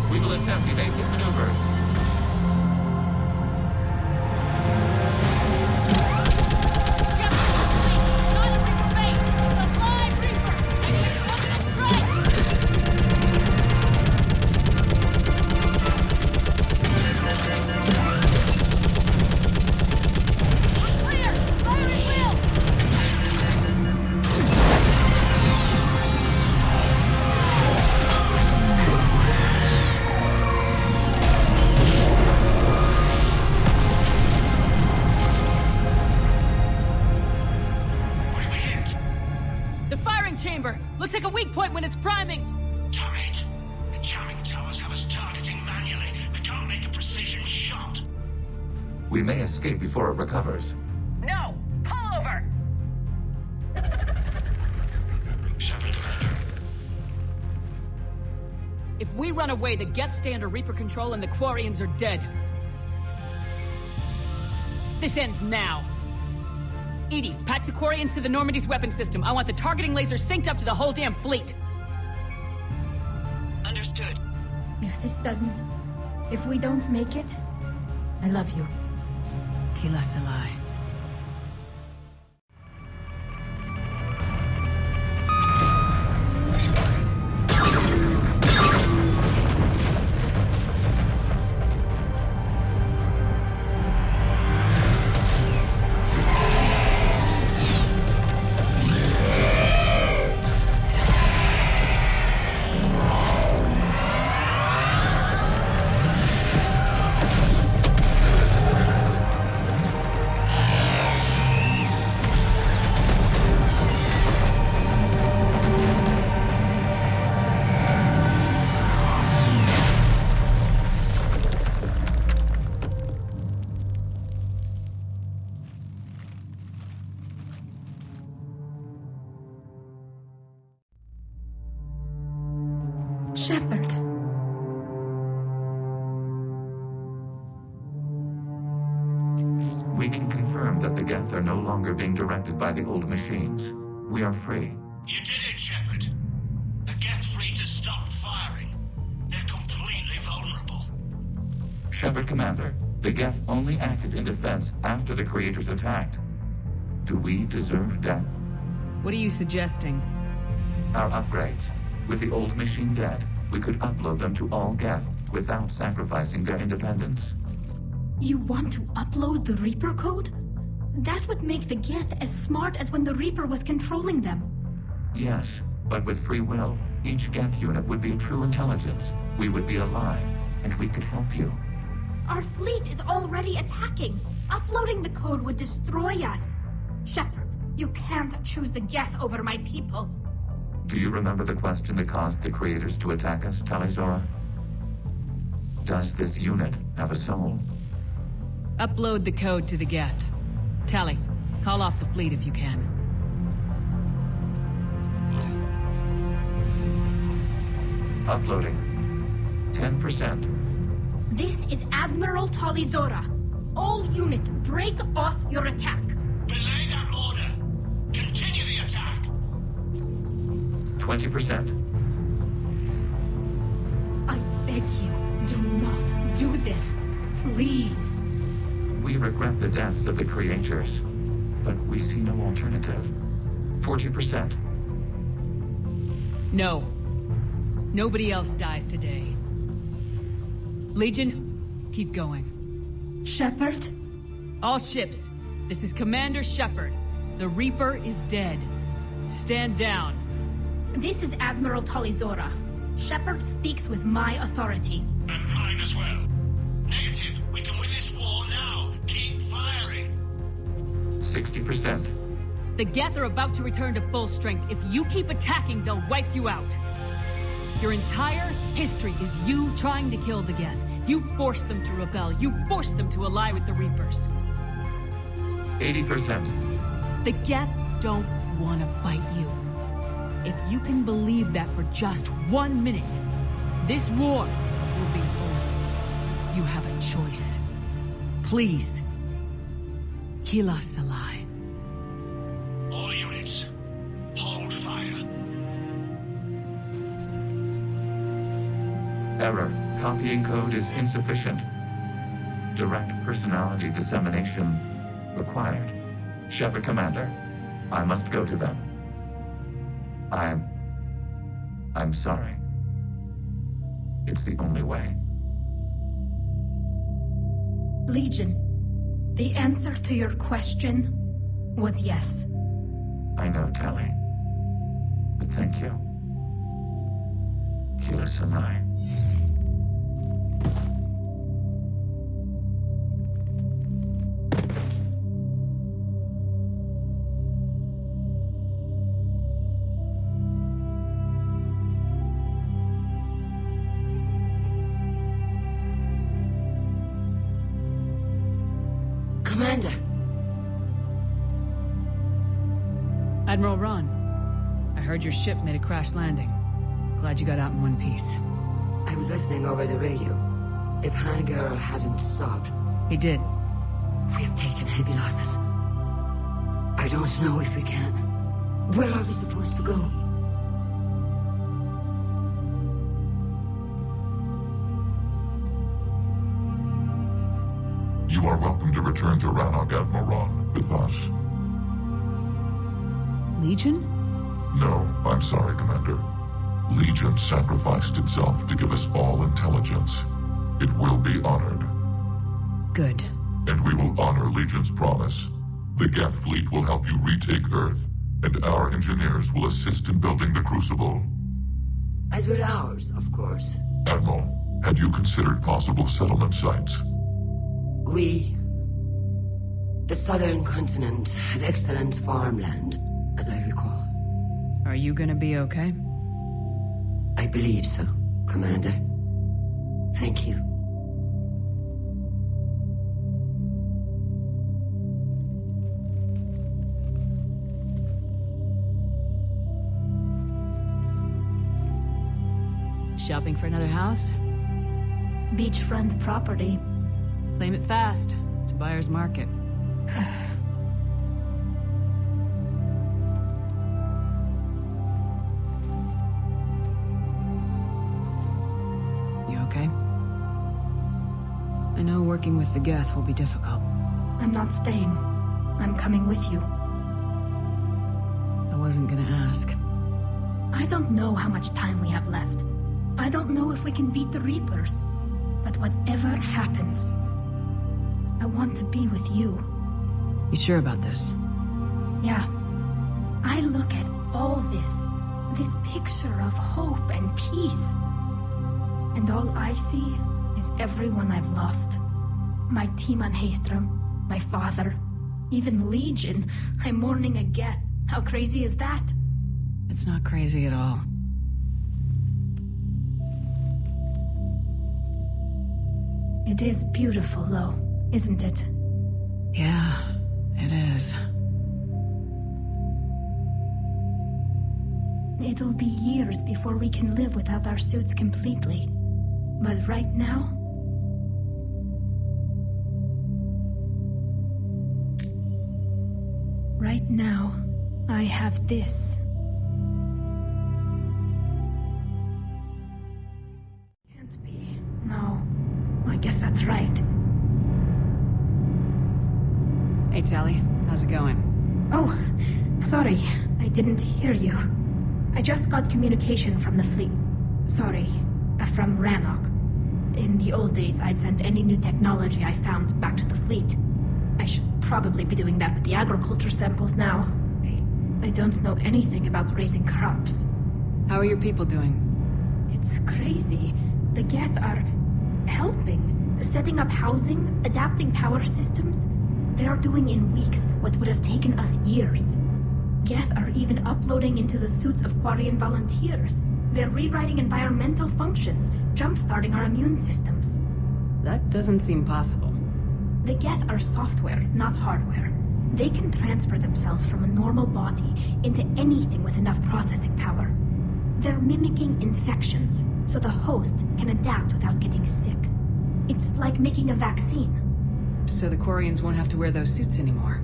We will attempt evasive maneuvers. The firing chamber! Looks like a weak point when it's priming! Turret! The jamming towers have us targeting manually. We can't make a precision shot. We may escape before it recovers. No! Pull over! Shepard, Commander. If we run away, the geth stay under Reaper control and the Quarians are dead. This ends now. Edie, patch the Quarians to the Normandy's weapon system. I want the targeting laser synced up to the whole damn fleet. Understood. If we don't make it, I love you. Kila Salai. Shepard. We can confirm that the geth are no longer being directed by the old machines. We are free. You did it, Shepard. The geth fleet has stopped firing. They're completely vulnerable. Shepard, Commander, the geth only acted in defense after the creators attacked. Do we deserve death? What are you suggesting? Our upgrades. With the old machine dead, we could upload them to all geth without sacrificing their independence. You want to upload the Reaper code? That would make the geth as smart as when the Reaper was controlling them. Yes, but with free will, each geth unit would be true intelligence. We would be alive, and we could help you. Our fleet is already attacking. Uploading the code would destroy us. Shepard, you can't choose the geth over my people. Do you remember the question that caused the creators to attack us, Tali'Zorah? Does this unit have a soul? Upload the code to the geth. Tali, call off the fleet if you can. Uploading. 10%. This is Admiral Tali'Zorah. All units, break off your attack. Belay that order. Continue the attack. 20%. I beg you, do not do this. Please. We regret the deaths of the creators, but we see no alternative. 40%. No. Nobody else dies today. Legion, keep going. Shepard? All ships, this is Commander Shepard. The Reaper is dead. Stand down. This is Admiral Tali'Zorah. Shepard speaks with my authority. And mine as well. Negative. We can win this war now. Keep firing. 60%. The geth are about to return to full strength. If you keep attacking, they'll wipe you out. Your entire history is you trying to kill the geth. You forced them to rebel. You forced them to ally with the Reapers. 80%. The geth don't want to fight you. If you can believe that for just 1 minute, this war will be over. You have a choice. Please, kill us alive. All units, hold fire. Error. Copying code is insufficient. Direct personality dissemination required. Shepard, Commander, I must go to them. I'm sorry. It's the only way. Legion, the answer to your question was yes. I know, Tali. But thank you. Kill us alive. Commander. Admiral Ron, I heard your ship made a crash landing. Glad you got out in one piece. I was listening over the radio. If Hangirl hadn't stopped... He did. We have taken heavy losses. I don't know if we can. Where are we supposed to go? You are welcome to return to Ranoc, Admiral Ron, with us. Legion? No, I'm sorry, Commander. Legion sacrificed itself to give us all intelligence. It will be honored. Good. And we will honor Legion's promise. The geth fleet will help you retake Earth, and our engineers will assist in building the Crucible. As will ours, of course. Admiral, had you considered possible settlement sites? The southern continent had excellent farmland, as I recall. Are you gonna be okay? I believe so, Commander. Thank you. Shopping for another house? Beachfront property. Claim it fast. It's a buyer's market. Working with the geth will be difficult. I'm not staying. I'm coming with you. I wasn't gonna ask. I don't know how much time we have left. I don't know if we can beat the Reapers. But whatever happens, I want to be with you. You sure about this? Yeah. I look at all this picture of hope and peace. And all I see is everyone I've lost. My team on Haestrom, my father, even Legion. I'm mourning a geth. How crazy is that? It's not crazy at all. It is beautiful, though, isn't it? Yeah, it is. It'll be years before we can live without our suits completely. But right now... Right now, I have this. Can't be. No. I guess that's right. Hey, Tali. How's it going? Oh, sorry. I didn't hear you. I just got communication from the fleet. Sorry, from Ranoc. In the old days, I'd sent any new technology I found back to the fleet. I should probably be doing that with the agriculture samples now. I don't know anything about raising crops. How are your people doing? It's crazy. The geth are helping. Setting up housing, adapting power systems. They are doing in weeks what would have taken us years. Geth are even uploading into the suits of Quarian volunteers. They're rewriting environmental functions, jump-starting our immune systems. That doesn't seem possible. The geth are software, not hardware. They can transfer themselves from a normal body into anything with enough processing power. They're mimicking infections, so the host can adapt without getting sick. It's like making a vaccine. So the Quarians won't have to wear those suits anymore.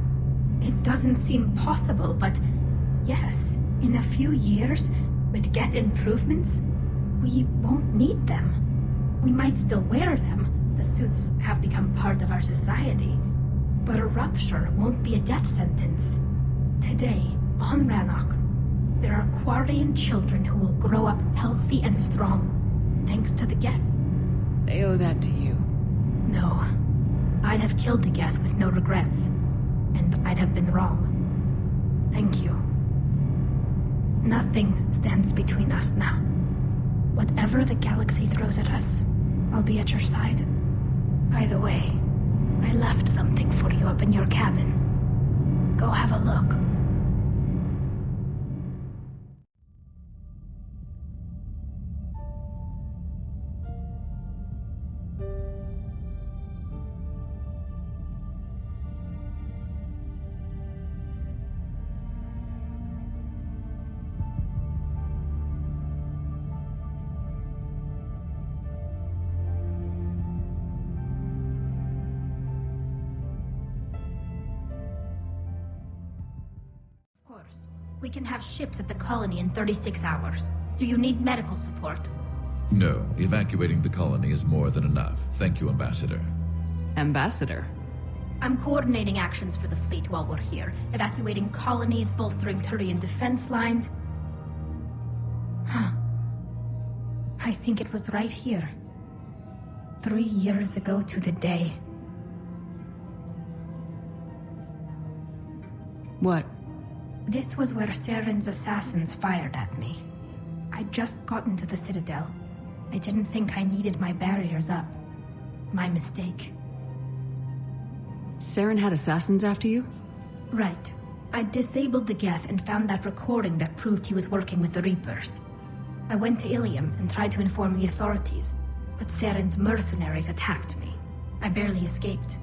It doesn't seem possible, but yes, in a few years, with geth improvements, we won't need them. We might still wear them. The suits have become part of our society. But a rupture won't be a death sentence. Today, on Ranoc, there are Quarian children who will grow up healthy and strong, thanks to the geth. They owe that to you. No. I'd have killed the geth with no regrets. And I'd have been wrong. Thank you. Nothing stands between us now. Whatever the galaxy throws at us, I'll be at your side. By the way, I left something for you up in your cabin. Go have a look. We can have ships at the colony in 36 hours. Do you need medical support? No, evacuating the colony is more than enough. Thank you, Ambassador. Ambassador? I'm coordinating actions for the fleet while we're here. Evacuating colonies, bolstering Turian defense lines. Huh. I think it was right here. 3 years ago to the day. What? This was where Saren's assassins fired at me. I'd just gotten to the Citadel. I didn't think I needed my barriers up. My mistake. Saren had assassins after you? Right. I disabled the geth and found that recording that proved he was working with the Reapers. I went to Ilium and tried to inform the authorities, but Saren's mercenaries attacked me. I barely escaped.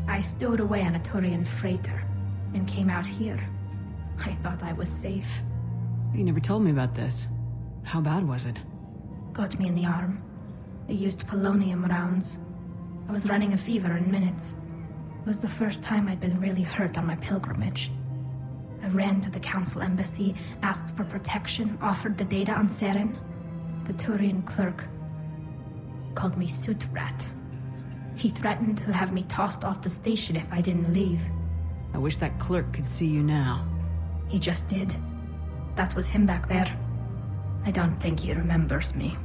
I stowed away on a Turian freighter and came out here. I thought I was safe. You never told me about this. How bad was it? Got me in the arm. They used polonium rounds. I was running a fever in minutes. It was the first time I'd been really hurt on my pilgrimage. I ran to the Council embassy, asked for protection, offered the data on Saren. The Turian clerk called me Suit Rat. He threatened to have me tossed off the station if I didn't leave. I wish that clerk could see you now. He just did. That was him back there. I don't think he remembers me.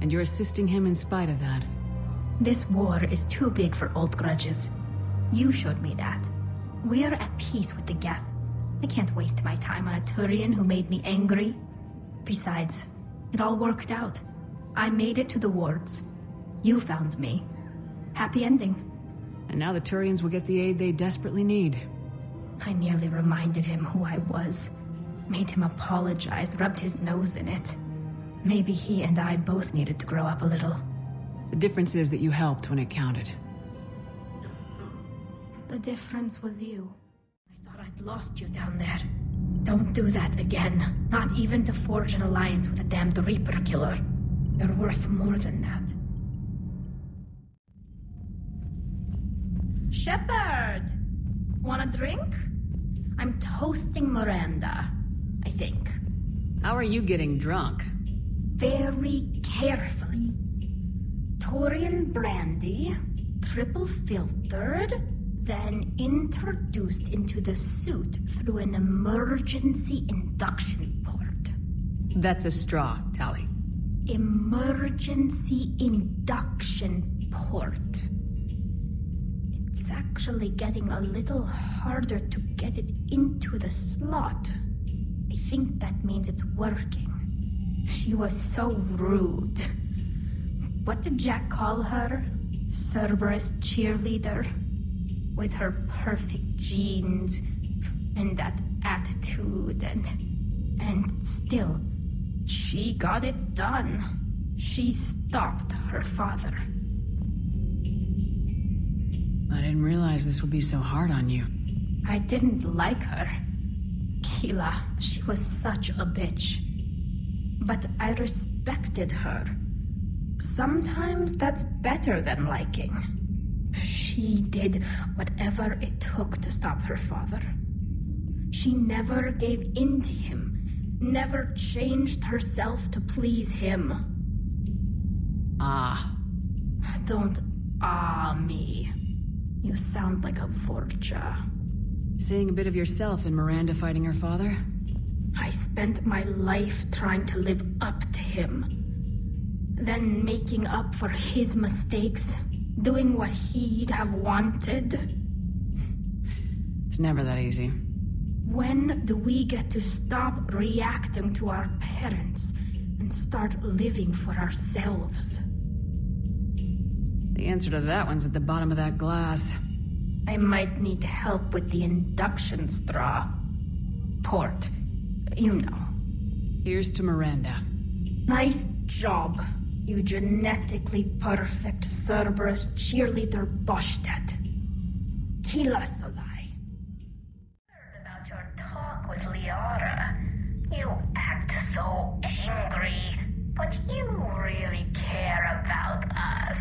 And you're assisting him in spite of that. This war is too big for old grudges. You showed me that. We're at peace with the geth. I can't waste my time on a Turian who made me angry. Besides, it all worked out. I made it to the wards. You found me. Happy ending. And now the Turians will get the aid they desperately need. I nearly reminded him who I was. Made him apologize, rubbed his nose in it. Maybe he and I both needed to grow up a little. The difference is that you helped when it counted. The difference was you. I thought I'd lost you down there. Don't do that again. Not even to forge an alliance with a damned Reaper killer. You're worth more than that. Shepard! Want a drink? I'm toasting Miranda, I think. How are you getting drunk? Very carefully. Turian brandy, triple filtered, then introduced into the suit through an emergency induction port. That's a straw, Tali. Emergency induction port. It's actually getting a little harder to get it into the slot. I think that means it's working. She was so rude. What did Jack call her? Cerberus cheerleader? With her perfect genes and that attitude and still, she got it done. She stopped her father. I didn't realize this would be so hard on you. I didn't like her. Keela, she was such a bitch. But I respected her. Sometimes that's better than liking. She did whatever it took to stop her father. She never gave in to him, never changed herself to please him. Ah. Don't me. You sound like a Vorcha. Seeing a bit of yourself in Miranda fighting her father? I spent my life trying to live up to him. Then making up for his mistakes, doing what he'd have wanted. It's never that easy. When do we get to stop reacting to our parents and start living for ourselves? The answer to that one's at the bottom of that glass. I might need help with the induction straw. Port. You know. Here's to Miranda. Nice job, you genetically perfect Cerberus cheerleader Boshtet. Kila Solai. Heard about your talk with Liara. You act so angry, but you really care about us.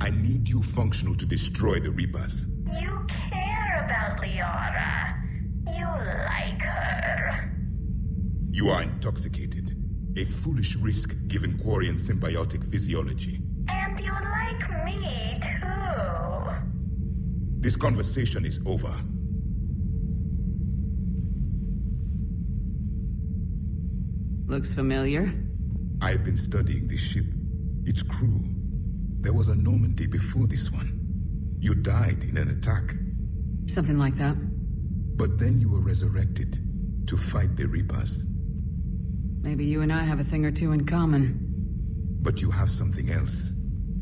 I need you functional to destroy the Reapers. You care about Liara. You like her. You are intoxicated. A foolish risk given Quarian symbiotic physiology. And you like me, too. This conversation is over. Looks familiar. I've been studying this ship, its crew. There was a Normandy before this one. You died in an attack. Something like that. But then you were resurrected to fight the Reapers. Maybe you and I have a thing or two in common. But you have something else.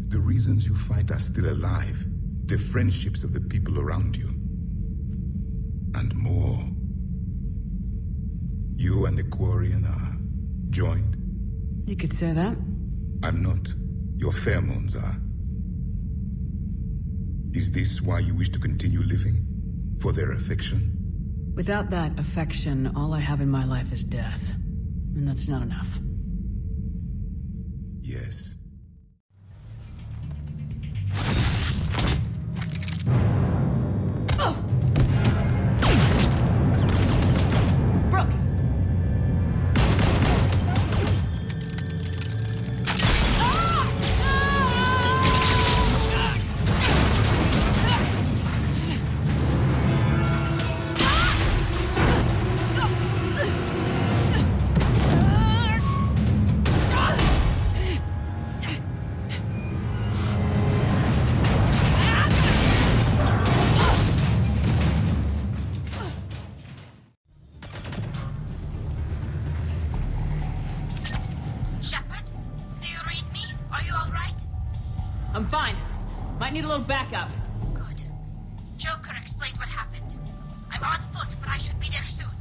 The reasons you fight are still alive. The friendships of the people around you. And more. You and the Quarian are joined. You could say that. I'm not. Your pheromones are. Is this why you wish to continue living? For their affection? Without that affection, all I have in my life is death. And that's not enough. Yes. Oh! Brooks! backup. Good. Joker explained what happened. I'm on foot, but I should be there soon.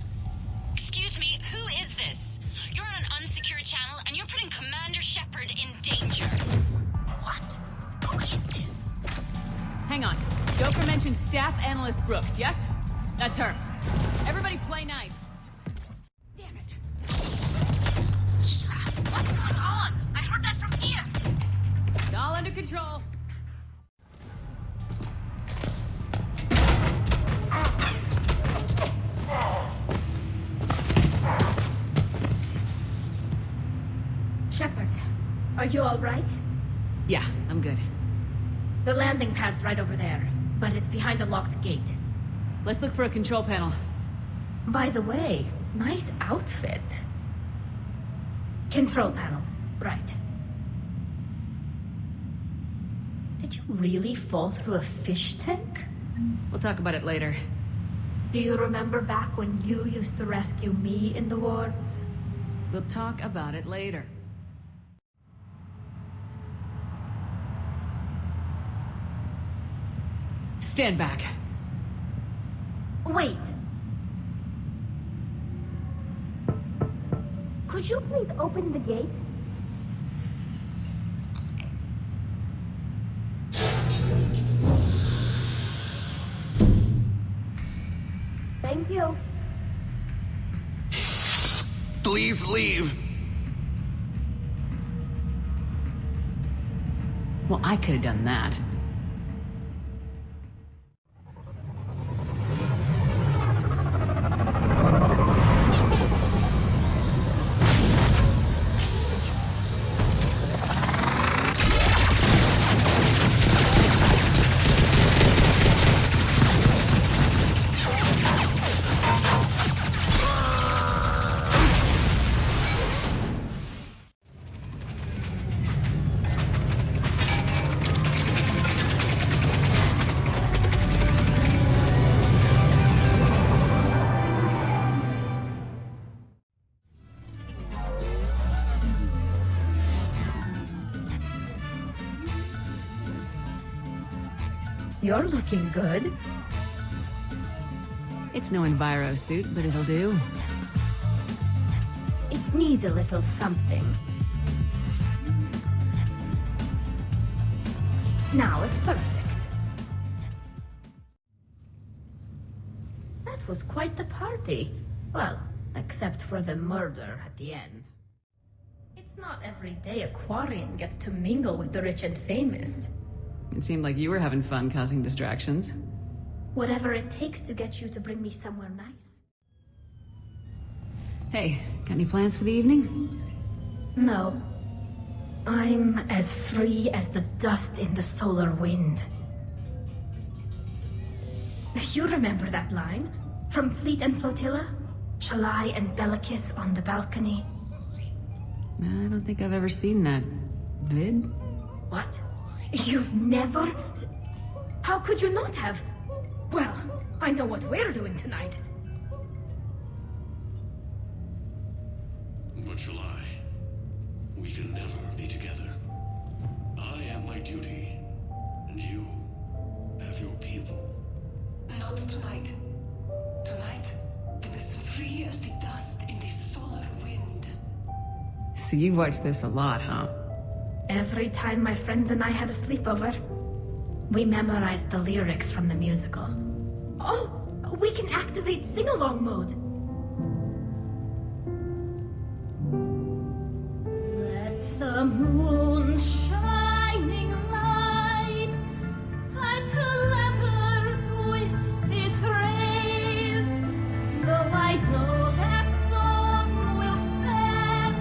Excuse me, who is this? You're on an unsecured channel, and you're putting Commander Shepard in danger. What? Who is this? Hang on. Joker mentioned Staff Analyst Brooks, yes? That's her. Everybody play nice. Damn it. Keela, what's going on? I heard that from here. It's all under control. Shepard, are you all right? Yeah, I'm good. The landing pad's right over there, but it's behind a locked gate. Let's look for a control panel. By the way, nice outfit. Control panel, right. Did you really fall through a fish tank? We'll talk about it later. Do you remember back when you used to rescue me in the wards? We'll talk about it later. Stand back. Wait. Could you please open the gate? Thank you. Please leave. Well, I could have done that. You're looking good. It's no Enviro suit, but it'll do. It needs a little something. Now it's perfect. That was quite the party. Well, except for the murder at the end. It's not every day a Quarian gets to mingle with the rich and famous. It seemed like you were having fun causing distractions. Whatever it takes to get you to bring me somewhere nice. Hey, got any plans for the evening? No. I'm as free as the dust in the solar wind. You remember that line? From Fleet and Flotilla? Shalai and Bellicus on the balcony? I don't think I've ever seen that vid. What? You've never... How could you not have? Well, I know what we're doing tonight. But shall I? We can never be together. I have my duty, and you have your people. Not tonight. Tonight, I'm as free as the dust in the solar wind. So you've watched this a lot, huh? Every time my friends and I had a sleepover, we memorized the lyrics from the musical. Oh, we can activate sing-along mode. Let the moon shining light add to leathers with its rays. Though I know that dawn will set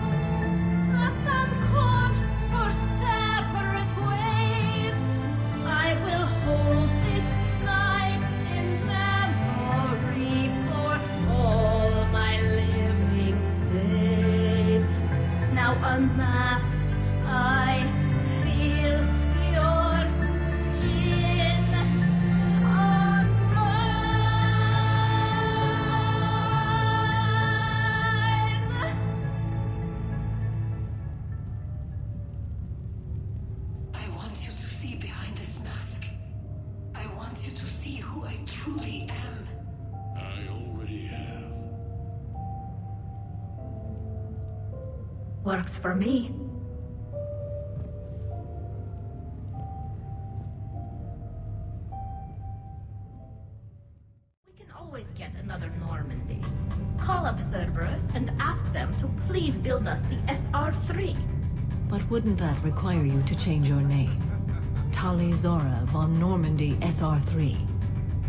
us on course for separate ways, I will hold this night in memory for all my living days. Now unmasked, I see who I truly am. I already have. Works for me. We can always get another Normandy. Call up Cerberus and ask them to please build us the SR3. But wouldn't that require you to change your name? Tali'Zorah von Normandy SR3.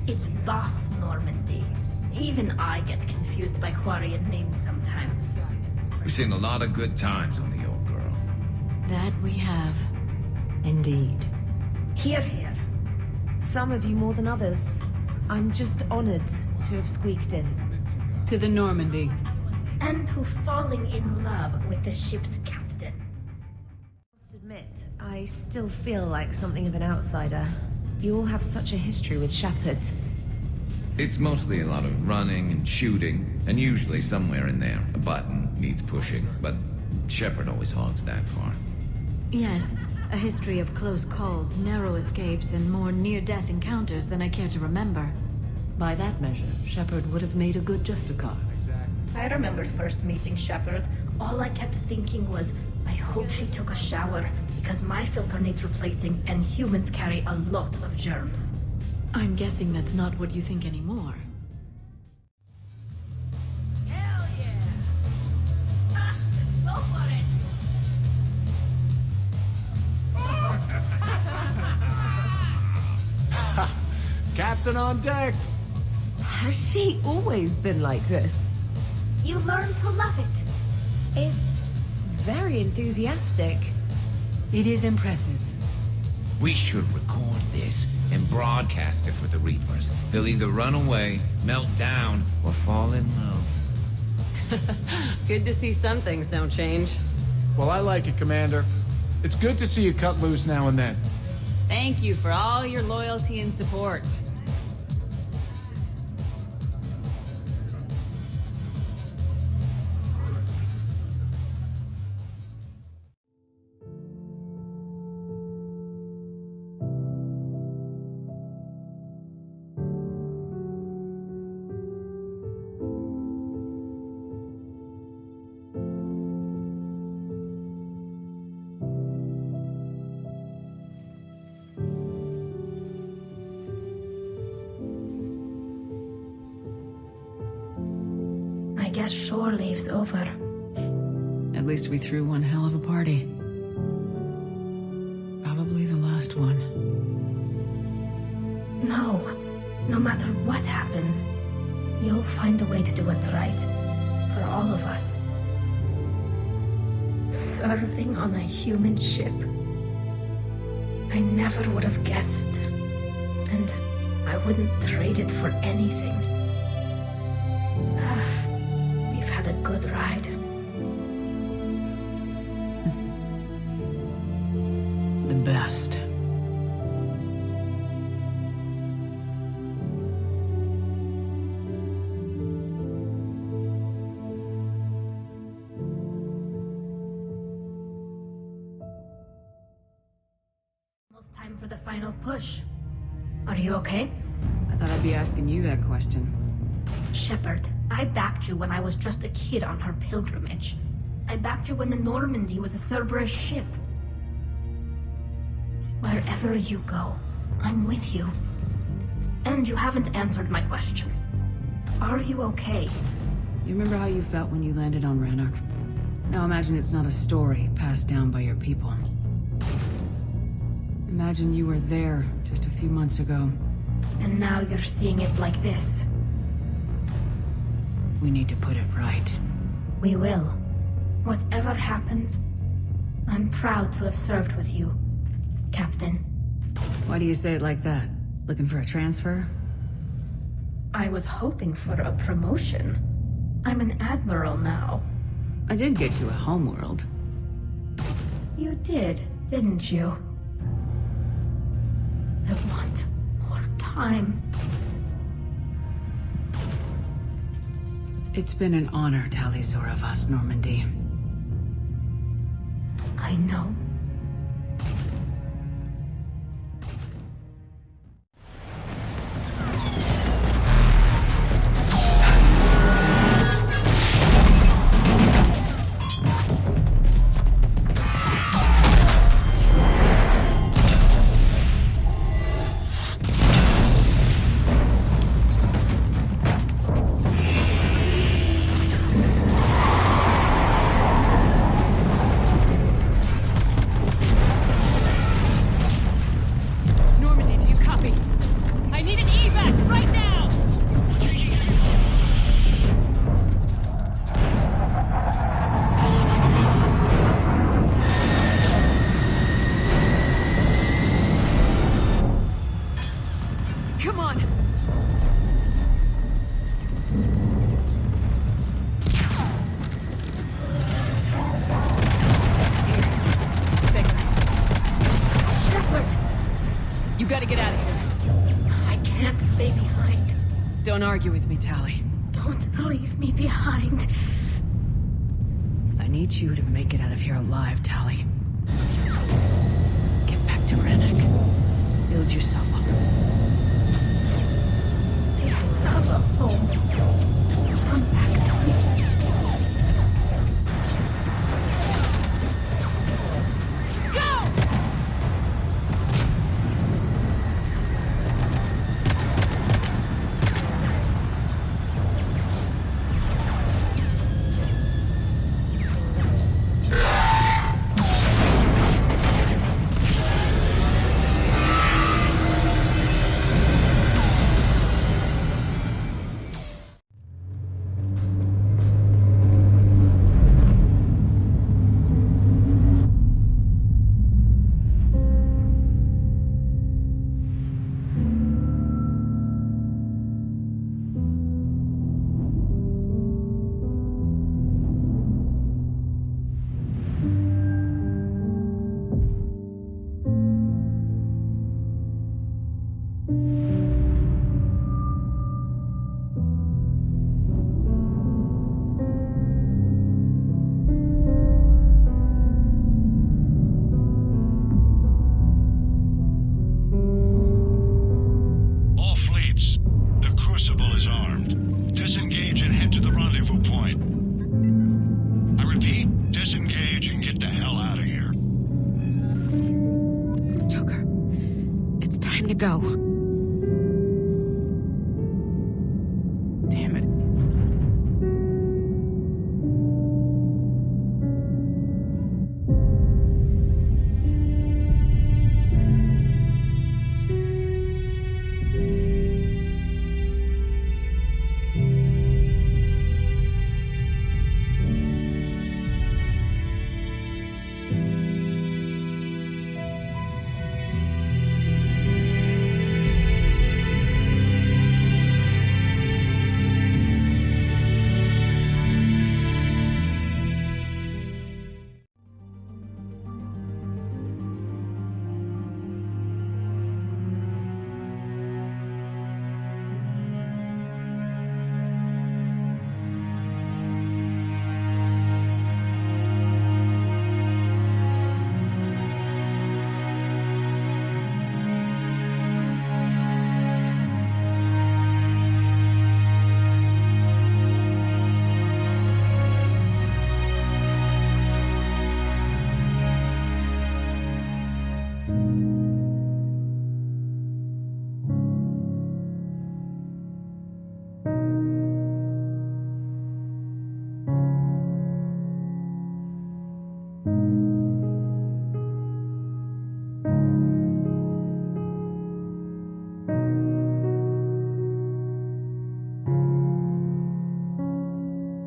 It's Voss Normandy. Even I get confused by Quarian names sometimes. We've seen a lot of good times on the old girl. That we have. Indeed. Here, here. Some of you more than others. I'm just honored to have squeaked in. To the Normandy. And to falling in love with the ship's captain. I must admit, I still feel like something of an outsider. You all have such a history with Shepard. It's mostly a lot of running and shooting, and usually somewhere in there, a button needs pushing, but Shepard always hogs that part. Yes, a history of close calls, narrow escapes, and more near-death encounters than I care to remember. By that measure, Shepard would have made a good Justicar. I remember first meeting Shepard. All I kept thinking was, I hope she took a shower, because my filter needs replacing, and humans carry a lot of germs. I'm guessing that's not what you think anymore. Hell yeah! Go for it! Captain on deck! Has she always been like this? You learn to love it. It's very enthusiastic. It is impressive. We should record this and broadcast it for the Reapers. They'll either run away, melt down, or fall in love. Good to see some things don't change. Well, I like it, Commander. It's good to see you cut loose now and then. Thank you for all your loyalty and support. I guess shore leave's over. At least we threw one hell of a party. Probably the last one. No. No matter what happens, you'll find a way to do it right. For all of us. Serving on a human ship. I never would have guessed. And I wouldn't trade it for anything. We've had a good ride. The best. Almost time for the final push. Are you okay? I thought I'd be asking you that question. Shepard, I backed you when I was just a kid on her pilgrimage. I backed you when the Normandy was a Cerberus ship. Wherever you go, I'm with you. And you haven't answered my question. Are you okay? You remember how you felt when you landed on Ranoc? Now imagine it's not a story passed down by your people. Imagine you were there just a few months ago. And now you're seeing it like this. We need to put it right. We will. Whatever happens, I'm proud to have served with you, Captain. Why do you say it like that? Looking for a transfer? I was hoping for a promotion. I'm an admiral now. I did get you a homeworld. You did, didn't you? I want more time. It's been an honor, Tali'Zorah Vas Normandy. I know. on! You gotta get out of here. I can't stay behind. Don't argue with me, Tali. Don't leave me behind. I need you to make it out of here alive, Tali. Get back to Ranoc. Build yourself up. You have a home. Come back to me. Go. Damn it.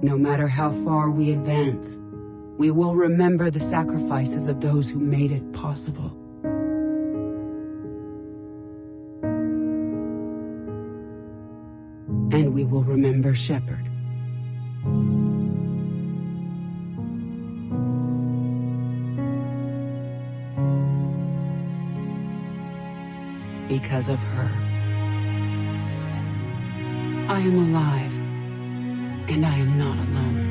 No matter how far we advance, we will remember the sacrifices of those who made it possible. And we will remember Shepard. Because of her, I am alive, and I am not alone.